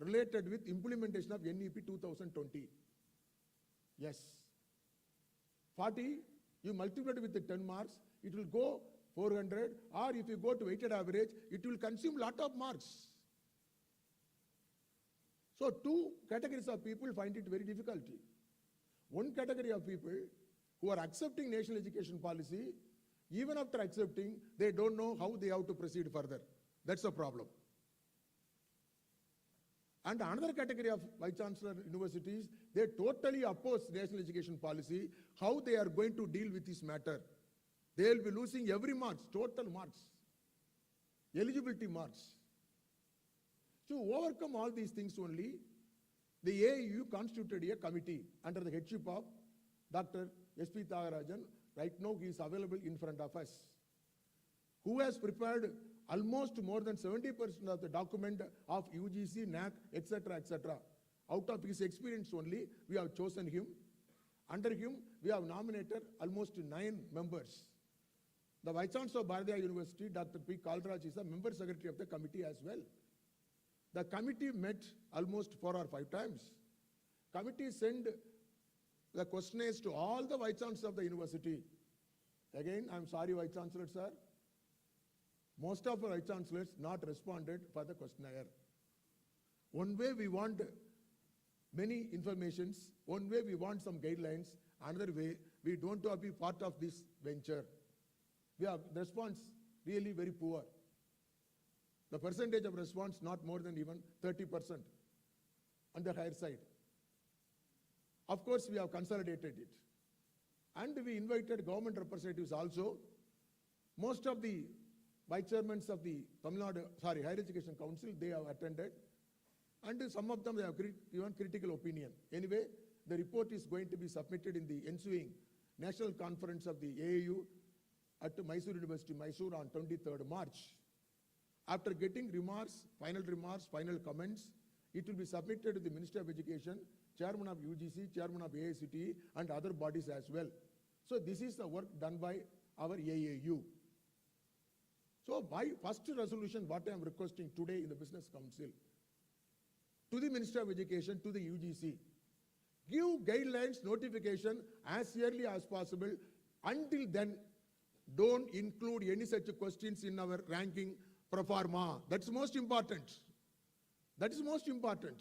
H: related with implementation of NEP 2020. Yes. 40, you multiply it with the 10 marks, it will go 400, or if you go to weighted average, it will consume lot of marks. So two categories of people find it very difficult. One category of people who are accepting national education policy, even after accepting, they don't know how they have to proceed further. That's a problem. And another category of Vice Chancellor universities, they totally oppose national education policy, how they are going to deal with this matter. They will be losing every marks, total marks, eligibility marks. To overcome all these things only, the AAU constituted a committee under the headship of Dr. S.P. Thagarajan. Right now he is available in front of us, who has prepared almost more than 70% of the document of UGC, NAC, etc., etc. Out of his experience only, we have chosen him. Under him, we have nominated almost 9 members. The Vice Chancellor of Bharathiya University, Dr. P. Kalraj, is a member secretary of the committee as well. The committee met almost 4 or 5 times. Committee sent the questionnaires to all the Vice Chancellors of the university. Again, I'm sorry, Vice Chancellor, sir. Most of our Vice Chancellors not responded for the questionnaire. One way we want many informations, one way we want some guidelines, another way we don't want to be part of this venture. We have the response really very poor. The percentage of response not more than even 30% on the higher side. Of course, we have consolidated it. And we invited government representatives also. Most of the vice chairmen of the Higher Education Council, they have attended. And some of them they have given critical opinion. Anyway, the report is going to be submitted in the ensuing National Conference of the AAU at Mysore University, Mysore on 23rd March. After getting remarks, final comments, it will be submitted to the Minister of Education, Chairman of UGC, Chairman of AICTE, and other bodies as well. So this is the work done by our AAU. So by first resolution, what I am requesting today in the Business Council, to the Minister of Education, to the UGC, give guidelines, notification as early as possible. Until then, don't include any such questions in our ranking pro forma. That's most important. That is most important.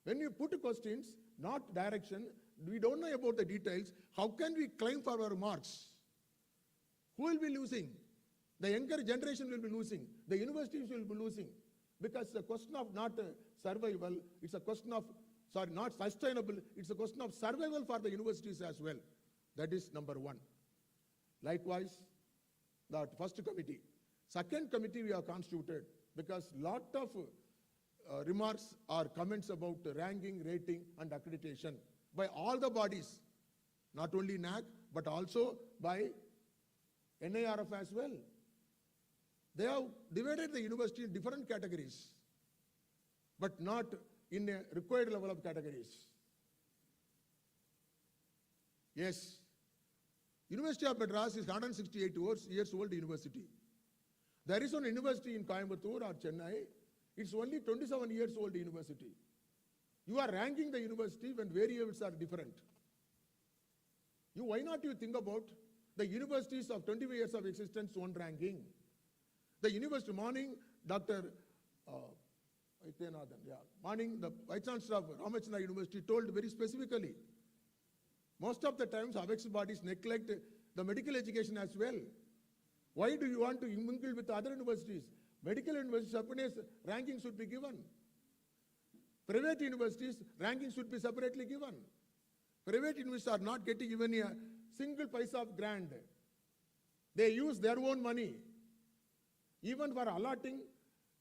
H: When you put questions, not direction, we don't know about the details, how can we claim for our marks? Who will be losing? The younger generation will be losing. The universities will be losing. Because the question of not survival, it's a question of, not sustainable, it's a question of survival for the universities as well. That is number one. Likewise, the first committee. Second committee we have constituted because lot of remarks or comments about ranking, rating and accreditation by all the bodies, not only NAC, but also by NIRF as well. They have divided the university in different categories, but not in a required level of categories. Yes, University of Madras is 168 years old university. There is one university in Coimbatore or Chennai, it's only 27 years old university. You are ranking the university when variables are different. Why not you think about the universities of 25 years of existence, one ranking? The university, morning, Dr. Morning, the Vice Chancellor of Ramachandra University told very specifically, most of the times apex bodies neglect the medical education as well. Why do you want to mingle with other universities? Medical universities, separate rankings should be given. Private universities, rankings should be separately given. Private universities are not getting even a single paisa of grant. They use their own money. Even for allotting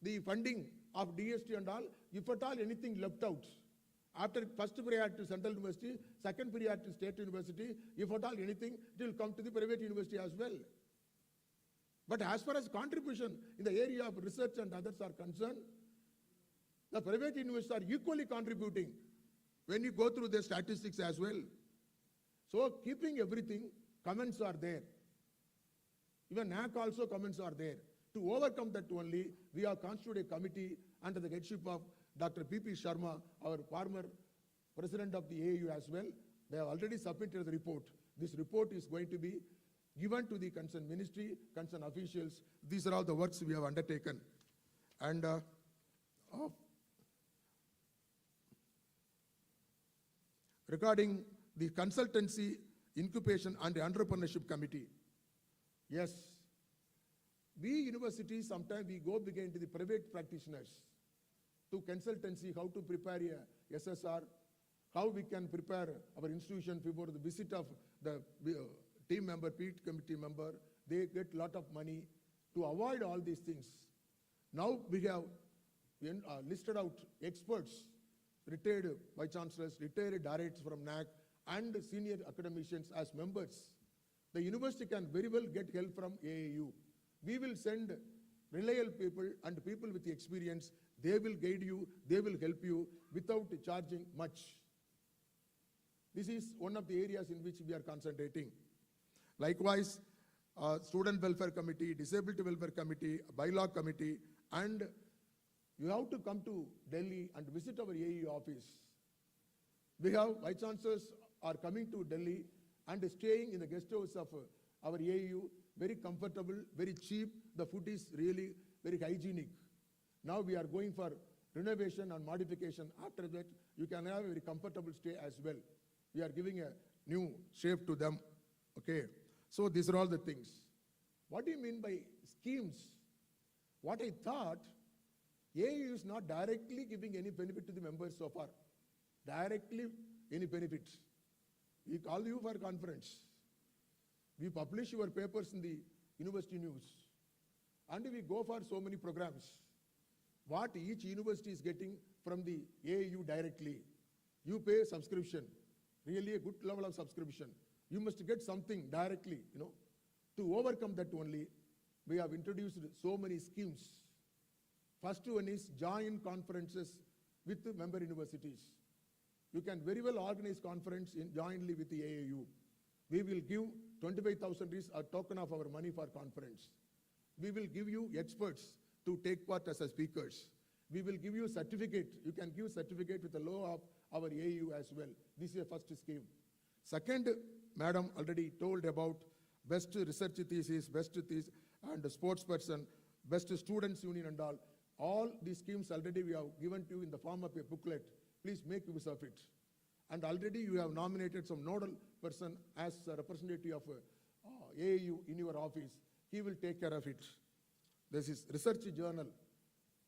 H: the funding of DST and all, if at all anything left out, after first priority central university, second priority state university, if at all anything, it will come to the private university as well. But as far as contribution in the area of research and others are concerned, the private universities are equally contributing when you go through the statistics as well. So keeping everything, comments are there. Even NAC also comments are there. To overcome that only, we have constituted a committee under the headship of Dr. P.P. Sharma, our former president of the AAU as well. They have already submitted the report. This report is going to be given to the concerned ministry, concerned officials. These are all the works we have undertaken. And regarding the consultancy, incubation and entrepreneurship committee, yes, we universities, sometimes we go behind to the private practitioners to consultancy, how to prepare a SSR, how we can prepare our institution before the visit of the team member, PET committee member. They get a lot of money to avoid all these things. Now we have listed out experts, retired vice-chancellors, retired directors from NAC, and senior academicians as members. The university can very well get help from AAU. We will send reliable people and people with the experience. They will guide you, they will help you without charging much. This is one of the areas in which we are concentrating. Likewise, Student Welfare Committee, Disabled Welfare Committee, Bylaw Committee, and you have to come to Delhi and visit our AAU office. We have vice-chancellors are coming to Delhi and staying in the guest house of our AAU, very comfortable, very cheap. The food is really very hygienic. Now we are going for renovation and modification. After that, you can have a very comfortable stay as well. We are giving a new shape to them. Okay, so these are all the things. What do you mean by schemes? What I thought, AAU is not directly giving any benefit to the members so far. Directly any benefit. We call you for conference. We publish your papers in the university news. And we go for so many programs. What each university is getting from the AAU directly, you pay subscription, really a good level of subscription. You must get something directly, To overcome that only, we have introduced so many schemes. First one is join conferences with the member universities. You can very well organize conference jointly with the AAU. We will give 25,000 is a token of our money for conference. We will give you experts to take part as speakers. We will give you certificate. You can give certificate with the law of our AAU as well. This is the first scheme. Second, madam already told about best research thesis, best thesis, and sports person, best students union and all. All these schemes already we have given to you in the form of a booklet. Please make use of it. And already you have nominated some nodal person as a representative of AAU in your office. He will take care of it. This is research journal.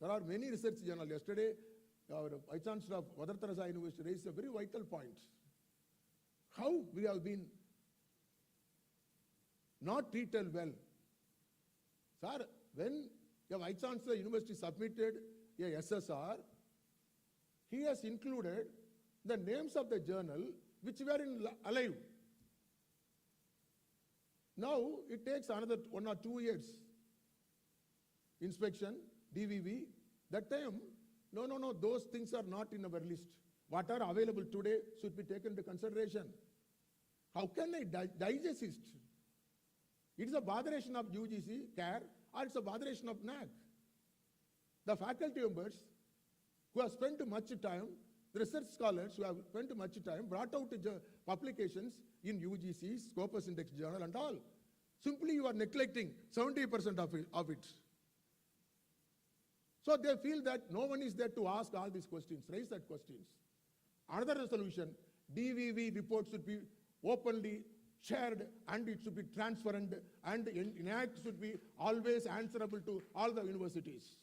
H: There are many research journals. Yesterday, our Vice-Chancellor of Mother Teresa University raised a very vital point. How we have been not treated well. Sir, when the Vice-Chancellor University submitted a SSR, he has included the names of the journal which were alive. Now it takes another 1 or 2 years. Inspection, DVV, that time, no, those things are not in our list. What are available today should be taken into consideration. How can I digest it? It is a botheration of UGC, CARE, or it's a botheration of NAC. The faculty members who have spent much time, the research scholars who have spent much time, brought out publications in UGC, Scopus Index Journal and all. Simply you are neglecting 70% of it. So they feel that no one is there to ask all these questions, raise that questions. Another resolution, DVV reports should be openly shared and it should be transparent and NAC should be always answerable to all the universities.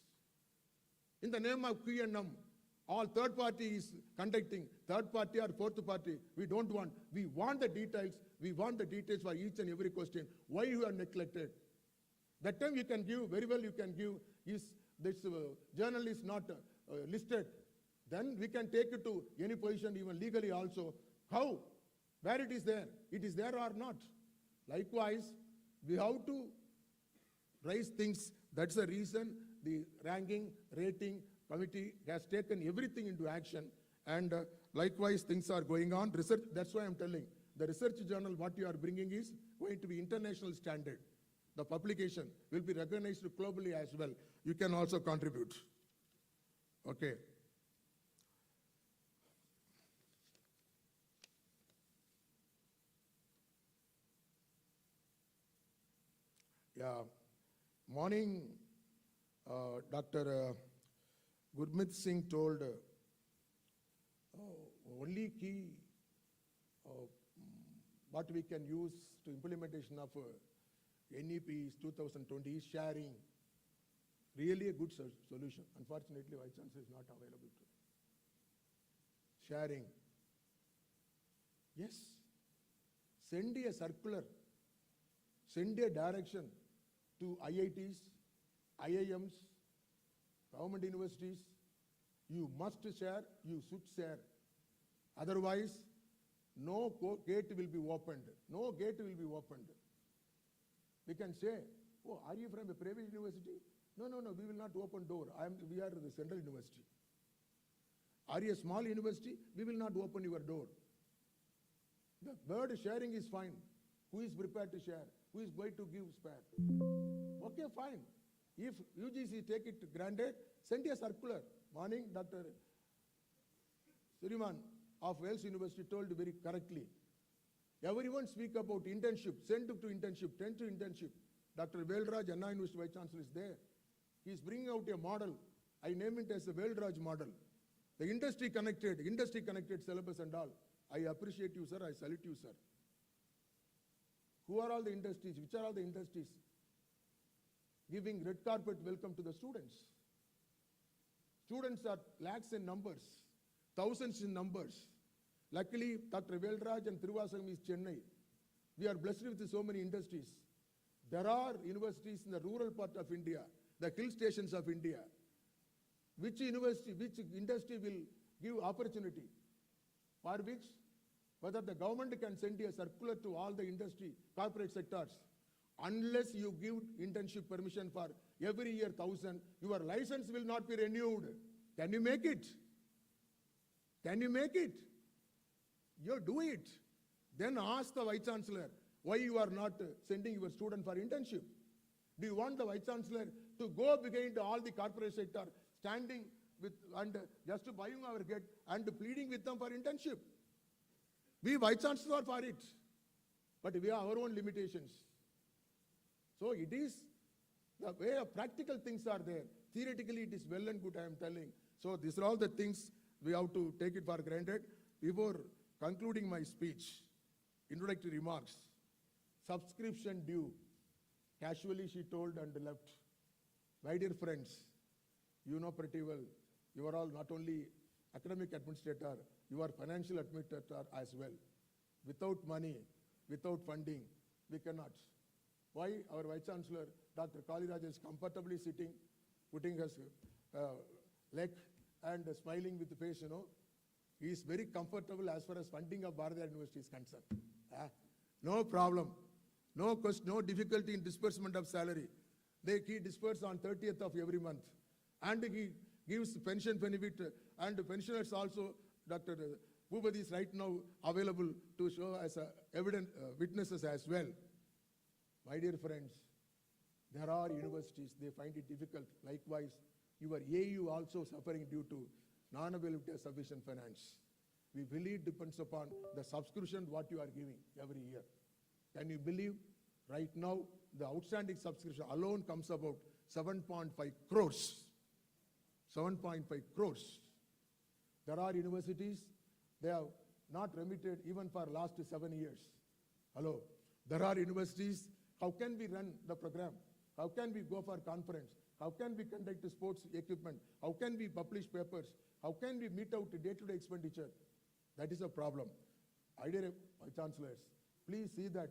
H: In the name of Q&M, all third party is conducting, third party or fourth party, we don't want. We want the details. We want the details for each and every question. Why you are neglected? That time you can give, very well you can give, is this journal is not listed, then we can take it to any position, even legally also. How? Where it is there? It is there or not? Likewise, we have to raise things. That's the reason the ranking, rating committee has taken everything into action. And likewise, things are going on. Research, that's why I'm telling. The research journal, what you are bringing is going to be international standard. The publication will be recognized globally as well. You can also contribute. Okay. Yeah. Morning, Dr. Gurmeet Singh told only key what we can use to implementation of NEPs 2020 is sharing. Really a good solution. Unfortunately, Vice Chancellor is not available to. Sharing. Yes. Send a circular, send a direction to IITs, IIMs, government universities. You must share, you should share. Otherwise, no gate will be opened. No gate will be opened. We can say, oh, are you from a private university? No, we will not open door. We are the central university. Are you a small university? We will not open your door. The word sharing is fine. Who is prepared to share? Who is going to give spare? Okay, fine. If UGC take it granted, send a circular. Morning, Dr. Suriman of Wales University told very correctly. Everyone speak about internship, send to internship, send to internship. Dr. Velraj, Anna University Vice Chancellor is there. He is bringing out a model. I name it as the Velraj model. The industry connected syllabus and all. I appreciate you, sir. I salute you, sir. Who are all the industries? Which are all the industries? Giving red carpet welcome to the students. Students are lakhs in numbers, thousands in numbers. Luckily, Dr. Velraj and Thiruvasangam is Chennai. We are blessed with so many industries. There are universities in the rural part of India, the hill stations of India. Which university, which industry will give opportunity? For which, whether the government can send a circular to all the industry, corporate sectors, unless you give internship permission for every year 1,000, your license will not be renewed. Can you make it? Can you make it? You do it. Then ask the Vice Chancellor why you are not sending your student for internship. Do you want the Vice Chancellor to go behind all the corporate sector, standing with and just buying our gate and pleading with them for internship? We Vice Chancellor are for it, but we have our own limitations. So it is the way of practical things are there. Theoretically, it is well and good, I am telling. So these are all the things we have to take it for granted. Before concluding my speech, introductory remarks, subscription due. Casually she told and left. My dear friends, you know pretty well, you are all not only academic administrator, you are financial administrator as well. Without money, without funding, we cannot. Why? Our Vice Chancellor, Dr. Kaliraj, is comfortably sitting, putting his leg and smiling with the face, you know. He is very comfortable as far as funding of Bharatiyar University is concerned. No problem. No cost, no difficulty in disbursement of salary. He disperses on 30th of every month. And he gives pension benefit, and pensioners also, Dr. Bhupati is right now available to show as evident witnesses as well. My dear friends, there are universities, they find it difficult. Likewise, your AU also suffering due to non-availability of sufficient finance. We believe depends upon the subscription what you are giving every year. Can you believe right now the outstanding subscription alone comes about 7.5 crores. 7.5 crores. There are universities, they have not remitted even for last 7 years. Hello. There are universities, how can we run the program? How can we go for conference? How can we conduct sports equipment? How can we publish papers? How can we meet out day-to-day expenditure? That is a problem. Idea, Chancellors, please see that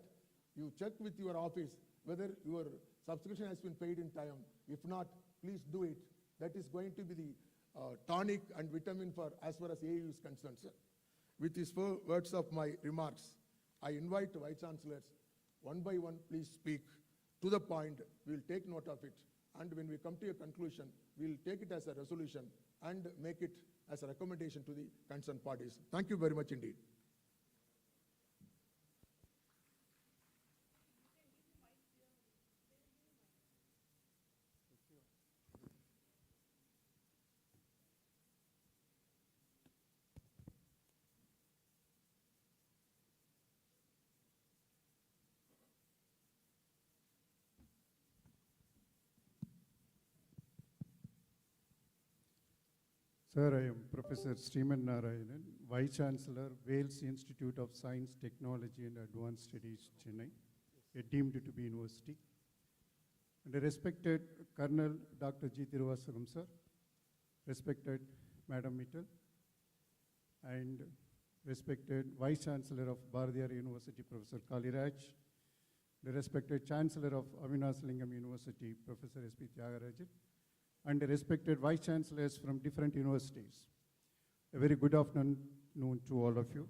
H: you check with your office whether your subscription has been paid in time. If not, please do it. That is going to be the tonic and vitamin for as far as AU is concerned, sir. With these words of my remarks, I invite Vice Chancellors, one by one, please speak to the point. We'll take note of it. And when we come to a conclusion, we'll take it as a resolution and make it as a recommendation to the concerned parties. Thank you very much indeed.
K: Sir, I am Professor Sriman Narayanan, Vice Chancellor, Wales Institute of Science, Technology and Advanced Studies, Chennai, a deemed to be university. And a respected Colonel Dr. G. Thiruvasaram, sir, respected Madam Mittal, and respected Vice Chancellor of Bharatiyar University, Professor Kaliraj, the respected Chancellor of Avinasalingam University, Professor S.P. Tyagarajan, and the respected Vice Chancellors from different universities. A very good afternoon to all of you.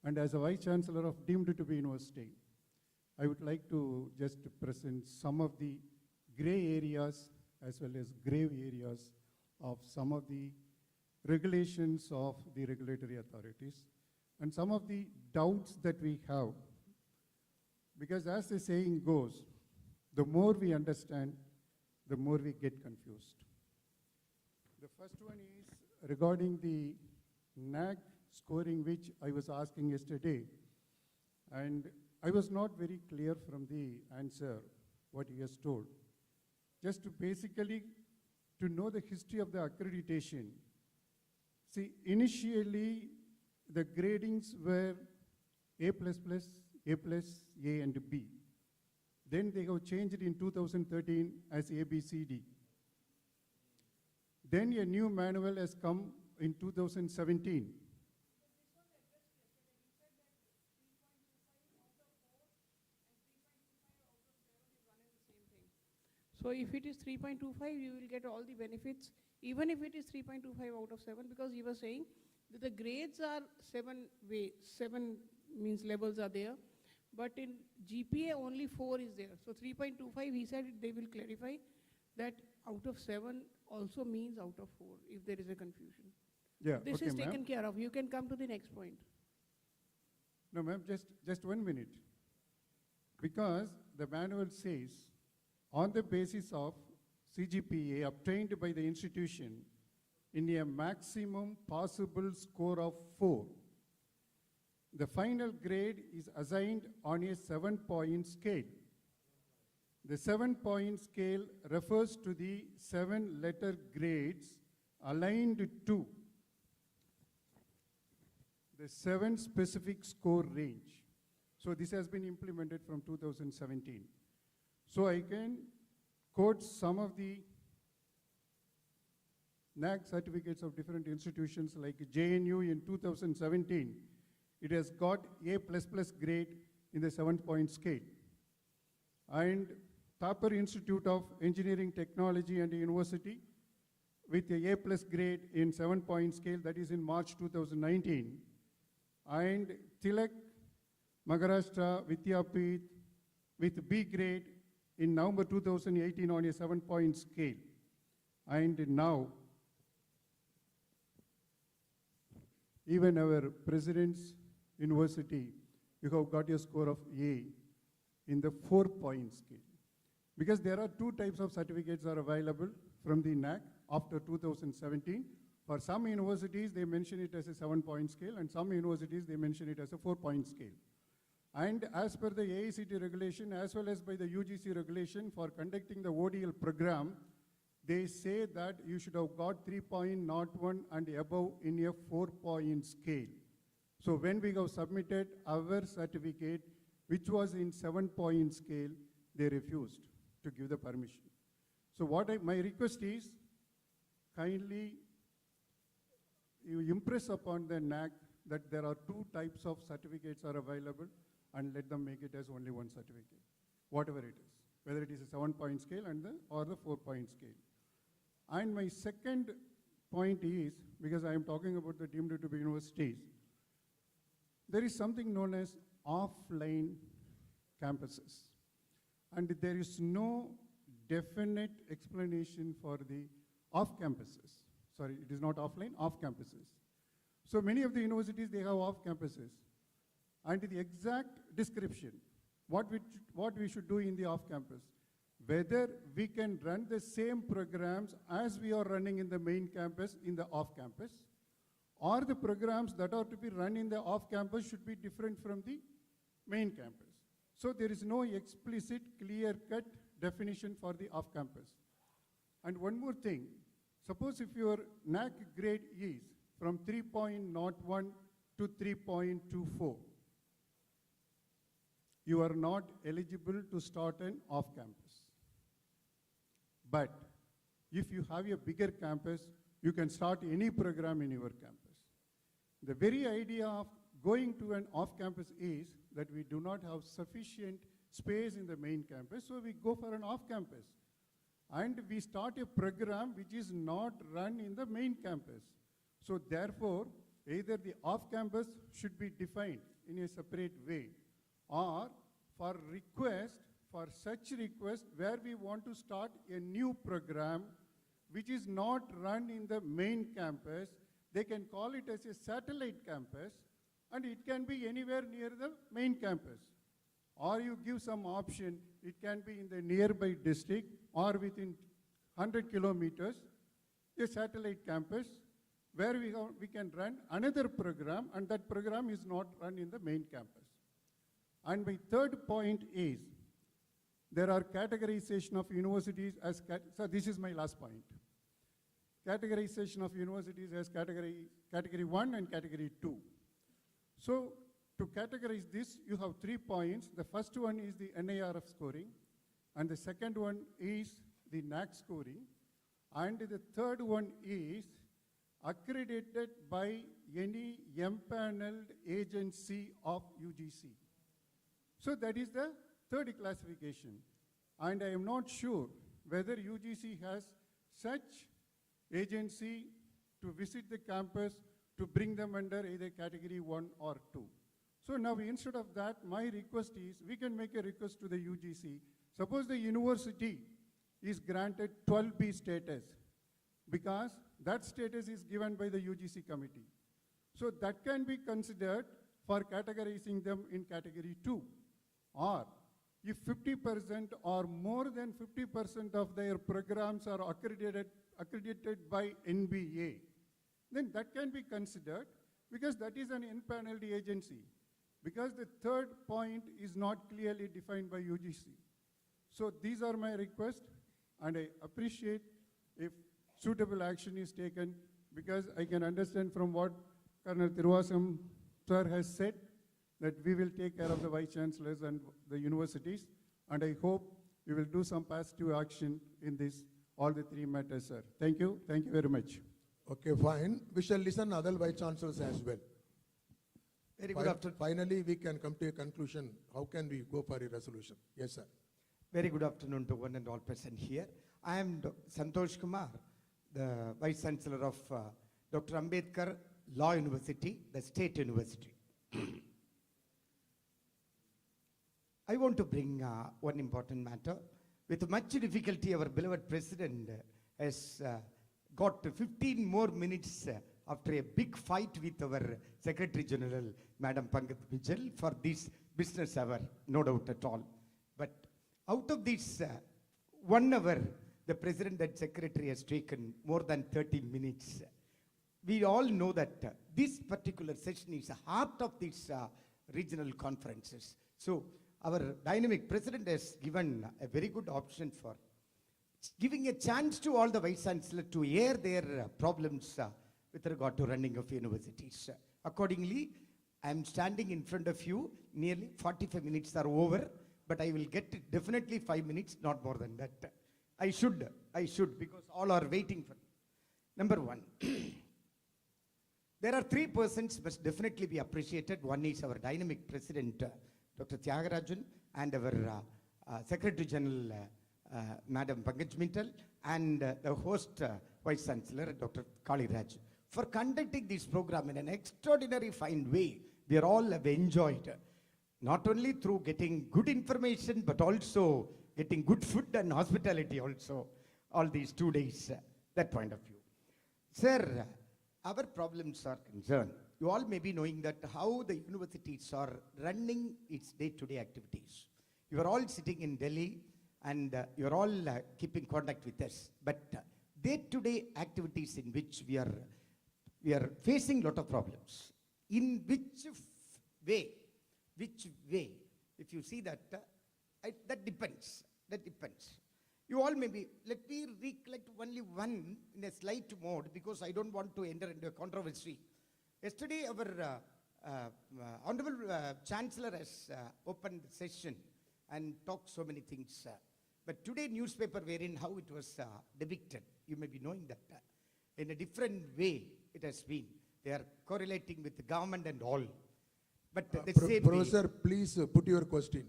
K: And as a Vice Chancellor of deemed to be university, I would like to just present some of the gray areas as well as grave areas of some of the regulations of the regulatory authorities and some of the doubts that we have. Because as the saying goes, the more we understand, the more we get confused. The first one is regarding the NAC scoring, which I was asking yesterday, and I was not very clear from the answer what he has told. Just to basically to know the history of the accreditation. See, initially the gradings were A++, A+, A and B. Then they have changed in 2013 as ABCD. Then a new manual has come in 2017.
J: So if it is 3.25, you will get all the benefits, even if it is 3.25 out of 7, because you were saying that the grades are 7 means levels are there. But in GPA, only 4 is there. So 3.25, he said they will clarify that out of 7 also means out of 4, if there is a confusion.
K: Yeah,
J: This
K: okay,
J: is taken care of. You can come to the next point.
K: No, ma'am, just 1 minute. Because the manual says, on the basis of CGPA obtained by the institution in a maximum possible score of 4, the final grade is assigned on a 7-point scale. The 7-point scale refers to the 7-letter grades aligned to the 7 specific score range. So this has been implemented from 2017. So I can quote some of the NAC certificates of different institutions like JNU in 2017. It has got A++ grade in the 7-point scale. And Thapar Institute of Engineering Technology and University with a A+ grade in 7-point scale, that is in March 2019. And Tilak Maharashtra Vidyapeeth with B grade in November 2018 on a 7-point scale. And now, even our president's university, you have got a score of A in the 4-point scale. Because there are 2 types of certificates are available from the NAC after 2017. For some universities, they mention it as a 7-point scale, and some universities, they mention it as a 4-point scale. And as per the AICT regulation, as well as by the UGC regulation for conducting the ODL program, they say that you should have got 3.01 and above in a 4-point scale. So when we have submitted our certificate, which was in 7-point scale, they refused to give the permission. So my request is, kindly you impress upon the NAC that there are 2 types of certificates are available and let them make it as only 1 certificate, whatever it is. whether it is a 7-point scale or the 4-point scale. And my second point is, because I am talking about the deemed to be universities, there is something known as offline campuses. And there is no definite explanation for the off-campuses. Sorry, it is not offline, off-campuses. So many of the universities, they have off-campuses. And the exact description, what we should do in the off-campus, whether we can run the same programs as we are running in the main campus in the off-campus, or the programs that are to be run in the off-campus should be different from the main campus. So there is no explicit, clear-cut definition for the off-campus. And one more thing, suppose if your NAC grade is from 3.01 to 3.24, you are not eligible to start an off-campus. But if you have a bigger campus, you can start any program in your campus. The very idea of going to an off-campus is that we do not have sufficient space in the main campus, so we go for an off-campus. And we start a program which is not run in the main campus. So therefore, either the off-campus should be defined in a separate way, or for such request where we want to start a new program which is not run in the main campus, they can call it as a satellite campus, and it can be anywhere near the main campus. Or you give some option, it can be in the nearby district or within 100 kilometers, a satellite campus where we can run another program, and that program is not run in the main campus. And my third point is, there are categorization of universities as, so this is my last point. Categorization of universities as category 1 and category 2. So to categorize this, you have 3 points. The first one is the NIRF scoring, and the second one is the NAC scoring, and the third one is accredited by any empaneled agency of UGC. So that is the third classification. And I am not sure whether UGC has such agency to visit the campus to bring them under either category 1 or 2. So now instead of that, my request is, we can make a request to the UGC. Suppose the university is granted 12B status, because that status is given by the UGC committee. So that can be considered for categorizing them in category 2. Or if 50% or more than 50% of their programs are accredited by NBA, then that can be considered, because that is an empaneled agency. Because the third point is not clearly defined by UGC. So these are my requests, and I appreciate if suitable action is taken, because I can understand from what Colonel Tiruvasam sir has said that we will take care of the Vice Chancellors and the universities, and I hope we will do some positive action in this, all the 3 matters, sir. Thank you very much.
H: Okay, fine. We shall listen other Vice Chancellors as well.
L: Very good afternoon.
H: Finally, we can come to a conclusion. How can we go for a resolution? Yes, sir.
L: Very good afternoon to one and all present here. I am Santosh Kumar, the Vice Chancellor of Dr. Ambedkar Law University, the State University. I want to bring one important matter. With much difficulty, our beloved President has got 15 more minutes after a big fight with our Secretary General, Madam Pangat Vijay, for this business hour, no doubt at all. But out of this 1 hour, the President and Secretary has taken more than 30 minutes. We all know that this particular session is the heart of these regional conferences. So our dynamic President has given a very good option for giving a chance to all the Vice Chancellors to air their problems with regard to running of universities. Accordingly, I am standing in front of you, nearly 45 minutes are over, but I will get definitely 5 minutes, not more than that. I should, because all are waiting for me. Number 1, there are 3 persons must definitely be appreciated. One is our dynamic President, Dr. Tyagarajan, and our Secretary General Madam Pankaj Mittal, and the host Vice Chancellor Dr. Kali Raj for conducting this program in an extraordinary fine way. We are all have enjoyed, not only through getting good information, but also getting good food and hospitality also, all these 2 days, that point of view. Sir, our problems are concerned. You all may be knowing that how the universities are running its day-to-day activities. You are all sitting in Delhi and you are all keeping contact with us. But day-to-day activities in which we are facing a lot of problems. In which way, if you see that, that depends. You all may be, let me recollect only one in a slight mode because I don't want to enter into a controversy. Yesterday, our Honorable Chancellor has opened the session and talked so many things. But today, newspaper wherein how it was depicted, you may be knowing that in a different way it has been. They are correlating with the government and all. But the same
H: Professor, please put your question.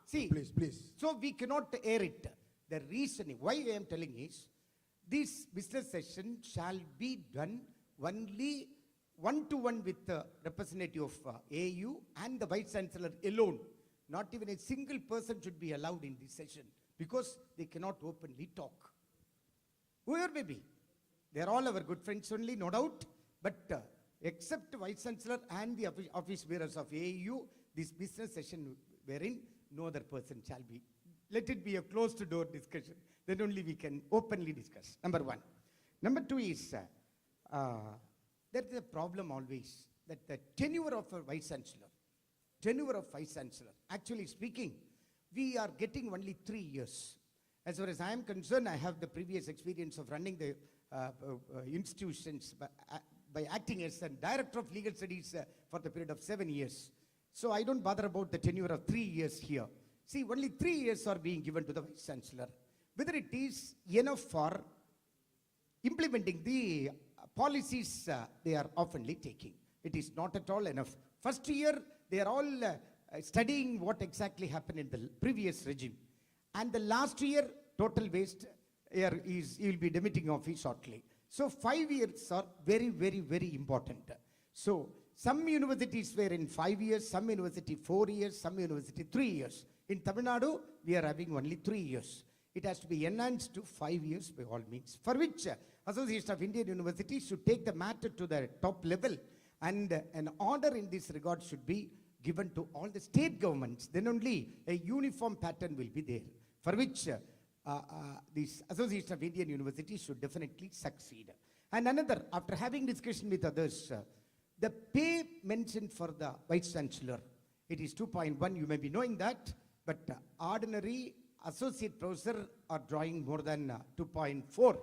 L: See,
H: Please.
L: so we cannot air it. The reasoning, why I am telling is, this business session shall be done only one-to-one with the representative of AU and the Vice Chancellor alone. Not even a single person should be allowed in this session because they cannot openly talk. Whoever may be, they are all our good friends only, no doubt. But except Vice Chancellor and the office bearers of AU, this business session wherein no other person shall be. Let it be a closed door discussion. Then only we can openly discuss. Number one. Number two is, there is a problem always that the tenure of a Vice Chancellor, actually speaking, we are getting only 3 years. As far as I am concerned, I have the previous experience of running the institutions by acting as a Director of Legal Studies for the period of 7 years. So I don't bother about the tenure of 3 years here. See, only 3 years are being given to the Vice Chancellor. Whether it is enough for implementing the policies they are oftenly taking. It is not at all enough. First year, they are all studying what exactly happened in the previous regime. And the last year, total waste year is, you will be demitting office shortly. So 5 years are very, very, very important. So some universities were in 5 years, some university 4 years, some university 3 years. In Tamil Nadu, we are having only 3 years. It has to be enhanced to 5 years by all means, for which Association of Indian Universities should take the matter to the top level, and an order in this regard should be given to all the state governments. Then only a uniform pattern will be there, for which this Association of Indian Universities should definitely succeed. And another, after having discussion with others, the pay mentioned for the Vice Chancellor, it is 2.1, you may be knowing that, but ordinary associate professor are drawing more than 2.4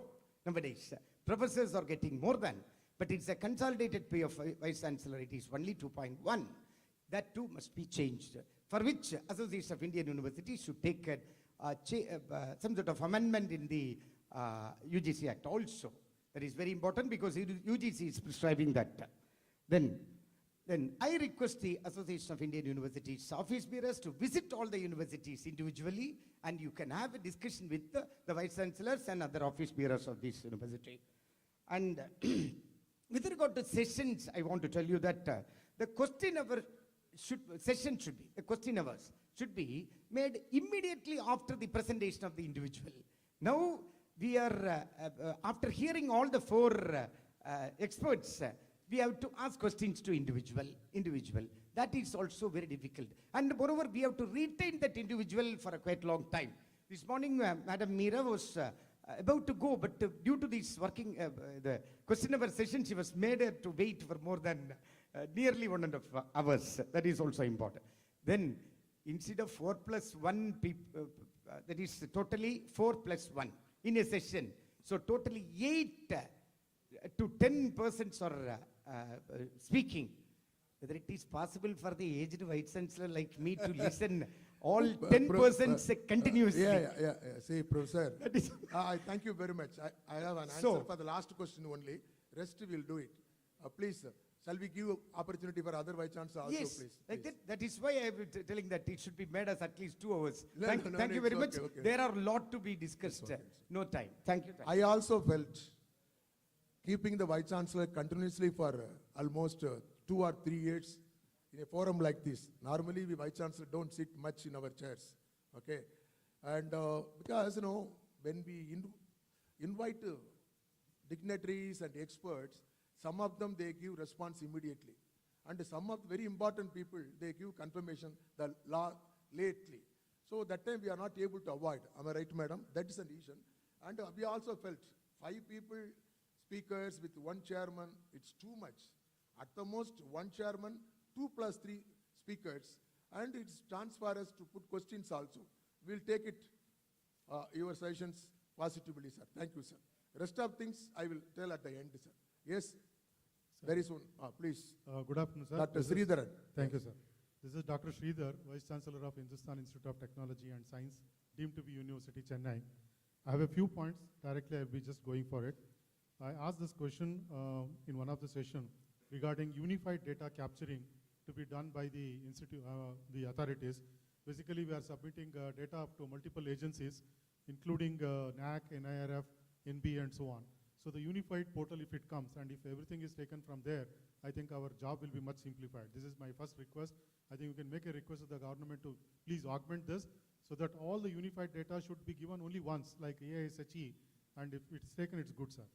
L: nowadays. Professors are getting more than, but it's a consolidated pay of Vice Chancellor, it is only 2.1. That too must be changed, for which Association of Indian Universities should take some sort of amendment in the UGC Act also. That is very important because UGC is prescribing that. Then I request the Association of Indian Universities office bearers to visit all the universities individually, and you can have a discussion with the Vice Chancellors and other office bearers of this university. And with regard to sessions, I want to tell you that the question hour should be made immediately after the presentation of the individual. Now we are, after hearing all the 4 experts, we have to ask questions to individual. That is also very difficult. And moreover, we have to retain that individual for a quite long time. This morning, Madam Meera was about to go, but due to this working, the question hour session, she was made to wait for more than nearly 1.5 hours. That is also important. Then, instead of 4+1 people, that is totally 4+1 in a session. So totally 8 to 10 persons are speaking. Whether it is possible for the aged Vice Chancellor like me to listen all 10 persons continuously.
H: Yeah. See, Professor, I thank you very much. I have an answer for the last question only. Rest we'll do it. Please, Shall we give opportunity for other vice chancellors also,
L: Yes,
H: please?
L: like
H: Please.
L: that is why I was telling that it should be made as at least 2 hours.
H: No,
L: Thank,
H: no, no,
L: thank
H: no,
L: you very
H: it's
L: much.
H: okay, okay.
L: There are a lot to be discussed. No time. Thank you.
H: I also felt keeping the vice chancellor continuously for almost 2 or 3 years in a forum like this. Normally, we vice chancellor don't sit much in our chairs, okay? And because, when we invite dignitaries and experts, some of them, they give response immediately. And some of the very important people, they give confirmation the law lately. So that time we are not able to avoid. Am I right, madam? That is a reason. And we also felt 5 people, speakers with 1 chairman, it's too much. At the most, 1 chairman, 2 plus 3 speakers, and it's chance for us to put questions also. We'll take it, your sessions positively, sir. Thank you, sir. Rest of things I will tell at the end, sir. Yes, very soon. Please.
M: Good afternoon, sir.
H: Dr.
M: This is-
H: Sridharan.
M: Thank you, sir. This is Dr. Sridhar, Vice Chancellor of Hindustan Institute of Technology and Science, deemed to be University, Chennai. I have a few points. Directly, I'll be just going for it. I asked this question in one of the sessions regarding unified data capturing to be done by the institute, the authorities. Basically, we are submitting data up to multiple agencies, including NAC, NIRF, NB, and so on. So the unified portal, if it comes, and if everything is taken from there, I think our job will be much simplified. This is my first request. I think we can make a request to the government to please augment this so that all the unified data should be given only once, like AISHE, and if it's taken, it's good, sir.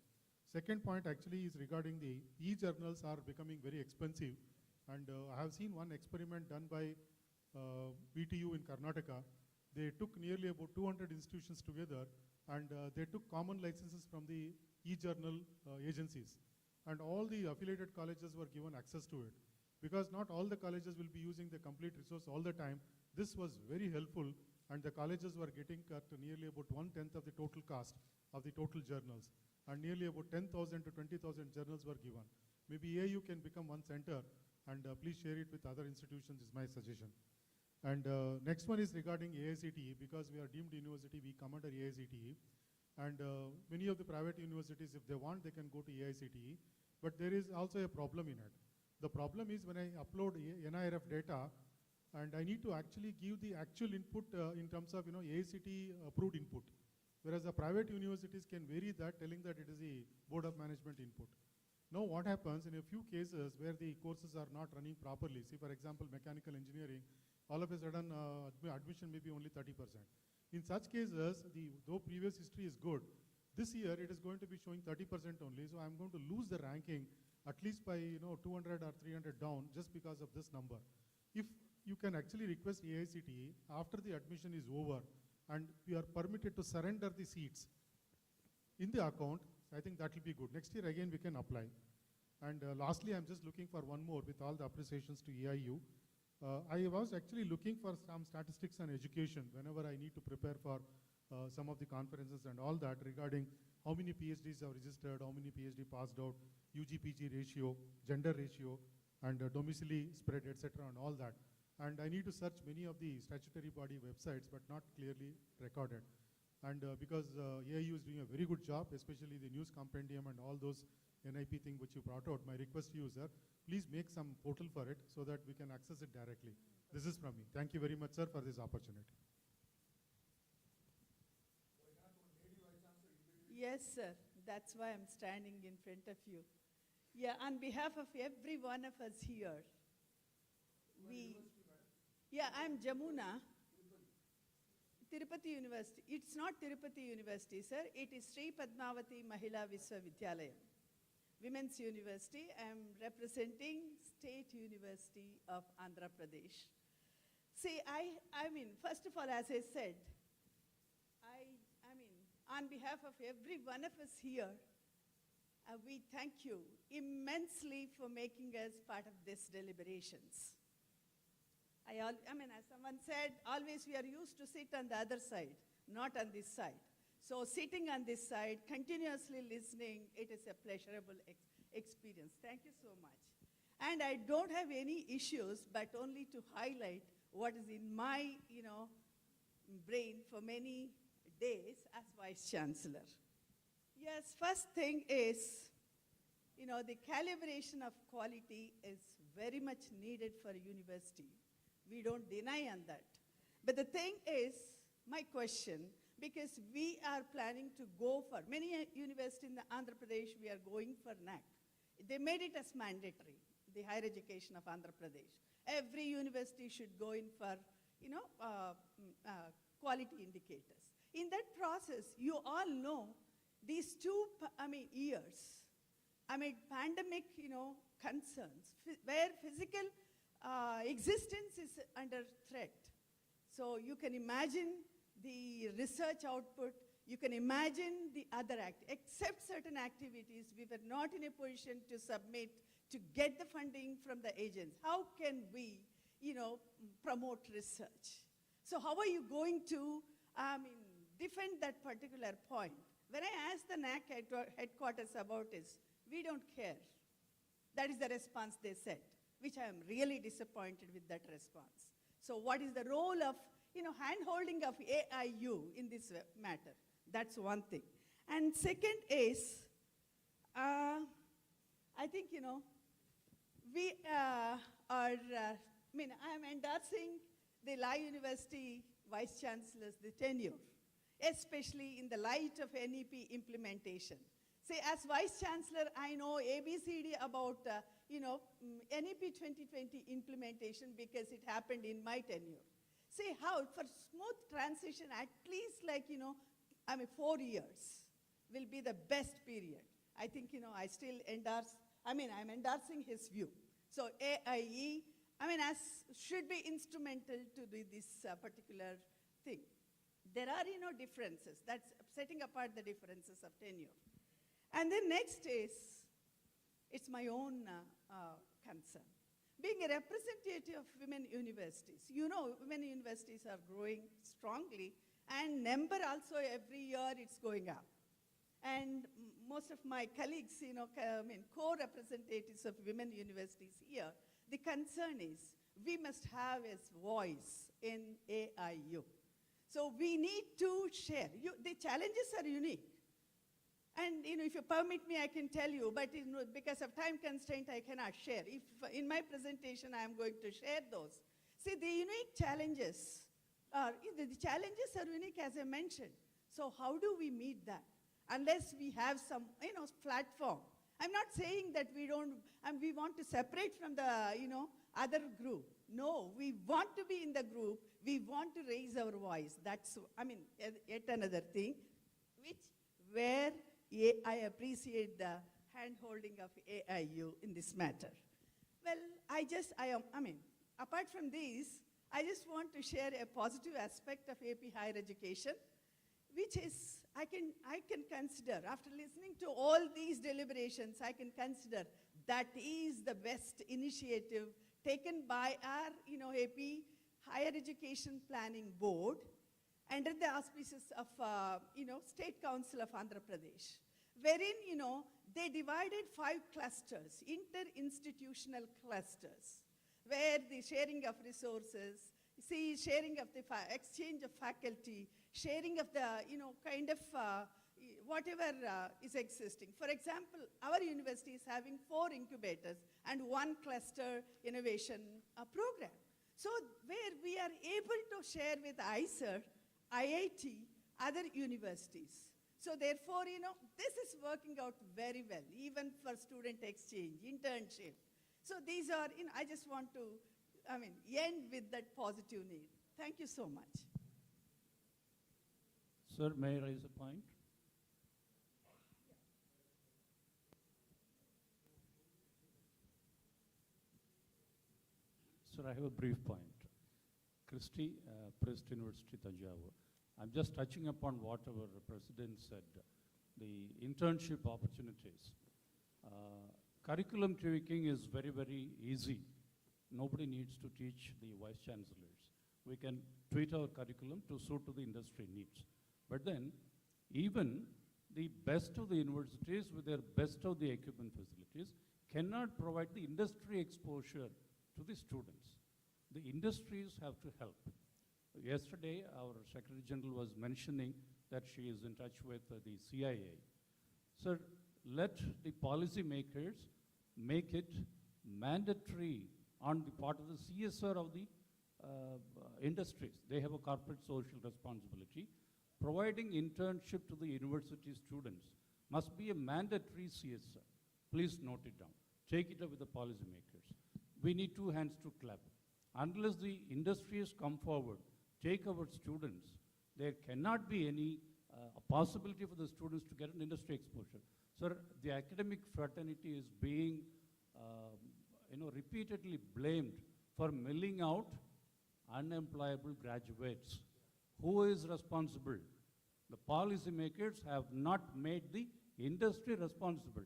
M: Second point actually is regarding the e-journals are becoming very expensive, and I have seen one experiment done by BTU in Karnataka. They took nearly about 200 institutions together, and they took common licenses from the e-journal agencies. And all the affiliated colleges were given access to it. Because not all the colleges will be using the complete resource all the time, this was very helpful, and the colleges were getting at nearly about 1/10 of the total cost of the total journals. And nearly about 10,000 to 20,000 journals were given. Maybe AU can become one center, and please share it with other institutions is my suggestion. And next one is regarding AICTE, because we are deemed university, we come under AICTE. And many of the private universities, if they want, they can go to AICTE. But there is also a problem in it. The problem is when I upload NIRF data, and I need to actually give the actual input in terms of AICTE approved input. Whereas the private universities can vary that, telling that it is the board of management input. Now what happens in a few cases where the courses are not running properly, see for example mechanical engineering, all of a sudden admission may be only 30%. In such cases, though previous history is good, this year it is going to be showing 30% only, so I'm going to lose the ranking at least by 200 or 300 down just because of this number. If you can actually request AICTE after the admission is over and we are permitted to surrender the seats in the account, I think that will be good. Next year again we can apply. And lastly, I'm just looking for one more with all the appreciations to EIU. I was actually looking for some statistics on education whenever I need to prepare for some of the conferences and all that regarding how many PhDs are registered, how many PhD passed out, UG-PG ratio, gender ratio, and domicile spread, etc., and all that. And I need to search many of the statutory body websites, but not clearly recorded. And because AIU is doing a very good job, especially the news compendium and all those NIP thing which you brought out, my request to you, sir, please make some portal for it so that we can access it directly. This is from me. Thank you very much, sir, for this opportunity.
N: Yes, sir. That's why I'm standing in front of you. Yeah, on behalf of every one of us here, I'm Jamuna, Tirupati University. It's not Tirupati University, sir. It is Sri Padmavati Mahila Viswavidyalayam, Women's University. I'm representing State University of Andhra Pradesh. See, I mean, first of all, as I said, on behalf of every one of us here, we thank you immensely for making us part of this deliberations. As someone said, always we are used to sit on the other side, not on this side. So sitting on this side, continuously listening, it is a pleasurable experience. Thank you so much. And I don't have any issues, but only to highlight what is in my, brain for many days as Vice Chancellor. Yes, first thing is, the calibration of quality is very much needed for university. We don't deny on that. But the thing is, my question, because we are planning to go for, many universities in the Andhra Pradesh, we are going for NAC. They made it as mandatory, the higher education of Andhra Pradesh. Every university should go in for, quality indicators. In that process, you all know these two, years, pandemic, concerns, where physical existence is under threat. So you can imagine the research output, you can imagine the other except certain activities, we were not in a position to submit, to get the funding from the agents. How can we, promote research? So how are you going to, defend that particular point? When I asked the NAC headquarters about this, we don't care. That is the response they said, which I am really disappointed with that response. So what is the role of, hand-holding of AIU in this matter? That's one thing. And second is, I think, we are, I am endorsing the La University Vice Chancellors, the tenure, especially in the light of NEP implementation. See, as Vice Chancellor, I know ABCD about, NEP 2020 implementation because it happened in my tenure. See how, for smooth transition, at least 4 years will be the best period. I think, I still endorse, I'm endorsing his view. So AIE, should be instrumental to do this particular thing. There are, differences. That's setting apart the differences of tenure. And then next is, it's my own concern. Being a representative of women universities, women universities are growing strongly, and number also every year it's going up. And most of my colleagues, co-representatives of women universities here, the concern is we must have a voice in AIU. So we need to share. The challenges are unique. And if you permit me, I can tell you, but because of time constraint, I cannot share. If in my presentation, I am going to share those. See, the unique challenges are, the challenges are unique as I mentioned. So how do we meet that? Unless we have some, platform. I'm not saying that we don't, we want to separate from the, other group. No, we want to be in the group. We want to raise our voice. That's, yet another thing, where I appreciate the hand-holding of AIU in this matter. Well, apart from these, I just want to share a positive aspect of AP higher education, which is, I can consider, after listening to all these deliberations, I can consider that is the best initiative taken by our, AP Higher Education Planning Board under the auspices of, State Council of Andhra Pradesh, wherein, they divided 5 clusters, inter-institutional clusters, where the sharing of resources, sharing of the exchange of faculty, sharing of the, whatever is existing. For example, our university is having 4 incubators and 1 cluster innovation program. So where we are able to share with ICER, IIT, other universities. So therefore, this is working out very well, even for student exchange, internship. So these are, I just want to, end with that positive need. Thank you so much.
G: Sir, may I raise a point? Sir, I have a brief point. Christy, Prest University, Tanjavur. I'm just touching upon what our president said, the internship opportunities. Curriculum tweaking is very, very easy. Nobody needs to teach the vice chancellors. We can tweak our curriculum to suit to the industry needs. But then, even the best of the universities with their best of the equipment facilities cannot provide the industry exposure to the students. The industries have to help. Yesterday, our Secretary General was mentioning that she is in touch with the CIA. Sir, let the policymakers make it mandatory on the part of the CSR of the industries. They have a corporate social responsibility. Providing internship to the university students must be a mandatory CSR. Please note it down. Take it up with the policymakers. We need two hands to clap. Unless the industries come forward, take our students, there cannot be any possibility for the students to get an industry exposure. Sir, the academic fraternity is being repeatedly blamed for milling out unemployable graduates. Who is responsible? The policymakers have not made the industry responsible.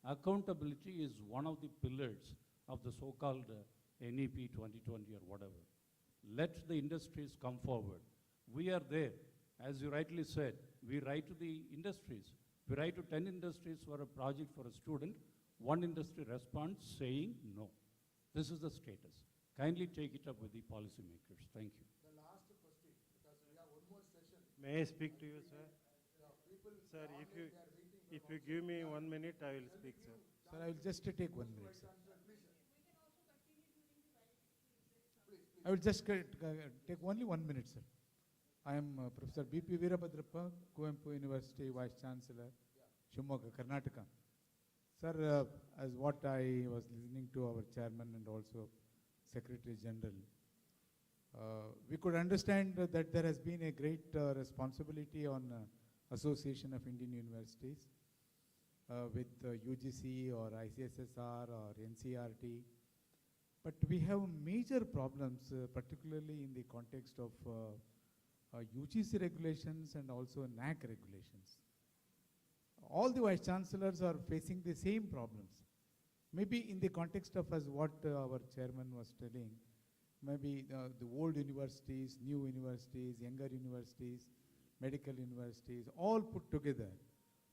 G: Accountability is one of the pillars of the so-called NEP 2020 or whatever. Let the industries come forward. We are there. As you rightly said, we write to the industries. We write to 10 industries for a project for a student. One industry responds saying no. This is the status. Kindly take it up with the policymakers. Thank you.
H: The last question, because we have one more session.
O: May I speak to you, sir? Sir, if you give me 1 minute, I will speak, sir.
P: Sir, I will just take 1 minute, sir. I will just take only 1 minute, sir. I am Professor B.P. Veerabhadrappa, Kuvempu University Vice Chancellor, Shimoga, Karnataka. Sir, as what I was listening to our chairman and also Secretary General, we could understand that there has been a great responsibility on Association of Indian Universities with UGC or ICSSR or NCRT. But we have major problems, particularly in the context of UGC regulations and also NAC regulations. All the vice chancellors are facing the same problems. Maybe in the context of as what our chairman was telling, maybe the old universities, new universities, younger universities, medical universities, all put together.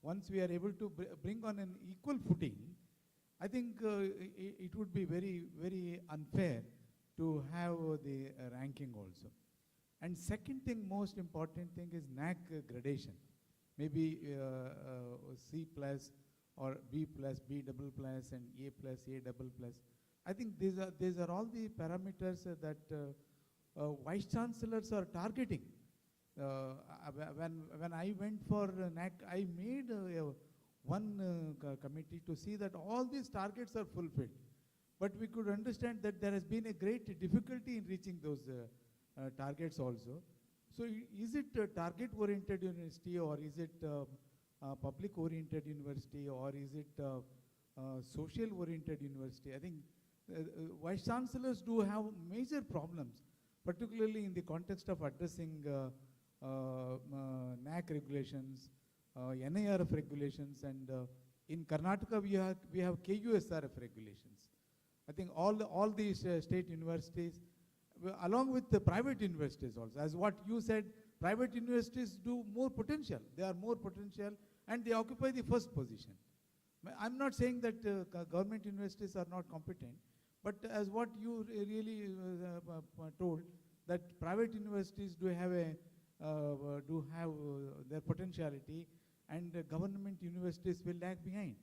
P: Once we are able to bring on an equal footing, I think it would be very, very unfair to have the ranking also. And second thing, most important thing is NAC gradation. Maybe C plus or B plus, B double plus and A plus, A double plus. I think these are all the parameters that vice chancellors are targeting. When I went for NAC, I made one committee to see that all these targets are fulfilled. But we could understand that there has been a great difficulty in reaching those targets also. So is it a target-oriented university, or is it public-oriented university, or is it social-oriented university? I think vice chancellors do have major problems, particularly in the context of addressing NAC regulations, NIRF regulations, and in Karnataka we have KUSRF regulations. I think all these state universities, along with the private universities also, as what you said, private universities do more potential. They are more potential and they occupy the first position. I'm not saying that government universities are not competent, but as what you really told, that private universities do have their potentiality, and government universities will lag behind.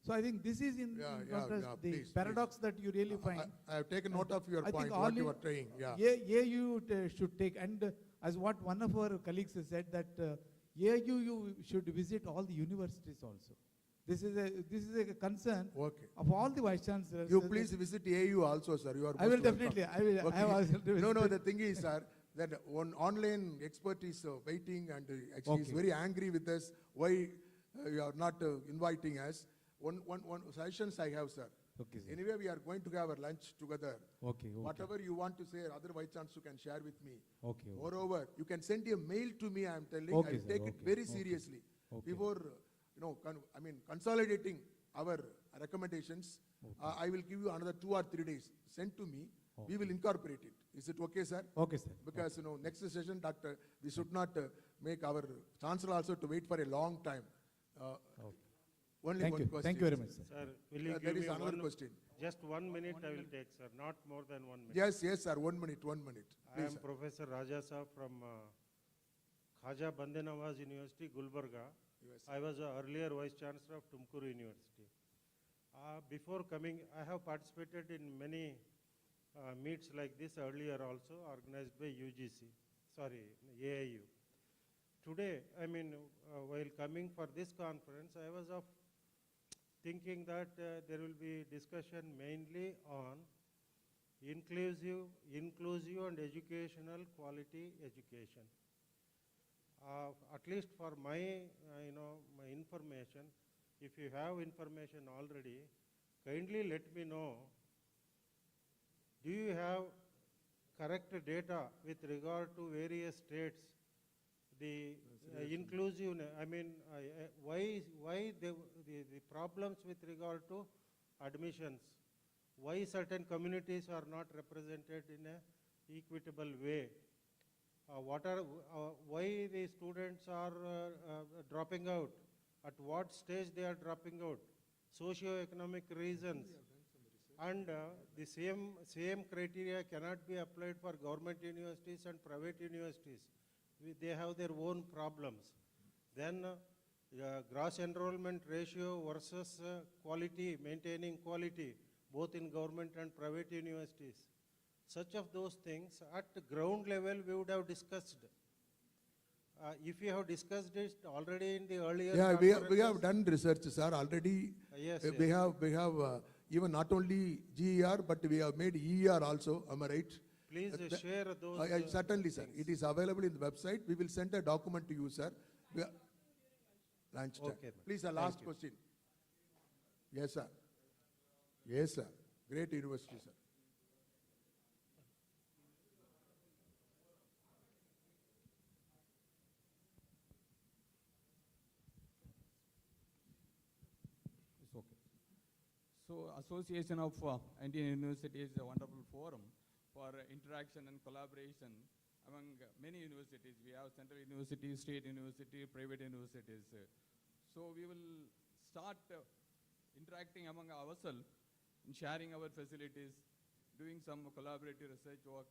P: So I think this is in contrast the paradox that you really find.
H: I have taken note of your point, what you are saying. Yeah.
P: You should take, and as what one of our colleagues has said, that you should visit all the universities also. This is a concern of all the vice chancellors.
H: You please visit AU also, sir. You are
P: I will definitely. I will. Okay. I have also to
H: no. The thing is, sir, that one online expert is waiting and actually is very angry with us. Why you are not inviting us? One suggestions I have, sir.
P: Okay, sir.
H: Anyway, we are going to have our lunch together.
P: Okay.
H: Whatever you want to say, other vice chancellors you can share with me.
P: Okay.
H: Moreover, you can send a mail to me. I am telling.
P: Okay,
H: I will take it very seriously before consolidating our recommendations. I will give you another 2 or 3 days. Send to me. We will incorporate it. Is it okay, sir?
P: Okay, sir.
H: Because next session, doctor, we should not make our chancellor also to wait for a long time. Only
P: Thank
H: one
P: you.
H: question.
P: Thank you very much, sir.
O: Sir, will you
H: there
O: give
H: is
O: me
H: another question.
O: Just 1 minute I will take, sir. Not more than 1 minute.
H: Yes, sir. 1 minute.
O: I am Professor Raja Saab from Khaja Bande Nawaz University, Gulbarga. I was earlier Vice Chancellor of Tumkuru University. Before coming, I have participated in many meets like this earlier also, organized by UGC, sorry, AIU. Today, while coming for this conference, I was of thinking that there will be discussion mainly on inclusive and educational quality education. At least for my information, if you have information already, kindly let me know. Do you have correct data with regard to various states? The inclusive, why the problems with regard to admissions? Why certain communities are not represented in a equitable way? Why the students are dropping out? At what stage they are dropping out? Socio-economic reasons. And the same criteria cannot be applied for government universities and private universities. They have their own problems. Then gross enrollment ratio versus quality, maintaining quality, both in government and private universities. Such of those things at ground level we would have discussed. If you have discussed it already in the earlier
H: We have done research, sir, already.
O: Yes,
H: We have even not only GER, but we have made ER also, am I right?
O: Please share those.
H: Certainly, sir. It is available in the website. We will send a document to you, sir. Lunchtime.
O: Okay,
H: Please, a
O: thank
H: last
O: you.
H: question. Yes, sir. Yes, sir. Great university, sir.
Q: It's okay. So Association of Indian Universities is a wonderful forum for interaction and collaboration among many universities. We have central universities, state university, private universities. So we will start interacting among ourselves and sharing our facilities, doing some collaborative research work,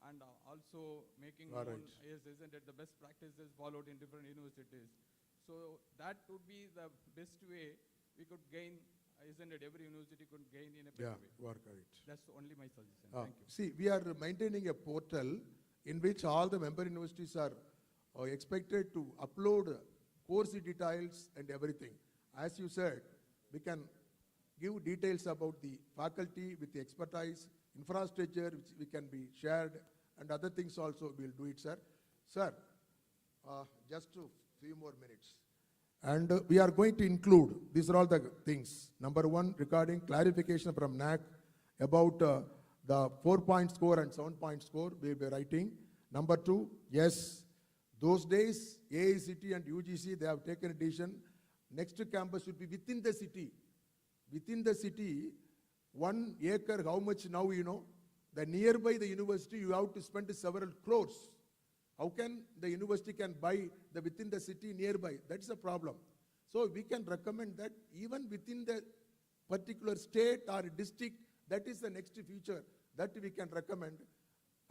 Q: and also making
H: All
Q: known,
H: right.
Q: yes, isn't it, the best practices followed in different universities. So that would be the best way we could gain, isn't it, every university could gain in a better way.
H: You are correct.
Q: That's only my suggestion. Thank you.
H: See, we are maintaining a portal in which all the member universities are expected to upload course details and everything. As you said, we can give details about the faculty with the expertise, infrastructure which we can be shared, and other things also we'll do it, sir. Sir, just a few more minutes. And we are going to include, these are all the things. Number one, regarding clarification from NAC about the 4-point score and 7-point score, we'll be writing. Number two, yes, those days, AICT and UGC, they have taken a decision. Next campus should be within the city. Within the city, 1 acre, how much now you know? The nearby the university, you have to spend several crores. How can the university can buy the within the city nearby? That's a problem. So we can recommend that even within the particular state or district, that is the next feature that we can recommend.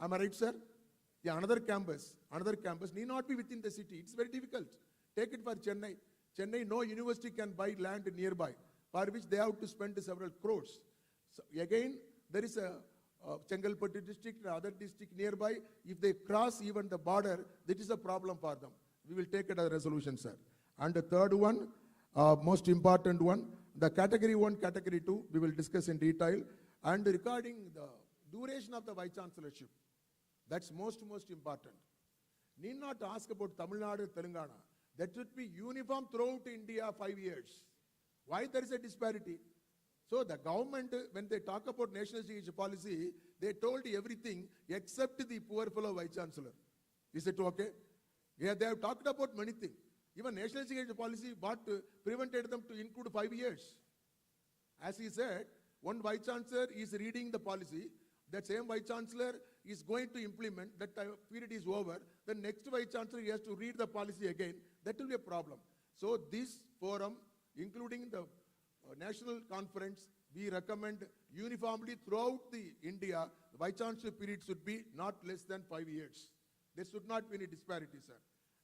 H: Am I right, sir? Yeah, another campus need not be within the city. It's very difficult. Take it for Chennai. Chennai, no university can buy land nearby, for which they have to spend several crores. So again, there is a Chengalpattu district and other district nearby. If they cross even the border, that is a problem for them. We will take it as a resolution, sir. And the third one, most important one, the category 1, category 2, we will discuss in detail. And regarding the duration of the vice chancellorship, that's most important. Need not ask about Tamil Nadu, Telangana. That should be uniform throughout India 5 years. Why there is a disparity? So the government, when they talk about national security policy, they told everything except the poor fellow vice chancellor. Is it okay? Yeah, they have talked about many things. Even national security policy, but prevented them to include 5 years. As he said, one vice chancellor is reading the policy. That same vice chancellor is going to implement. That period is over. The next vice chancellor has to read the policy again. That will be a problem. So this forum, including the national conference, we recommend uniformly throughout the India, the vice chancellor period should be not less than 5 years. There should not be any disparity, sir.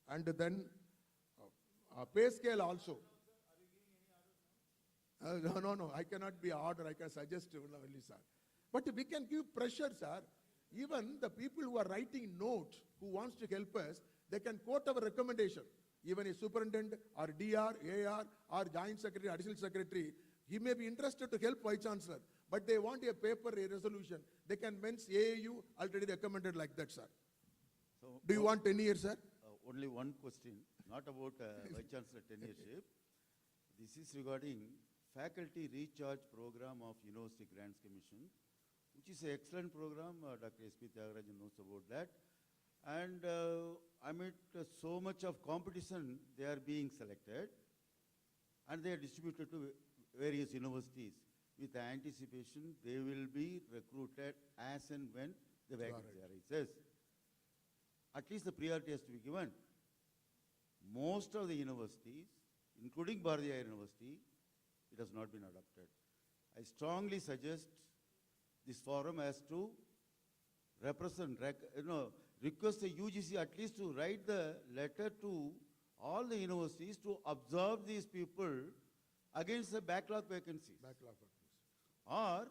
H: And then pay scale also. No, I cannot be order, I can suggest only, sir. But we can give pressure, sir. Even the people who are writing note, who wants to help us, they can quote our recommendation. Even a superintendent or DR, AR or joint secretary, additional secretary, he may be interested to help Vice Chancellor, but they want a paper, a resolution. They can mention AAU already recommended like that, sir.
I: So,
H: Do you want 10 years, sir?
I: Only one question, not about Vice Chancellor tenureship. This is regarding Faculty Recharge Program of University Grants Commission, which is an excellent program. Dr. S.P. Tyagarajan knows about that. And amid so much of competition, they are being selected and they are distributed to various universities. With anticipation, they will be recruited as and when the vacancy arises. At least the priority has to be given. Most of the universities, including Bharatiya University, it has not been adopted. I strongly suggest this forum has to request the UGC at least to write the letter to all the universities to absorb these people against the backlog vacancies. Or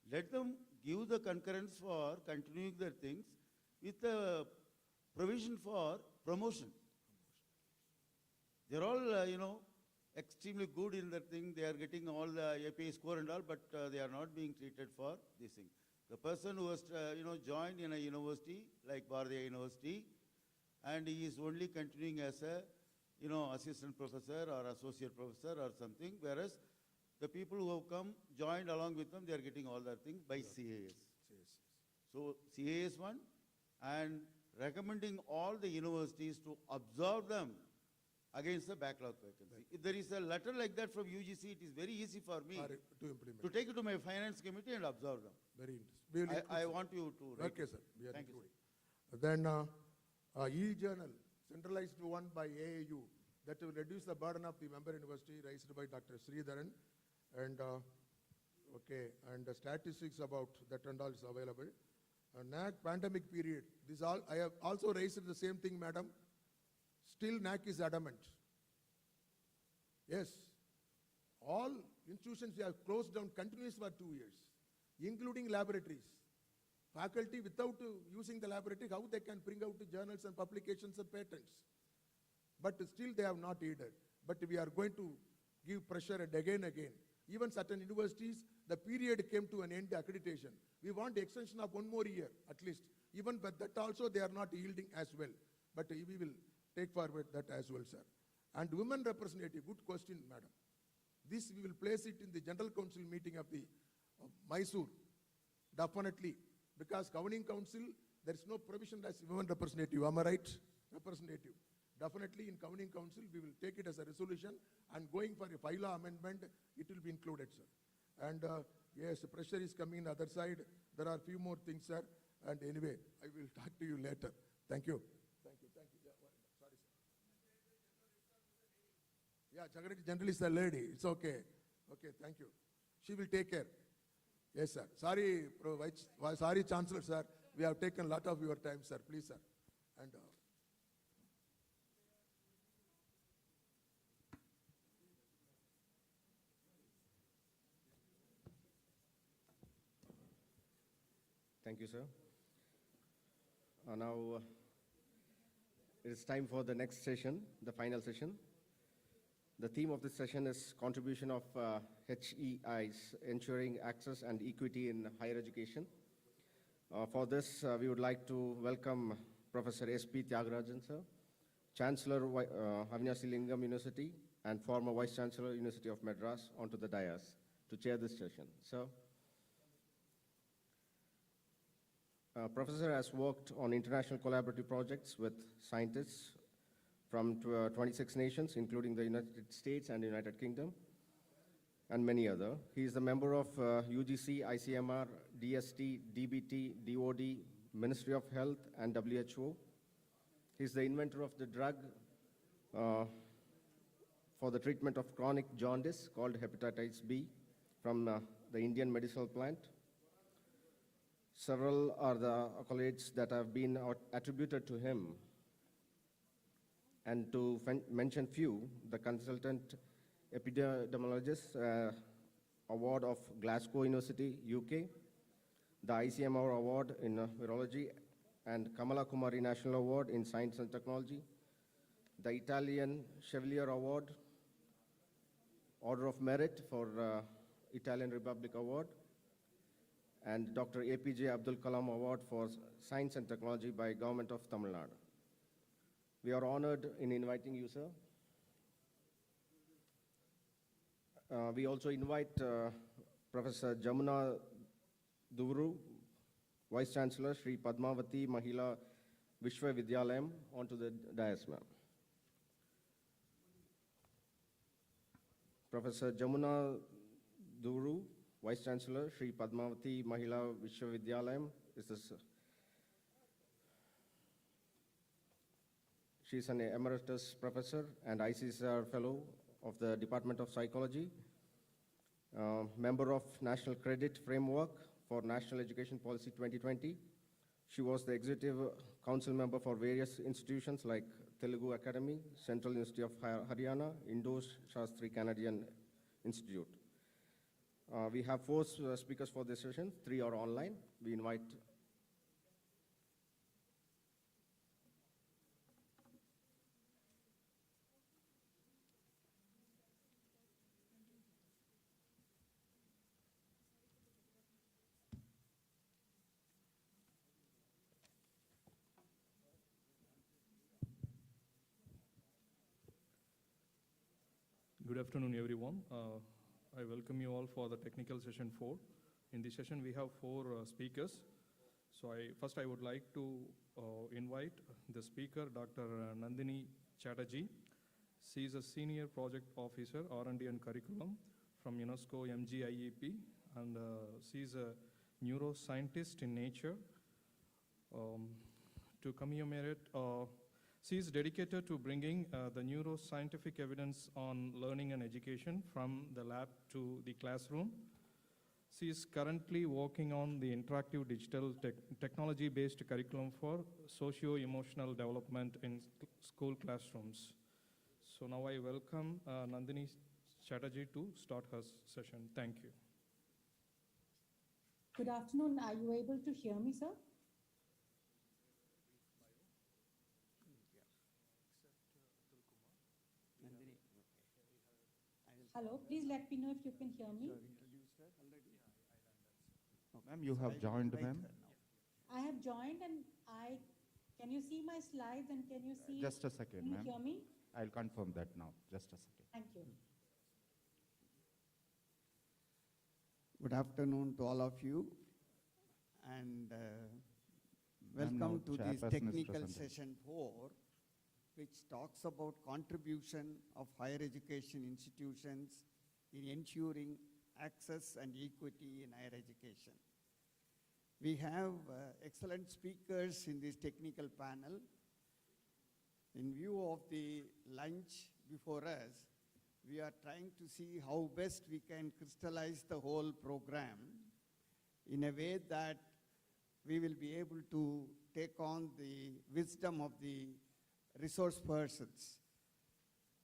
I: let them give the concurrence for continuing their things with a provision for promotion. They're all, extremely good in their thing. They are getting all the APA score and all, but they are not being treated for this thing. The person who has, joined in a university like Bharatiya University, and he is only continuing as a, assistant professor or associate professor or something, whereas the people who have come, joined along with them, they are getting all their things by CAS. So CAS one, and recommending all the universities to absorb them against the backlog vacancy. If there is a letter like that from UGC, it is very easy for me
H: To implement.
I: to take it to my finance committee and absorb them.
H: Very interesting.
I: I want you to write.
H: Okay, sir. We are
I: Thank you,
H: including. Then e-journal, centralized one by AAU, that will reduce the burden of the member university raised by Dr. Sridharan. And and the statistics about that and all is available. NAC pandemic period, this all, I have also raised the same thing, madam. Still NAC is adamant. Yes, all institutions have closed down continuously for 2 years, including laboratories. Faculty, without using the laboratory, how they can bring out the journals and publications and patents? But still they have not heeded. But we are going to give pressure and again. Even certain universities, the period came to an end, accreditation. We want the extension of 1 more year, at least. Even but that also they are not yielding as well. But we will take forward that as well, sir. And women representative, good question, madam. This we will place it in the General Council meeting of the Mysore, definitely. Because Governing Council, there is no provision as women representative, am I right? Representative. Definitely in Governing Council, we will take it as a resolution, and going for a bylaw amendment, it will be included, sir. And yes, pressure is coming on the other side. There are a few more things, sir. And anyway, I will talk to you later. Thank you. Thank you. Yeah, sorry, sir. Yeah, Secretary General is a lady. It's okay. Okay, thank you. She will take care. Yes, sir. Sorry, sorry, Chancellor, sir. We have taken a lot of your time, sir. Please, sir. And
R: Thank you, sir. Now, it is time for the next session, the final session. The theme of this session is contribution of HEIs, ensuring access and equity in higher education. For this, we would like to welcome Professor S.P. Tyagarajan, sir, Chancellor Avinasi Lingam University, and former Vice Chancellor, University of Madras, onto the dais to chair this session. Sir. Professor has worked on international collaborative projects with scientists from 26 nations, including the United States and United Kingdom, and many other. He is a member of UGC, ICMR, DST, DBT, DOD, Ministry of Health, and WHO. He is the inventor of the drug for the treatment of chronic jaundice called hepatitis B from the Indian medicinal plant. Several are the accolades that have been attributed to him. And to mention few, the Consultant Epidemiologist Award of Glasgow University, UK, the ICMR Award in Virology, and Kamala Kumari National Award in Science and Technology, the Italian Chevalier Award, Order of Merit for Italian Republic Award, and Dr. APJ Abdul Kalam Award for Science and Technology by Government of Tamil Nadu. We are honored in inviting you, sir. We also invite Professor Jamuna Duvru, Vice Chancellor, Sri Padmavati Mahila Vishwavidyalayam, onto the dais, ma'am. Professor Jamuna Duvru, Vice Chancellor, Sri Padmavati Mahila Vishwavidyalayam, she is an emeritus professor and ICSR fellow of the Department of Psychology, member of National Credit Framework for National Education Policy 2020. She was the executive council member for various institutions like Telugu Academy, Central University of Haryana, Indus Shastri Canadian Institute. We have 4 speakers for this session, 3 are online. We invite.
S: Good afternoon, everyone. I welcome you all for the technical session 4. In this session, we have 4 speakers. So first I would like to invite the speaker, Dr. Nandini Chatterjee. She is a senior project officer, R&D and curriculum from UNESCO MGIEP, and she is a neuroscientist in nature. To commemorate, she is dedicated to bringing the neuroscientific evidence on learning and education from the lab to the classroom. She is currently working on the interactive digital technology-based curriculum for socio-emotional development in school classrooms. So now I welcome Nandini Chatterjee to start her session. Thank you.
T: Good afternoon. Are you able to hear me, sir? Hello, please let me know if you can hear me.
U: Ma'am, you have joined, ma'am?
T: I have joined and can you see my slides and can you see?
U: Just a second,
T: can you
U: ma'am.
T: hear me?
U: I'll confirm that now. Just a second.
T: Thank you.
V: Good afternoon to all of you, and welcome to this technical session 4, which talks about contribution of higher education institutions in ensuring access and equity in higher education. We have excellent speakers in this technical panel. In view of the lunch before us, we are trying to see how best we can crystallize the whole program in a way that we will be able to take on the wisdom of the resource persons.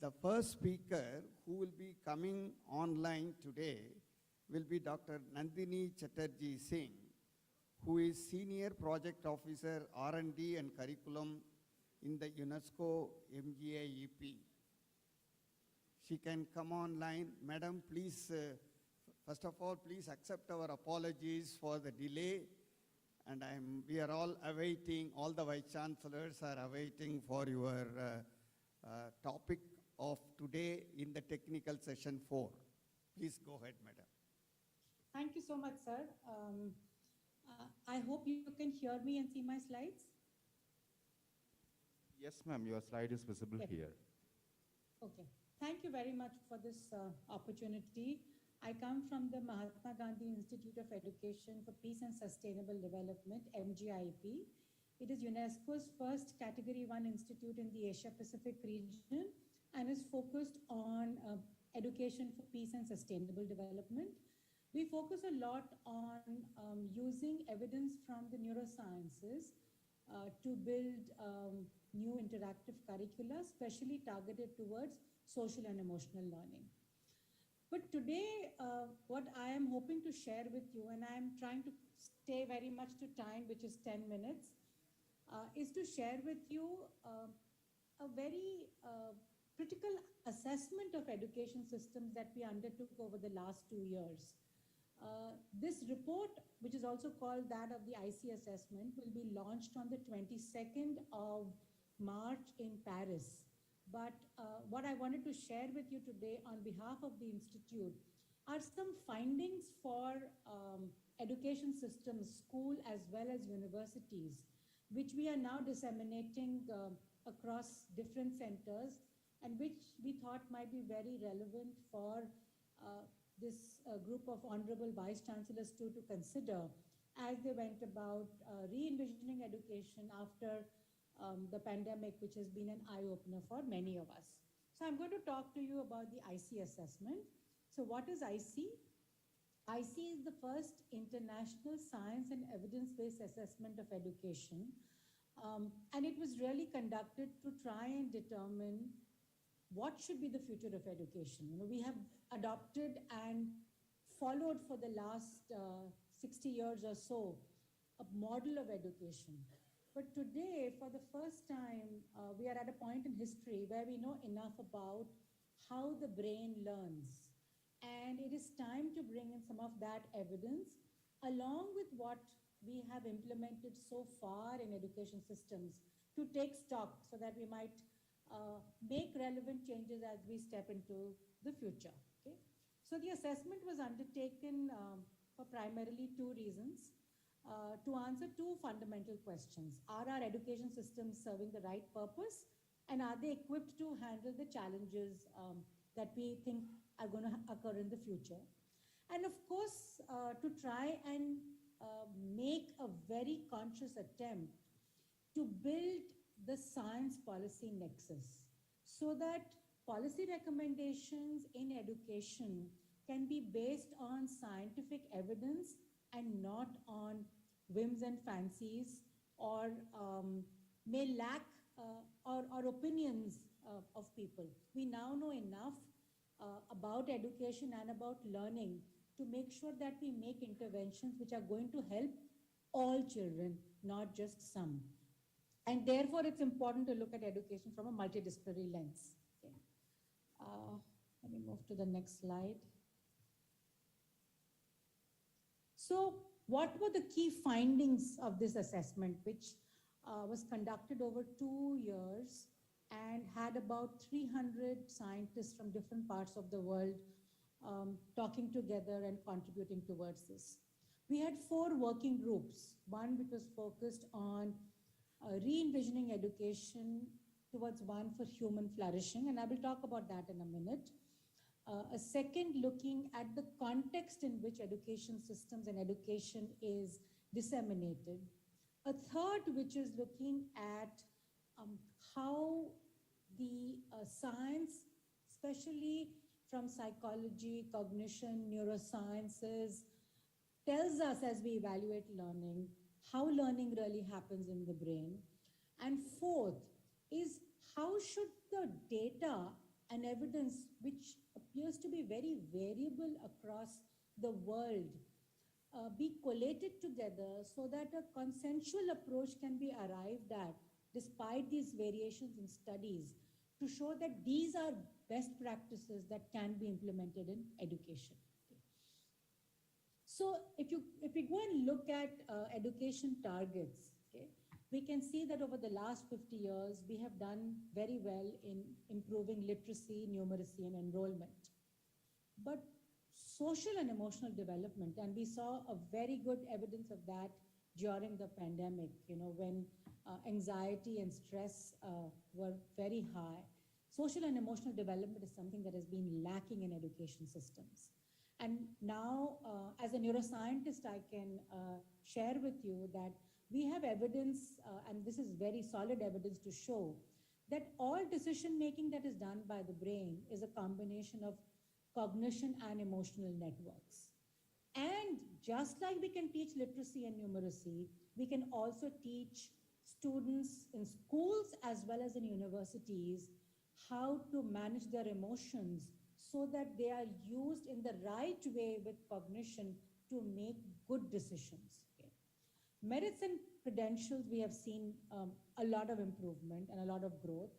V: The first speaker who will be coming online today will be Dr. Nandini Chatterjee Singh, who is Senior Project Officer R&D and Curriculum in the UNESCO MGIEP. She can come online. Madam, please, first of all, please accept our apologies for the delay. And we are all awaiting, all the Vice Chancellors are awaiting for your topic of today in the technical session 4. Please go ahead, madam.
T: Thank you so much, sir. I hope you can hear me and see my slides.
U: Yes, ma'am, your slide is visible here.
T: Okay. Thank you very much for this opportunity. I come from the Mahatma Gandhi Institute of Education for Peace and Sustainable Development, MGIP. It is UNESCO's first Category 1 institute in the Asia-Pacific region and is focused on education for peace and sustainable development. We focus a lot on using evidence from the neurosciences to build new interactive curricula, specially targeted towards social and emotional learning. But today, what I am hoping to share with you, and I am trying to stay very much to time, which is 10 minutes, is to share with you a very critical assessment of education systems that we undertook over the last 2 years. This report, which is also called that of the IC assessment, will be launched on the 22nd of March in Paris. But what I wanted to share with you today on behalf of the Institute are some findings for education systems, school as well as universities, which we are now disseminating across different centers and which we thought might be very relevant for this group of honorable vice chancellors to consider as they went about re-envisioning education after the pandemic, which has been an eye-opener for many of us. So I'm going to talk to you about the IC assessment. So what is IC? IC is the first international science and evidence-based assessment of education. And it was really conducted to try and determine what should be the future of education. You know, we have adopted and followed for the last 60 years or so a model of education. But today, for the first time, we are at a point in history where we know enough about how the brain learns. And it is time to bring in some of that evidence along with what we have implemented so far in education systems to take stock so that we might make relevant changes as we step into the future. Okay? So the assessment was undertaken for primarily two reasons. To answer two fundamental questions. Are our education systems serving the right purpose? And are they equipped to handle the challenges that we think are going to occur in the future? And of course, to try and make a very conscious attempt to build the science policy nexus so that policy recommendations in education can be based on scientific evidence and not on whims and fancies or may lack or opinions of people. We now know enough about education and about learning to make sure that we make interventions which are going to help all children, not just some. And therefore, it's important to look at education from a multidisciplinary lens. Okay. Let me move to the next slide. So what were the key findings of this assessment, which was conducted over 2 years and had about 300 scientists from different parts of the world talking together and contributing towards this? We had 4 working groups, one which was focused on re-envisioning education towards one for human flourishing, and I will talk about that in a minute. A second looking at the context in which education systems and education is disseminated. A third which is looking at how the science, especially from psychology, cognition, neurosciences, tells us as we evaluate learning, how learning really happens in the brain. And fourth is how should the data and evidence, which appears to be very variable across the world, be collated together so that a consensual approach can be arrived at despite these variations in studies to show that these are best practices that can be implemented in education. Okay. So if we go and look at education targets, okay, we can see that over the last 50 years, we have done very well in improving literacy, numeracy, and enrollment. But social and emotional development, and we saw a very good evidence of that during the pandemic, you know, when anxiety and stress were very high. Social and emotional development is something that has been lacking in education systems. And now, as a neuroscientist, I can share with you that we have evidence, and this is very solid evidence to show, that all decision-making that is done by the brain is a combination of cognition and emotional networks. And just like we can teach literacy and numeracy, we can also teach students in schools as well as in universities how to manage their emotions so that they are used in the right way with cognition to make good decisions. Okay. Merits and credentials, we have seen a lot of improvement and a lot of growth,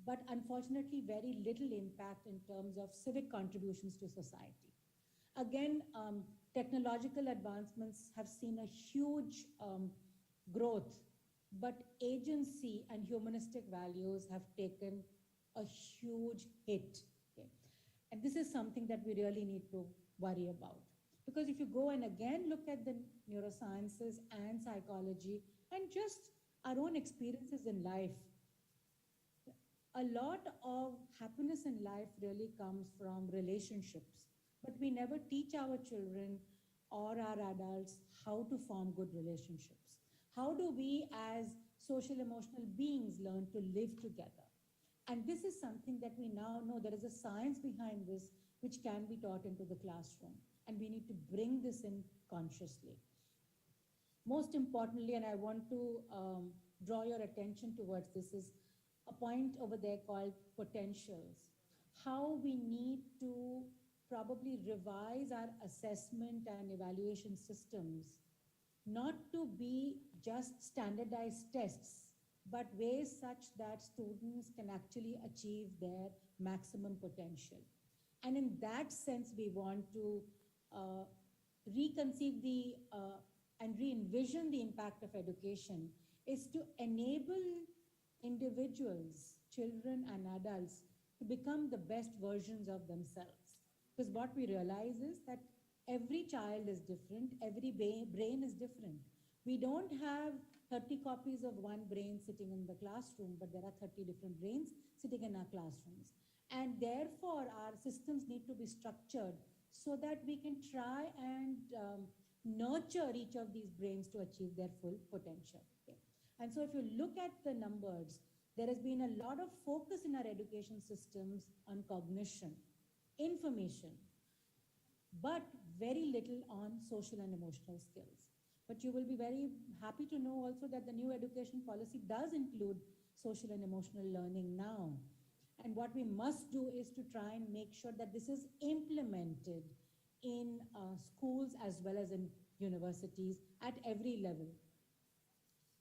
T: but unfortunately very little impact in terms of civic contributions to society. Again, technological advancements have seen a huge growth, but agency and humanistic values have taken a huge hit. Okay? And this is something that we really need to worry about. Because if you go and again look at the neurosciences and psychology and just our own experiences in life, a lot of happiness in life really comes from relationships. But we never teach our children or our adults how to form good relationships. How do we as social emotional beings learn to live together? And this is something that we now know there is a science behind this which can be taught into the classroom. And we need to bring this in consciously. Most importantly, and I want to draw your attention towards this, is a point over there called potentials. How we need to probably revise our assessment and evaluation systems, not to be just standardized tests, but ways such that students can actually achieve their maximum potential. And in that sense, we want to reconceive and re-envision the impact of education is to enable individuals, children and adults, to become the best versions of themselves. Because what we realize is that every child is different, every brain is different. We don't have 30 copies of one brain sitting in the classroom, but there are 30 different brains sitting in our classrooms. And therefore, our systems need to be structured so that we can try and nurture each of these brains to achieve their full potential. Okay. And so if you look at the numbers, there has been a lot of focus in our education systems on cognition, information, but very little on social and emotional skills. But you will be very happy to know also that the new education policy does include social and emotional learning now. And what we must do is to try and make sure that this is implemented in schools as well as in universities at every level.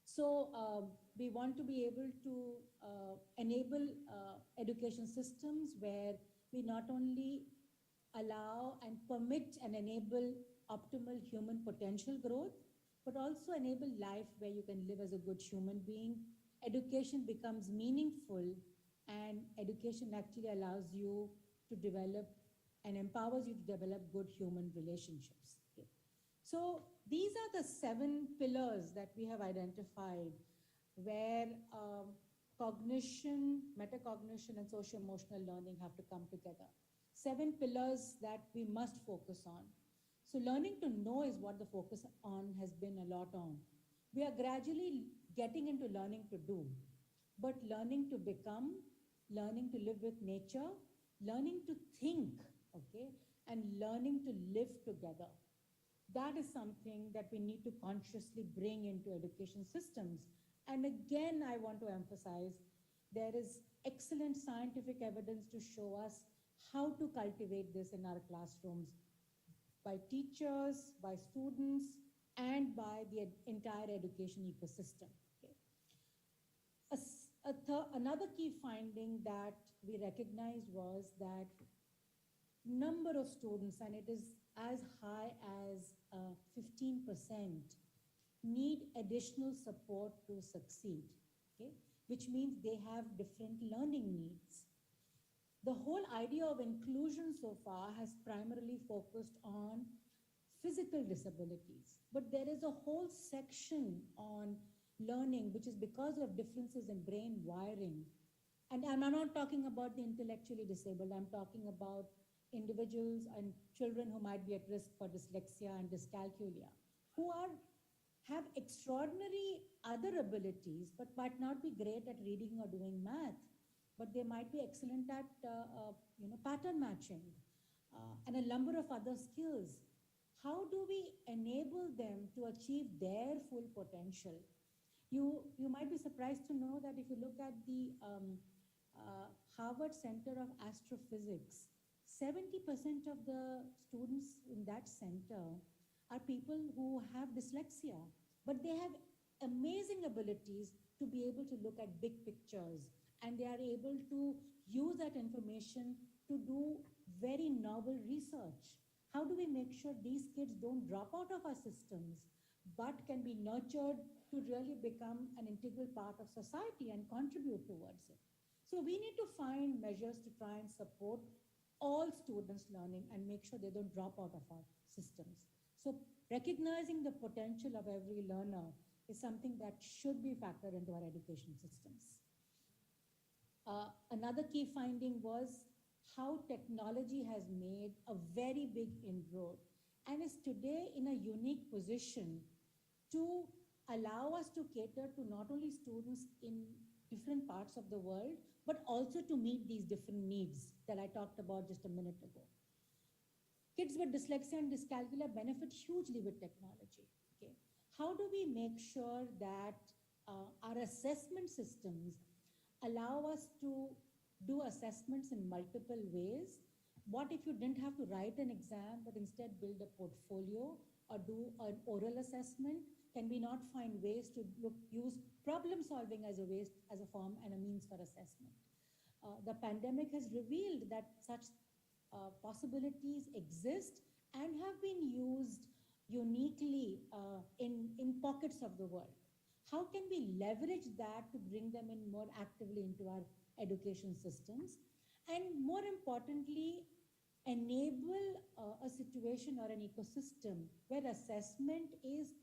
T: So we want to be able to enable education systems where we not only allow and permit and enable optimal human potential growth, but also enable life where you can live as a good human being. Education becomes meaningful, and education actually allows you to develop and empowers you to develop good human relationships. Okay. So these are the 7 pillars that we have identified where cognition, metacognition, and social-emotional learning have to come together. 7 pillars that we must focus on. So learning to know is what the focus on has been a lot on. We are gradually getting into learning to do, but learning to become, learning to live with nature, learning to think, okay, and learning to live together. That is something that we need to consciously bring into education systems. And again, I want to emphasize, there is excellent scientific evidence to show us how to cultivate this in our classrooms by teachers, by students, and by the entire education ecosystem. Okay. Another key finding that we recognized was that number of students, and it is as high as 15%, need additional support to succeed, okay? Which means they have different learning needs. The whole idea of inclusion so far has primarily focused on physical disabilities, but there is a whole section on learning which is because of differences in brain wiring. And I'm not talking about the intellectually disabled, I'm talking about individuals and children who might be at risk for dyslexia and dyscalculia, who have extraordinary other abilities, but might not be great at reading or doing math, but they might be excellent at pattern matching and a number of other skills. How do we enable them to achieve their full potential? You might be surprised to know that if you look at the Harvard Center of Astrophysics, 70% of the students in that center are people who have dyslexia, but they have amazing abilities to be able to look at big pictures, and they are able to use that information to do very novel research. How do we make sure these kids don't drop out of our systems, but can be nurtured to really become an integral part of society and contribute towards it? So we need to find measures to try and support all students learning and make sure they don't drop out of our systems. So recognizing the potential of every learner is something that should be factored into our education systems. Another key finding was how technology has made a very big inroad and is today in a unique position to allow us to cater to not only students in different parts of the world, but also to meet these different needs that I talked about just a minute ago. Kids with dyslexia and dyscalculia benefit hugely with technology. Okay? How do we make sure that our assessment systems allow us to do assessments in multiple ways? What if you didn't have to write an exam, but instead build a portfolio or do an oral assessment? Can we not find ways to use problem solving as a form and a means for assessment? The pandemic has revealed that such possibilities exist and have been used uniquely in pockets of the world. How can we leverage that to bring them in more actively into our education systems? And more importantly, enable a situation or an ecosystem where assessment is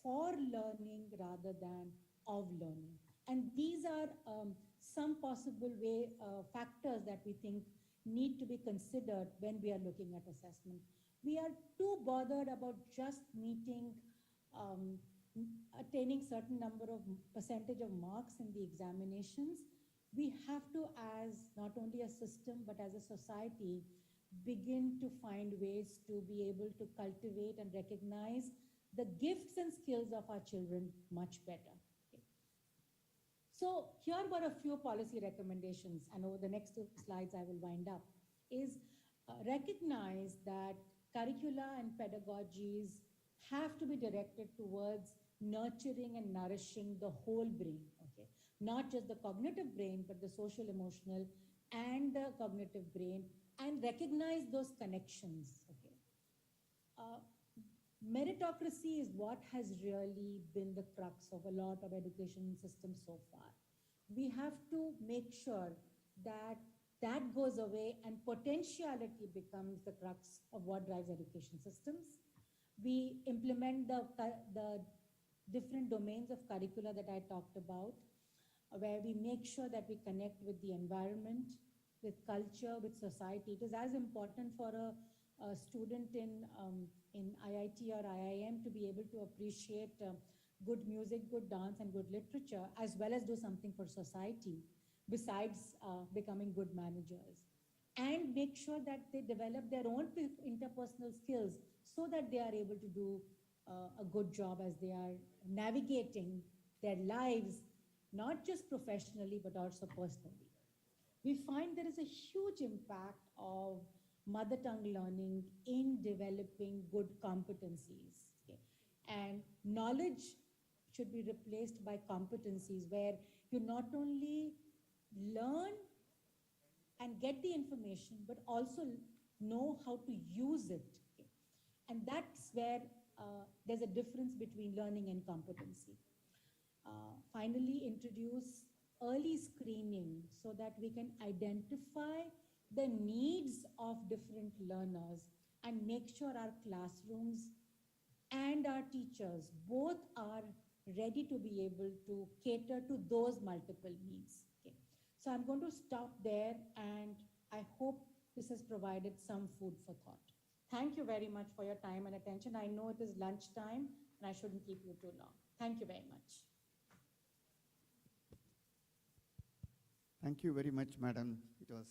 T: for learning rather than of learning. And these are some possible factors that we think need to be considered when we are looking at assessment. We are too bothered about just meeting, attaining certain number of percentage of marks in the examinations. We have to, as not only a system, but as a society, begin to find ways to be able to cultivate and recognize the gifts and skills of our children much better. Okay. So here were a few policy recommendations, and over the next 2 slides I will wind up, is recognize that curricula and pedagogies have to be directed towards nurturing and nourishing the whole brain, okay? Not just the cognitive brain, but the social, emotional, and the cognitive brain, and recognize those connections, okay? Meritocracy is what has really been the crux of a lot of education systems so far. We have to make sure that that goes away and potentiality becomes the crux of what drives education systems. We implement the different domains of curricula that I talked about, where we make sure that we connect with the environment, with culture, with society. It is as important for a student in IIT or IIM to be able to appreciate good music, good dance, and good literature, as well as do something for society, besides becoming good managers. And make sure that they develop their own interpersonal skills so that they are able to do a good job as they are navigating their lives, not just professionally, but also personally. We find there is a huge impact of mother tongue learning in developing good competencies. Okay? And knowledge should be replaced by competencies, where you not only learn and get the information, but also know how to use it. Okay? And that's where there's a difference between learning and competency. Finally, introduce early screening so that we can identify the needs of different learners and make sure our classrooms and our teachers both are ready to be able to cater to those multiple needs. Okay. So I'm going to stop there, and I hope this has provided some food for thought. Thank you very much for your time and attention. I know it is lunchtime and I shouldn't keep you too long. Thank you very much.
V: Thank you very much, Madam. It was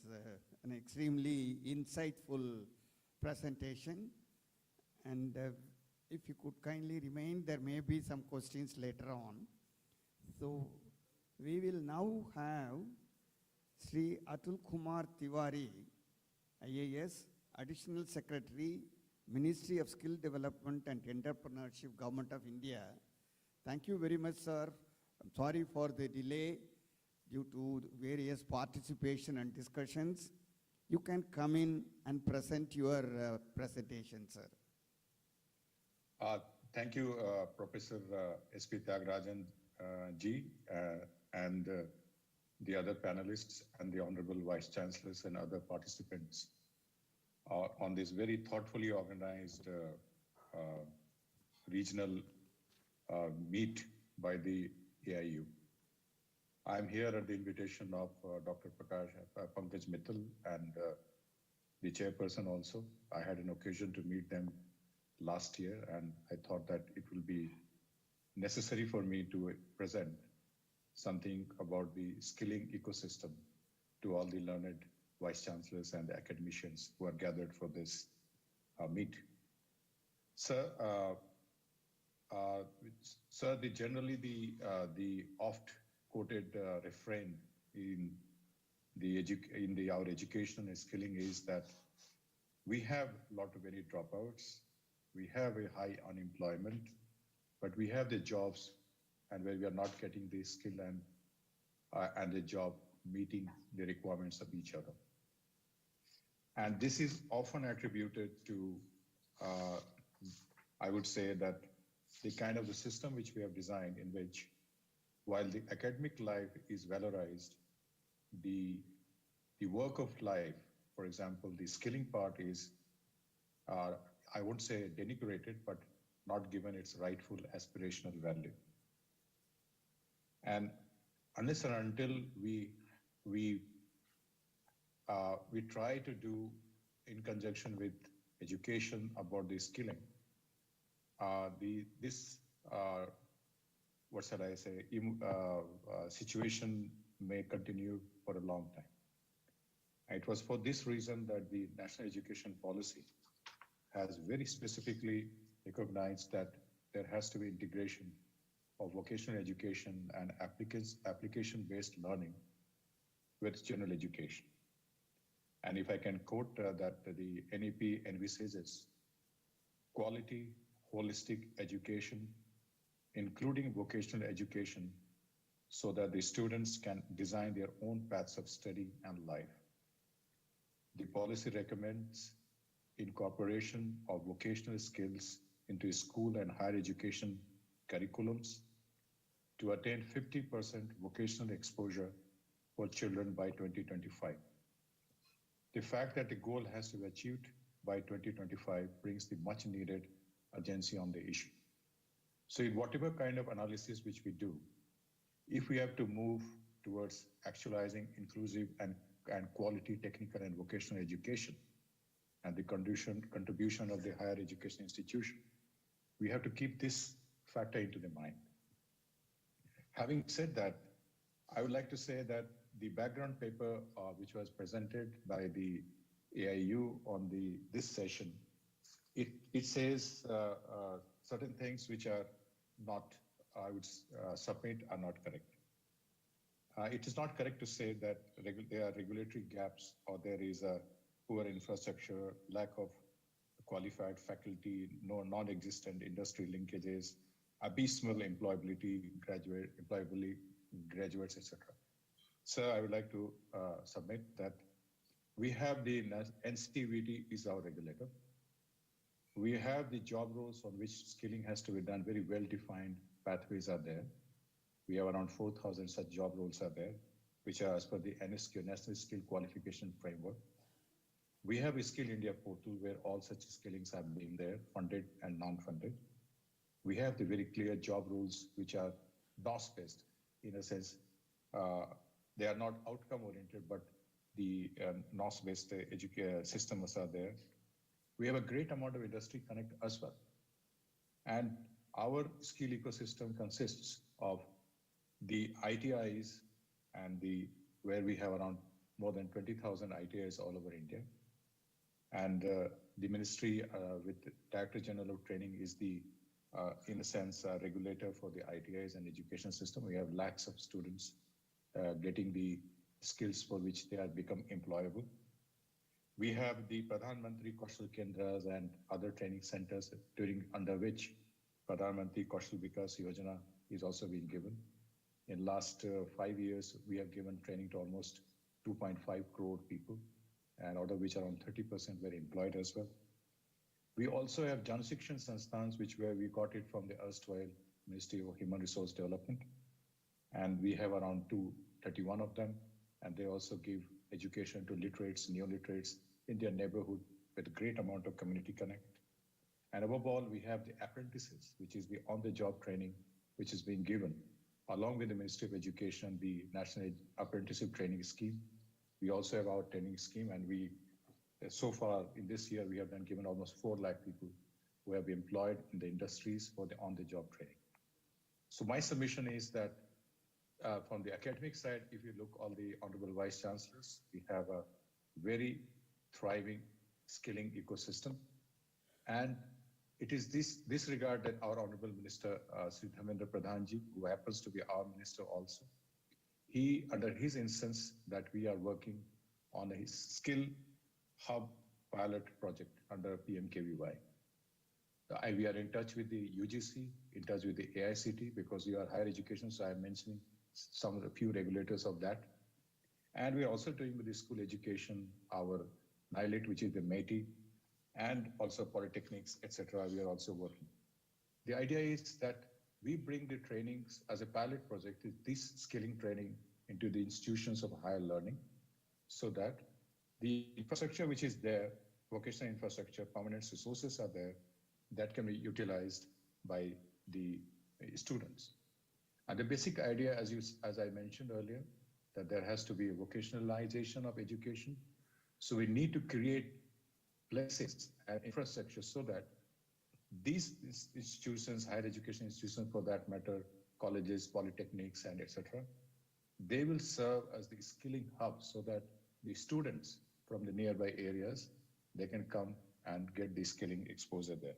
V: an extremely insightful presentation. And if you could kindly remain, there may be some questions later on. So we will now have Sri Atul Kumar Tiwari, IAS, Additional Secretary, Ministry of Skill Development and Entrepreneurship, Government of India. Thank you very much, sir. I'm sorry for the delay due to various participation and discussions. You can come in and present your presentation, sir.
A: Thank you, Professor S.P. Tyagarajan ji, and the other panelists and the Honorable Vice Chancellors and other participants on this very thoughtfully organized regional meet by the AIU. I'm here at the invitation of Dr. Pankaj Mittal and the chairperson also. I had an occasion to meet them last year, and I thought that it will be necessary for me to present something about the skilling ecosystem to all the learned vice chancellors and the academicians who are gathered for this meet. Sir, generally the oft quoted refrain in our education and skilling is that we have a lot of many dropouts, we have a high unemployment, but we have the jobs and where we are not getting the skill and the job meeting the requirements of each other. And this is often attributed to, I would say that the kind of the system which we have designed in which, while the academic life is valorized, the work of life, for example, the skilling part is, I won't say denigrated, but not given its rightful aspirational value. And unless and until we try to do in conjunction with education about the skilling, what shall I say, situation may continue for a long time. It was for this reason that the National Education Policy has very specifically recognized that there has to be integration of vocational education and application-based learning with general education. And if I can quote that the NEP envisages quality, holistic education, including vocational education, so that the students can design their own paths of study and life. The policy recommends incorporation of vocational skills into school and higher education curriculums to attain 50% vocational exposure for children by 2025. The fact that the goal has to be achieved by 2025 brings the much needed urgency on the issue. So in whatever kind of analysis which we do, if we have to move towards actualizing inclusive and quality technical and vocational education and the contribution of the higher education institution, we have to keep this factor into the mind. Having said that, I would like to say that the background paper which was presented by the AIU on this session, it says certain things which are not, I would submit, are not correct. It is not correct to say that there are regulatory gaps or there is a poor infrastructure, lack of qualified faculty, non-existent industry linkages, abysmal employability, graduates, etc. So I would like to submit that we have the NCVT is our regulator. We have the job roles on which skilling has to be done, very well-defined pathways are there. We have around 4,000 such job roles are there, which are as per the NSQ, National Skill Qualification Framework. We have a Skill India portal where all such skillings have been there, funded and non-funded. We have the very clear job rules which are NOS-based, in a sense. They are not outcome-oriented, but the NOS-based systems are there. We have a great amount of industry connect as well. And our skill ecosystem consists of the ITIs and where we have around more than 20,000 ITIs all over India. And the ministry with Director General of Training is the in a sense, a regulator for the ITIs and education system. We have lakhs of students getting the skills for which they are become employable. We have the Pradhan Mantri Kaushal Kendras and other training centers under which Pradhan Mantri Kaushal Vikas Yojana is also being given. In last 5 years, we have given training to almost 2.5 crore people, and out of which around 30% were employed as well. We also have Jan Shikshan Sanstans, where we got it from the erstwhile Ministry of Human Resource Development. And we have around 231 of them. And they also give education to literates, neo-literates in their neighborhood with a great amount of community connect. And above all, we have the apprentices, which is the on-the-job training, which is being given, along with the Ministry of Education, the National Apprenticeship Training Scheme. We also have our training scheme, and so far in this year, we have been given almost 4 lakh people who have been employed in the industries for the on-the-job training. So my submission is that from the academic side, if you look all the Honorable Vice Chancellors, we have a very thriving skilling ecosystem. And it is this regard that our Honorable Minister, Sri Dharmendra Pradhanji, who happens to be our minister also, under his instance, that we are working on a skill hub pilot project under PMKVY. We are in touch with the UGC, in touch with the AICT, because we are higher education, so I am mentioning some of the few regulators of that. And we are also doing with the school education, our NILIT, which is the METI, and also polytechnics, etc. We are also working. The idea is that we bring the trainings as a pilot project, this skilling training into the institutions of higher learning, so that the infrastructure which is there, vocational infrastructure, permanent resources are there, that can be utilized by the students. And the basic idea, as I mentioned earlier, that there has to be a vocationalization of education. So we need to create places and infrastructure so that these institutions, higher education institutions for that matter, colleges, polytechnics, and etc., they will serve as the skilling hub so that the students from the nearby areas, they can come and get the skilling exposure there.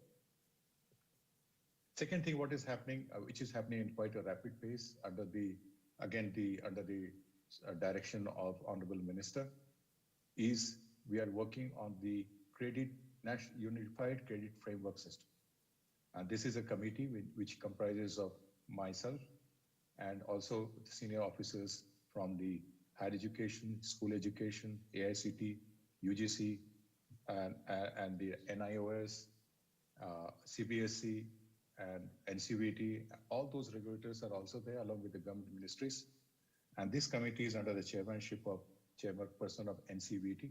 A: Second thing, what is happening, which is happening in quite a rapid pace under the direction of Honorable Minister, is we are working on the National Unified Credit Framework System. And this is a committee which comprises of myself and also senior officers from the higher education, school education, AICT, UGC, and the NIOS, CBSE, and NCVT. All those regulators are also there along with the government ministries. And this committee is under the chairmanship of chairperson of NCVT.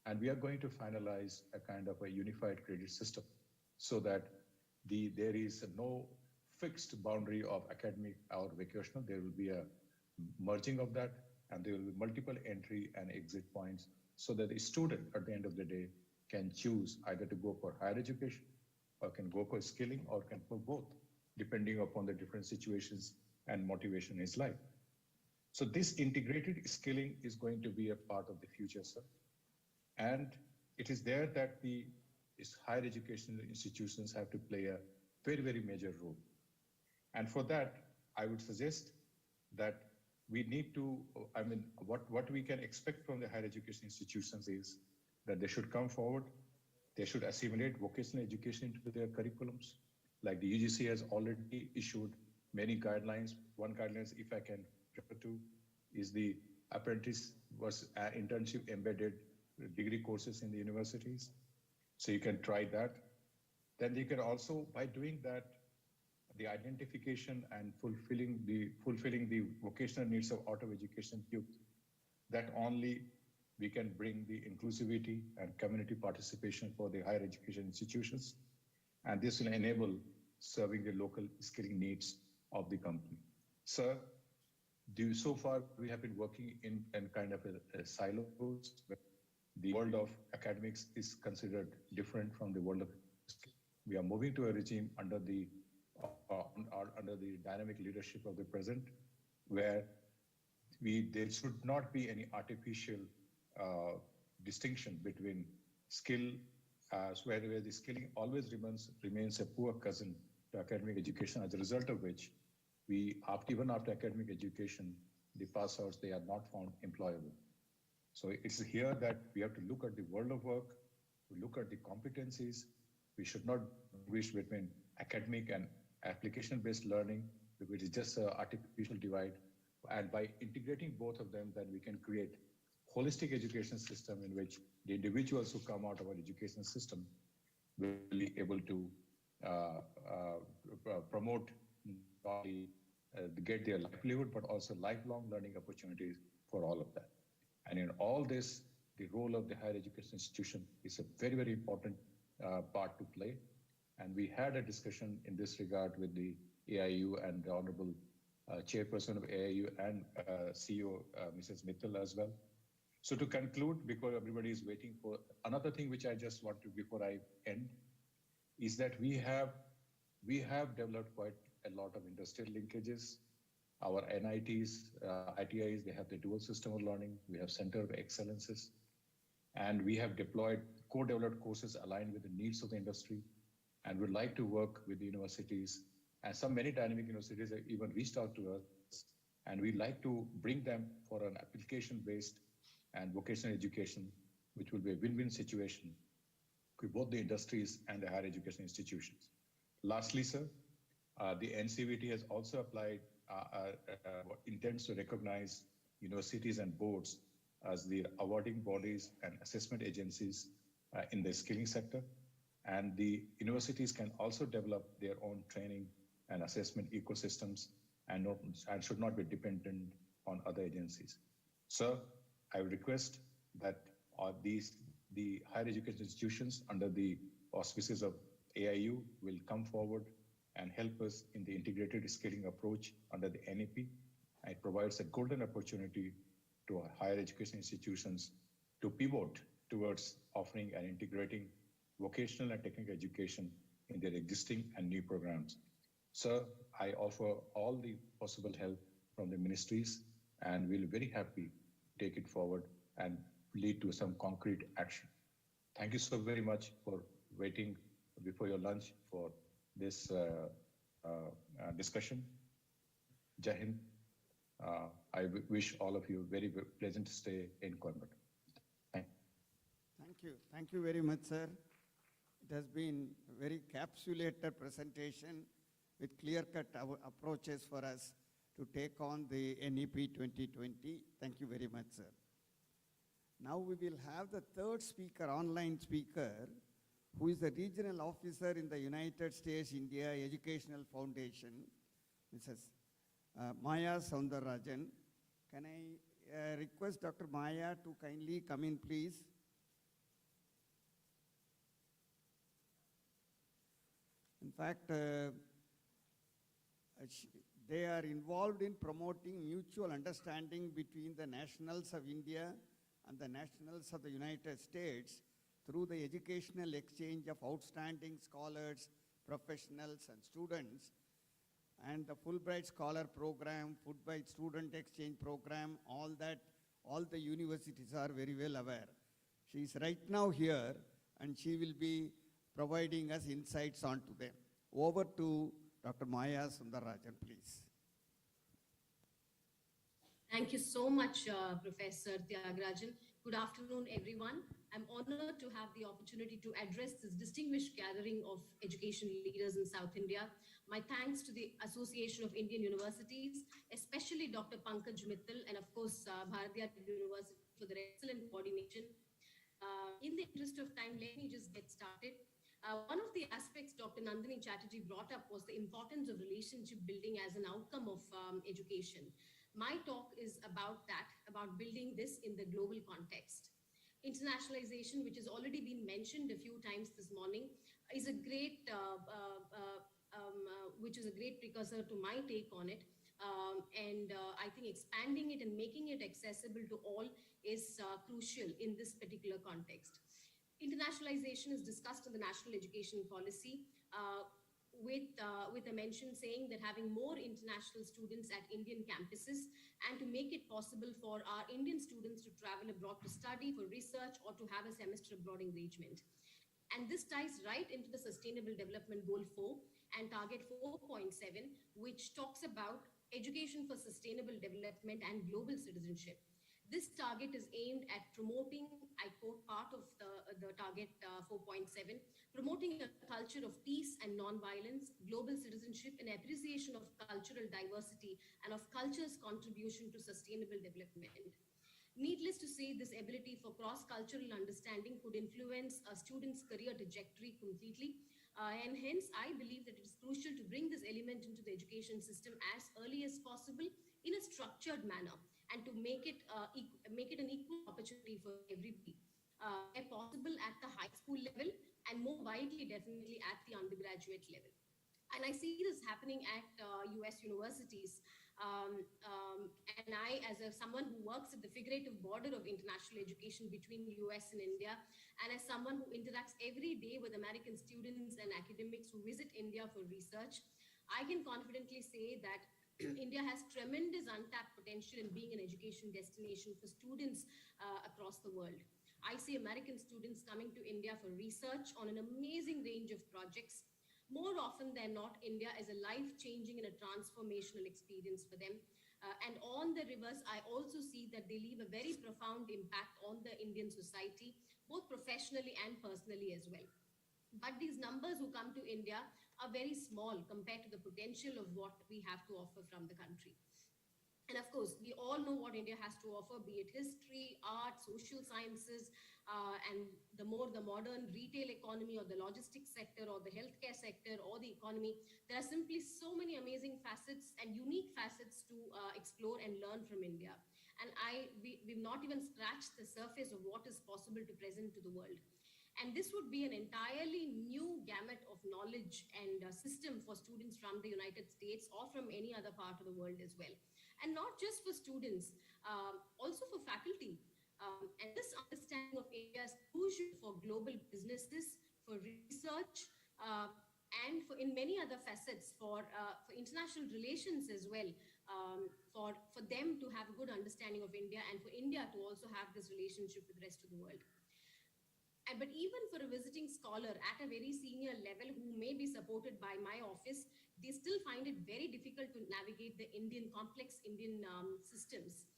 A: And we are going to finalize a kind of a unified credit system so that there is no fixed boundary of academic or vocational. There will be a merging of that, and there will be multiple entry and exit points so that the student at the end of the day can choose either to go for higher education or can go for skilling or can for both, depending upon the different situations and motivation in his life. So this integrated skilling is going to be a part of the future, sir. And it is there that the higher education institutions have to play a very, very major role. And for that, I would suggest that we need to, what we can expect from the higher education institutions is that they should come forward, they should assimilate vocational education into their curriculums. Like the UGC has already issued many guidelines. One guidelines, if I can refer to, is the apprentice versus internship embedded degree courses in the universities. So you can try that. Then you can also, by doing that, the identification and fulfilling the vocational needs of out of education youth, that only we can bring the inclusivity and community participation for the higher education institutions. And this will enable serving the local skilling needs of the company. Sir, so far we have been working in kind of a silos. The world of academics is considered different from the world of skilling. We are moving to a regime under the dynamic leadership of the president, where there should not be any artificial distinction between skill, where the skilling always remains a poor cousin to academic education, as a result of which even after academic education, the pass outs, they are not found employable. So it's here that we have to look at the world of work, to look at the competencies. We should not distinguish between academic and application-based learning, which is just an artificial divide. And by integrating both of them, then we can create holistic education system in which the individuals who come out of our education system will be able to promote not only get their livelihood, but also lifelong learning opportunities for all of that. And in all this, the role of the higher education institution is a very, very important part to play. And we had a discussion in this regard with the AIU and the Honorable Chairperson of AIU and CEO Mrs. Mittal as well. So to conclude, because everybody is waiting for another thing which I just want to, before I end, is that we have developed quite a lot of industrial linkages. Our NITs, ITIs, they have the dual system of learning. We have center of excellences, and we have deployed co-developed courses aligned with the needs of the industry. And we'd like to work with the universities, and many dynamic universities have even reached out to us, and we'd like to bring them for an application-based and vocational education, which will be a win-win situation with both the industries and the higher education institutions. Lastly, sir, the NCVT has also applied, intends to recognize universities and boards as the awarding bodies and assessment agencies in the skilling sector. And the universities can also develop their own training and assessment ecosystems and should not be dependent on other agencies. Sir, I would request that the higher education institutions under the auspices of AIU will come forward and help us in the integrated skilling approach under the NEP. It provides a golden opportunity to our higher education institutions to pivot towards offering and integrating vocational and technical education in their existing and new programs. Sir, I offer all the possible help from the ministries, and we'll be very happy to take it forward and lead to some concrete action. Thank you so very much for waiting before your lunch for this discussion. Jai Hind. I wish all of you a very pleasant stay in Coimbatore. Thank you.
V: Thank you. Thank you very much, sir. It has been a very capsulated presentation with clear-cut approaches for us to take on the NEP 2020. Thank you very much, sir. Now we will have the third speaker, online speaker, who is the regional officer in the United States India Educational Foundation, Mrs. Maya Soundarajan. Can I request Dr. Maya to kindly come in, please? In fact, they are involved in promoting mutual understanding between the nationals of India and the nationals of the United States through the educational exchange of outstanding scholars, professionals, and students, and the Fulbright Scholar Program, Fulbright Student Exchange Program, all the universities are very well aware. She is right now here, and she will be providing us insights onto them. Over to Dr. Maya Sundarajan, please.
D: Thank you so much, Professor Tyagarajan. Good afternoon, everyone. I'm honored to have the opportunity to address this distinguished gathering of education leaders in South India. My thanks to the Association of Indian Universities, especially Dr. Pankaj Mittal, and of course, Bharatiya University for their excellent coordination. In the interest of time, let me just get started. One of the aspects Dr. Nandini Chatterjee brought up was the importance of relationship building as an outcome of education. My talk is about that, about building this in the global context. Internationalization, which has already been mentioned a few times this morning, is a great, which is a great precursor to my take on it. I think expanding it and making it accessible to all is crucial in this particular context. Internationalization is discussed in the National Education Policy with a mention saying that having more international students at Indian campuses and to make it possible for our Indian students to travel abroad to study, for research, or to have a semester abroad engagement. And this ties right into the Sustainable Development Goal 4 and target 4.7, which talks about education for sustainable development and global citizenship. This target is aimed at promoting, I quote part of the target 4.7, promoting a culture of peace and non-violence, global citizenship, and appreciation of cultural diversity and of culture's contribution to sustainable development. Needless to say, this ability for cross-cultural understanding could influence a student's career trajectory completely. And hence, I believe that it is crucial to bring this element into the education system as early as possible in a structured manner, and to make it an equal opportunity for everybody, where possible at the high school level, and more widely, definitely at the undergraduate level. And I see this happening at US universities. And I, as someone who works at the figurative border of international education between US and India, and as someone who interacts every day with American students and academics who visit India for research, I can confidently say that India has tremendous untapped potential in being an education destination for students across the world. I see American students coming to India for research on an amazing range of projects. More often than not, India is a life-changing and a transformational experience for them. And on the reverse, I also see that they leave a very profound impact on the Indian society, both professionally and personally as well. But these numbers who come to India are very small compared to the potential of what we have to offer from the country. And of course, we all know what India has to offer, be it history, art, social sciences, and the modern retail economy, or the logistics sector, or the healthcare sector, or the economy. There are simply so many amazing facets and unique facets to explore and learn from India. And we've not even scratched the surface of what is possible to present to the world. And this would be an entirely new gamut of knowledge and system for students from the United States or from any other part of the world as well. And not just for students, also for faculty. And this understanding of India is crucial for global businesses, for research, and for in many other facets, for international relations as well, for them to have a good understanding of India, and for India to also have this relationship with the rest of the world. But even for a visiting scholar at a very senior level who may be supported by my office, they still find it very difficult to navigate the complex Indian systems.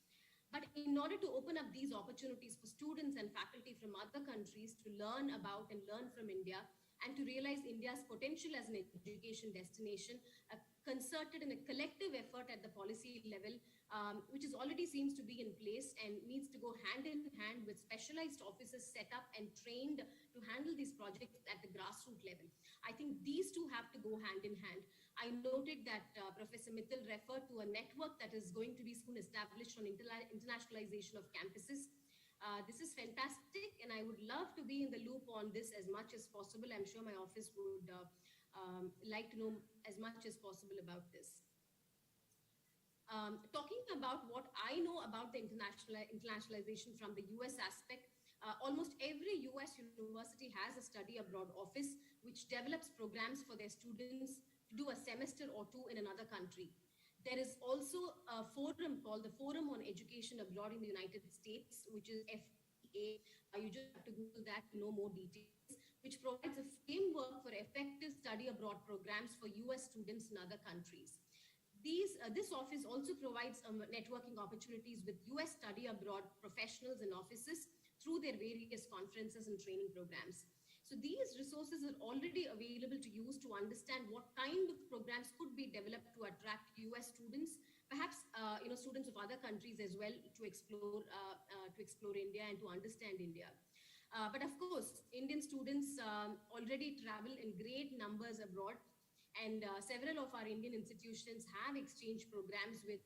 D: But in order to open up these opportunities for students and faculty from other countries to learn about and learn from India, and to realize India's potential as an education destination, a concerted and a collective effort at the policy level, which is already seems to be in place and needs to go hand in hand with specialized offices set up and trained to handle these projects at the grassroots level. I think these two have to go hand in hand. I noted that Professor Mittal referred to a network that is going to be soon established on internationalization of campuses. This is fantastic, and I would love to be in the loop on this as much as possible. I'm sure my office would like to know as much as possible about this. Talking about what I know about the internationalization from the US aspect, almost every US university has a study abroad office which develops programs for their students to do a semester or two in another country. There is also a forum called the Forum on Education Abroad in the United States, which is FEA. You just have to Google that to know more details, which provides a framework for effective study abroad programs for US students in other countries. This office also provides networking opportunities with US study abroad professionals and offices through their various conferences and training programs. So these resources are already available to use to understand what kind of programs could be developed to attract US students, perhaps students of other countries as well, to explore India and to understand India. But of course, Indian students already travel in great numbers abroad, and several of our Indian institutions have exchange programs with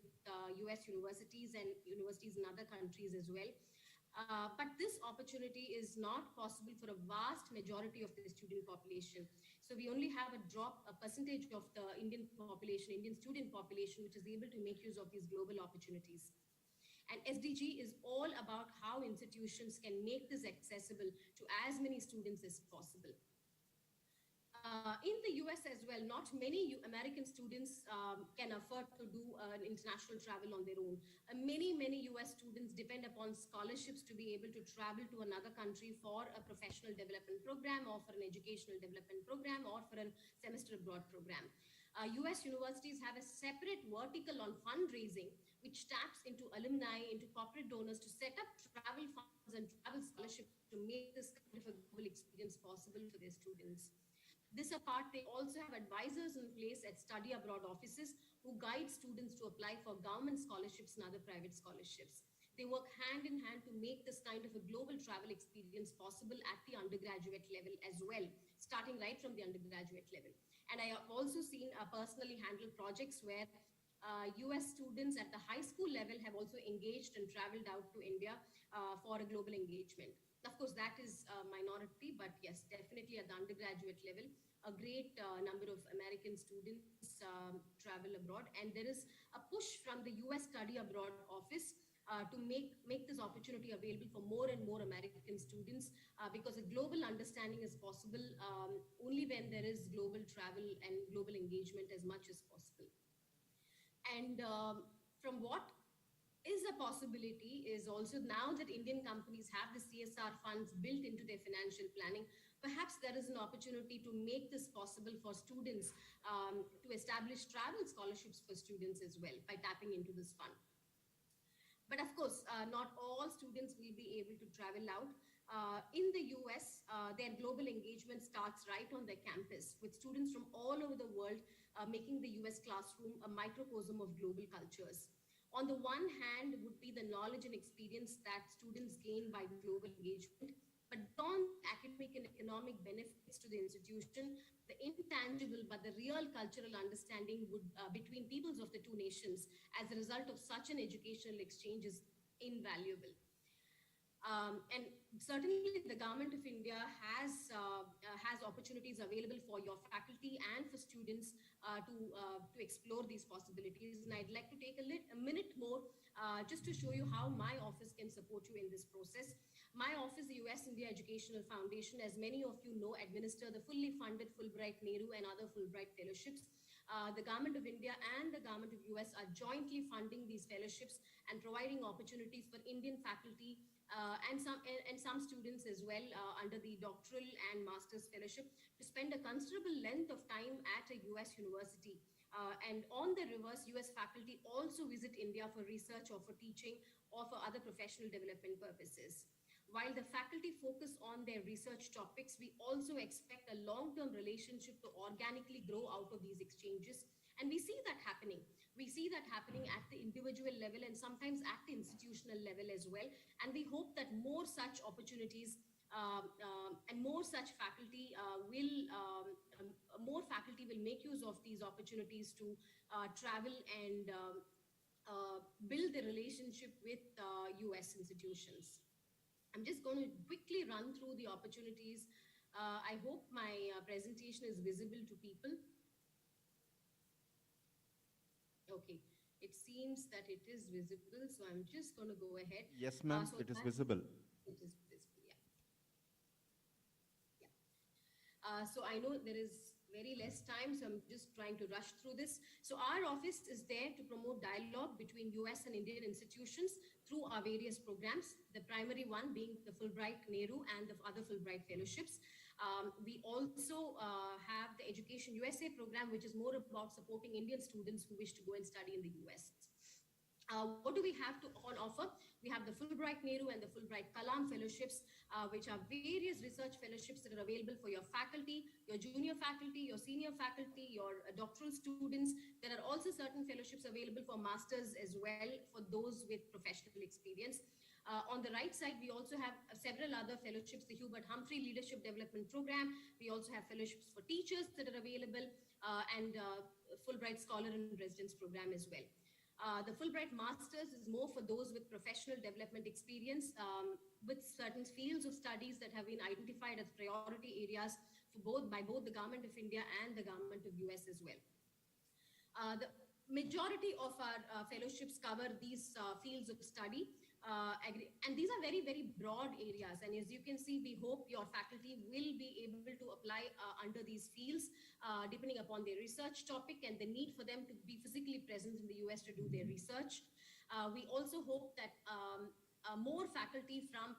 D: US universities and universities in other countries as well. But this opportunity is not possible for a vast majority of the student population. So we only have a percentage of the Indian student population, which is able to make use of these global opportunities. And SDG is all about how institutions can make this accessible to as many students as possible. In the US as well, not many American students can afford to do an international travel on their own. Many US students depend upon scholarships to be able to travel to another country for a professional development program or for an educational development program or for a semester abroad program. US universities have a separate vertical on fundraising, which taps into alumni, into corporate donors to set up travel funds and travel scholarships to make this kind of a global experience possible for their students. This apart, they also have advisors in place at study abroad offices who guide students to apply for government scholarships and other private scholarships. They work hand in hand to make this kind of a global travel experience possible at the undergraduate level as well, starting right from the undergraduate level. And I have also seen personally handled projects where US students at the high school level have also engaged and traveled out to India for a global engagement. Of course, that is a minority, but yes, definitely at the undergraduate level, a great number of American students travel abroad. And there is a push from the US Study Abroad Office to make this opportunity available for more and more American students because a global understanding is possible only when there is global travel and global engagement as much as possible. And from what is a possibility is also now that Indian companies have the CSR funds built into their financial planning, perhaps there is an opportunity to make this possible for students to establish travel scholarships for students as well by tapping into this fund. But of course, not all students will be able to travel out. In the US, their global engagement starts right on their campus with students from all over the world making the US classroom a microcosm of global cultures. On the one hand would be the knowledge and experience that students gain by global engagement, but beyond academic and economic benefits to the institution, the intangible but the real cultural understanding would between peoples of the two nations as a result of such an educational exchange is invaluable. And certainly the government of India has opportunities available for your faculty and for students to explore these possibilities. And I'd like to take a minute more just to show you how my office can support you in this process. My office, the US India Educational Foundation, as many of you know, administer the fully funded Fulbright, Nehru and other Fulbright fellowships. The government of India and the government of US are jointly funding these fellowships and providing opportunities for Indian faculty and some students as well under the doctoral and master's fellowship to spend a considerable length of time at a US university. And on the reverse, US faculty also visit India for research or for teaching or for other professional development purposes. While the faculty focus on their research topics, we also expect a long-term relationship to organically grow out of these exchanges. And we see that happening. We see that happening at the individual level and sometimes at the institutional level as well. And we hope that more such opportunities and more such faculty more faculty will make use of these opportunities to travel and build the relationship with US institutions. I'm just going to quickly run through the opportunities. I hope my presentation is visible to people. Okay, it seems that it is visible, so I'm just going to go ahead.
U: Yes, ma'am, it is visible.
D: It is visible, yeah. So I know there is very less time, so I'm just trying to rush through this. So our office is there to promote dialogue between US and Indian institutions through our various programs, the primary one being the Fulbright, Nehru, and the other Fulbright fellowships. We also have the Education USA program, which is more about supporting Indian students who wish to go and study in the US. What do we have on offer? We have the Fulbright Nehru and the Fulbright Kalam fellowships, which are various research fellowships that are available for your faculty, your junior faculty, your senior faculty, your doctoral students. There are also certain fellowships available for masters as well for those with professional experience. On the right side, we also have several other fellowships, the Hubert Humphrey Leadership Development Program. We also have fellowships for teachers that are available and Fulbright Scholar and Residence Program as well. The Fulbright Masters is more for those with professional development experience with certain fields of studies that have been identified as priority areas for by both the Government of India and the Government of US as well. Majority of our fellowships cover these fields of study. And these are very, very broad areas. And as you can see, we hope your faculty will be able to apply under these fields, depending upon their research topic and the need for them to be physically present in the US to do their research. We also hope that more faculty from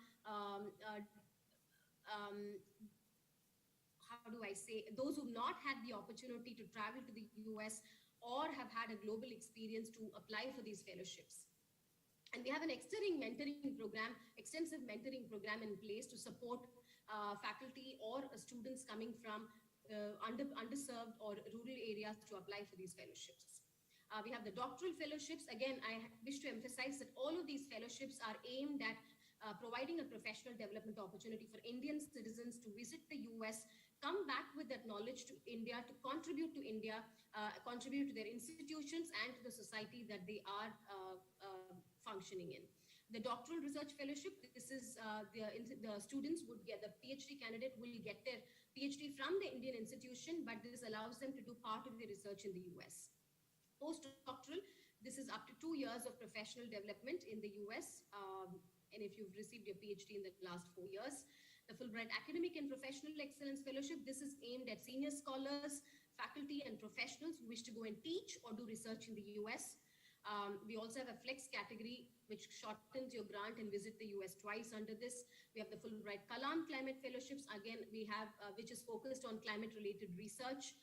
D: how do I say, those who've not had the opportunity to travel to the US or have had a global experience to apply for these fellowships. And we have an extensive mentoring program in place to support faculty or students coming from underserved or rural areas to apply for these fellowships. We have the doctoral fellowships. Again, I wish to emphasize that all of these fellowships are aimed at providing a professional development opportunity for Indian citizens to visit the US, come back with that knowledge to India, to contribute to India, contribute to their institutions and to the society that they are functioning in. The doctoral research fellowship, this is the students would get, the PhD candidate will get their PhD from the Indian institution, but this allows them to do part of their research in the US. Postdoctoral, this is up to 2 years of professional development in the US, and if you've received your PhD in the last 4 years. The Fulbright Academic and Professional Excellence Fellowship, this is aimed at senior scholars, faculty and professionals who wish to go and teach or do research in the US. We also have a flex category, which shortens your grant and visit the US twice under this. We have the Fulbright Kalam Climate Fellowships, again, we have, which is focused on climate-related research.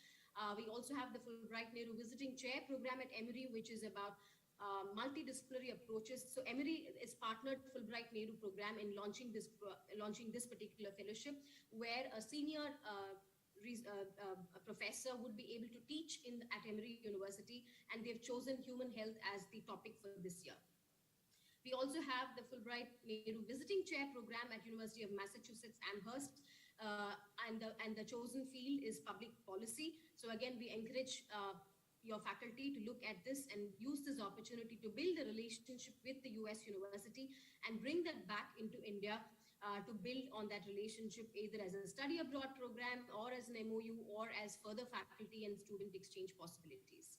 D: We also have the Fulbright Nehru Visiting Chair Program at Emory, which is about multidisciplinary approaches. So Emory is partnered Fulbright Nehru program in launching this particular fellowship, where a senior a professor would be able to teach at Emory University, and they've chosen human health as the topic for this year. We also have the Fulbright Nehru Visiting Chair Program at University of Massachusetts Amherst, and the chosen field is public policy. So again, we encourage your faculty to look at this and use this opportunity to build a relationship with the US university and bring that back into India to build on that relationship either as a study abroad program or as an MOU or as further faculty and student exchange possibilities.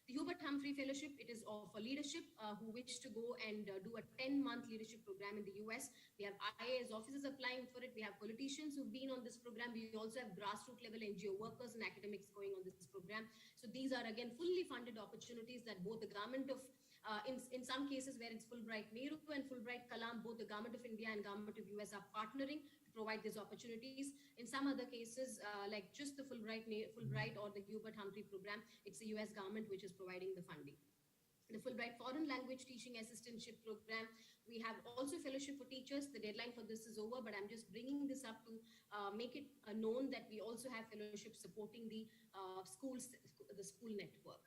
D: The Hubert Humphrey Fellowship, it is for leadership who wish to go and do a 10-month leadership program in the US. We have IAS officers applying for it. We have politicians who've been on this program. We also have grassroots level NGO workers and academics going on this program. So these are again fully funded opportunities that both the government of, in some cases where it's Fulbright Nehru and Fulbright Kalam, both the government of India and government of US are partnering to provide these opportunities. In some other cases, like just the Fulbright or the Hubert Humphrey program, it's the US government which is providing the funding. The Fulbright Foreign Language Teaching Assistantship Program, we have also fellowship for teachers. The deadline for this is over, but I'm just bringing this up to make it known that we also have fellowship supporting the school network.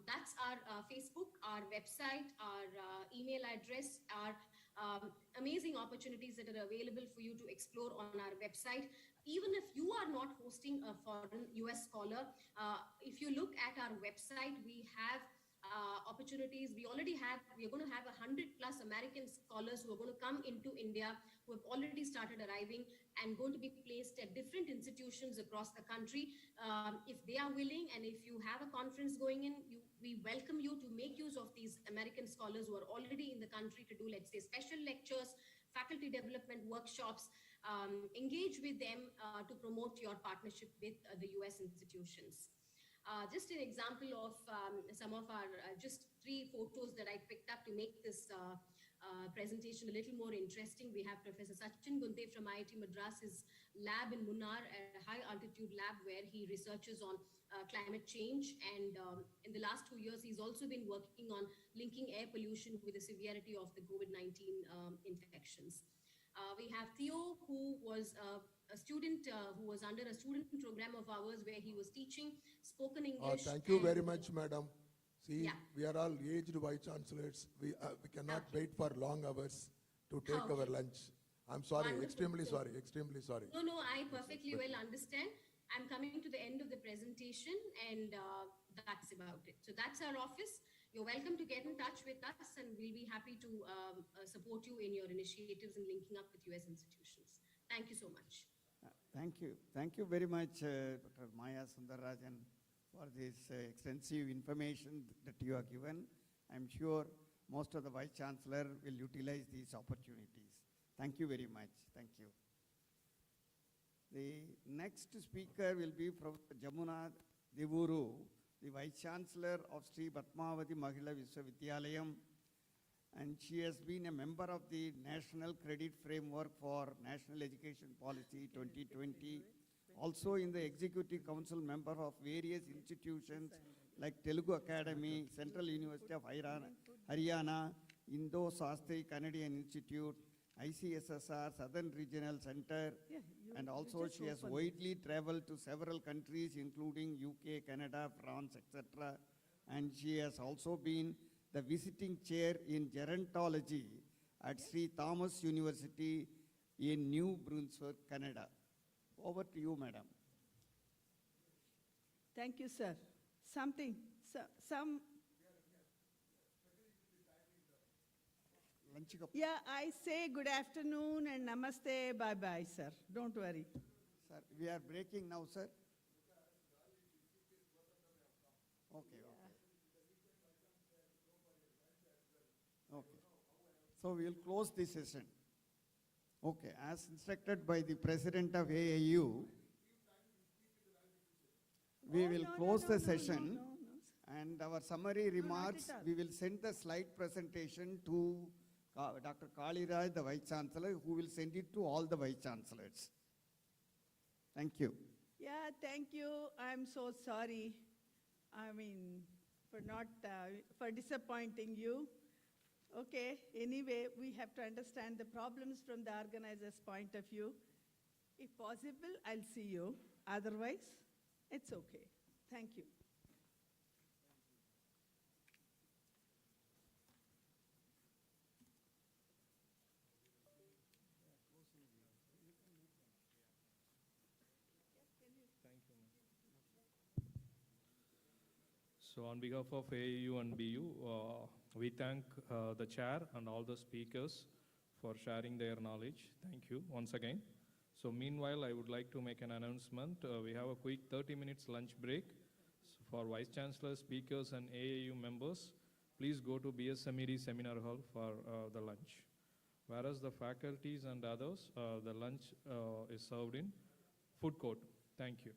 D: That's our Facebook, our website, our email address, our amazing opportunities that are available for you to explore on our website. Even if you are not hosting a foreign US scholar, if you look at our website, we have opportunities. We are going to have 100+ American scholars who are going to come into India, who have already started arriving and going to be placed at different institutions across the country. If they are willing, and if you have a conference going in, we welcome you to make use of these American scholars who are already in the country to do, let's say, special lectures, faculty development workshops, engage with them to promote your partnership with the US institutions. Just an example of some of our, just 3 photos that I picked up to make this presentation a little more interesting. We have Professor Sachin Gunte from IIT Madras's lab in Munnar, a high altitude lab where he researches on climate change. And in the last 2 years, he's also been working on linking air pollution with the severity of the COVID-19 infections. We have Theo, who was a student who was under a student program of ours where he was teaching spoken English.
H: Thank you very much, madam. See, we are all aged vice chancellors. We cannot wait for long hours to take our lunch. I'm sorry, extremely sorry.
D: No, I perfectly well understand. I'm coming to the end of the presentation, and that's about it. So that's our office. You're welcome to get in touch with us, and we'll be happy to support you in your initiatives and linking up with US institutions. Thank you so much.
V: Thank you. Thank you very much, Dr. Maya Sundararajan, for this extensive information that you have given. I'm sure most of the Vice Chancellor will utilize these opportunities. Thank you very much. Thank you. The next speaker will be Professor Jamuna Devuru, the Vice Chancellor of Sri Padmavati Mahila Viswavidyalayam, and she has been a member of the National Credit Framework for National Education Policy 2020, also in the Executive Council member of various institutions like Telugu Academy, Central University of Haryana, Indo-Sastri Canadian Institute, ICSSR, Southern Regional Center, and also she has widely traveled to several countries including UK, Canada, France, etc. And she has also been the visiting chair in gerontology at Sri Thomas University in New Brunswick, Canada. Over to you, madam.
N: Thank you, sir. Yeah, I say good afternoon and namaste, bye-bye, sir. Don't worry.
V: Sir, we are breaking now, sir. Okay. So we will close this session. Okay, as instructed by the President of AIU, we will close the session and our summary remarks, we will send the slide presentation to Dr. Kaliraj, the Vice Chancellor, who will send it to all the Vice Chancellors. Thank you.
N: Yeah, thank you. I'm so sorry. For disappointing you. Okay, anyway, we have to understand the problems from the organizer's point of view. If possible, I'll see you. Otherwise, it's okay. Thank you.
S: So on behalf of AAU and BU, we thank the chair and all the speakers for sharing their knowledge. Thank you once again. So meanwhile, I would like to make an announcement. We have a quick 30 minutes lunch break. So for Vice Chancellor, speakers, and AAU members, please go to BSMED Seminar Hall for the lunch. Whereas the faculties and others, the lunch is served in food court. Thank you.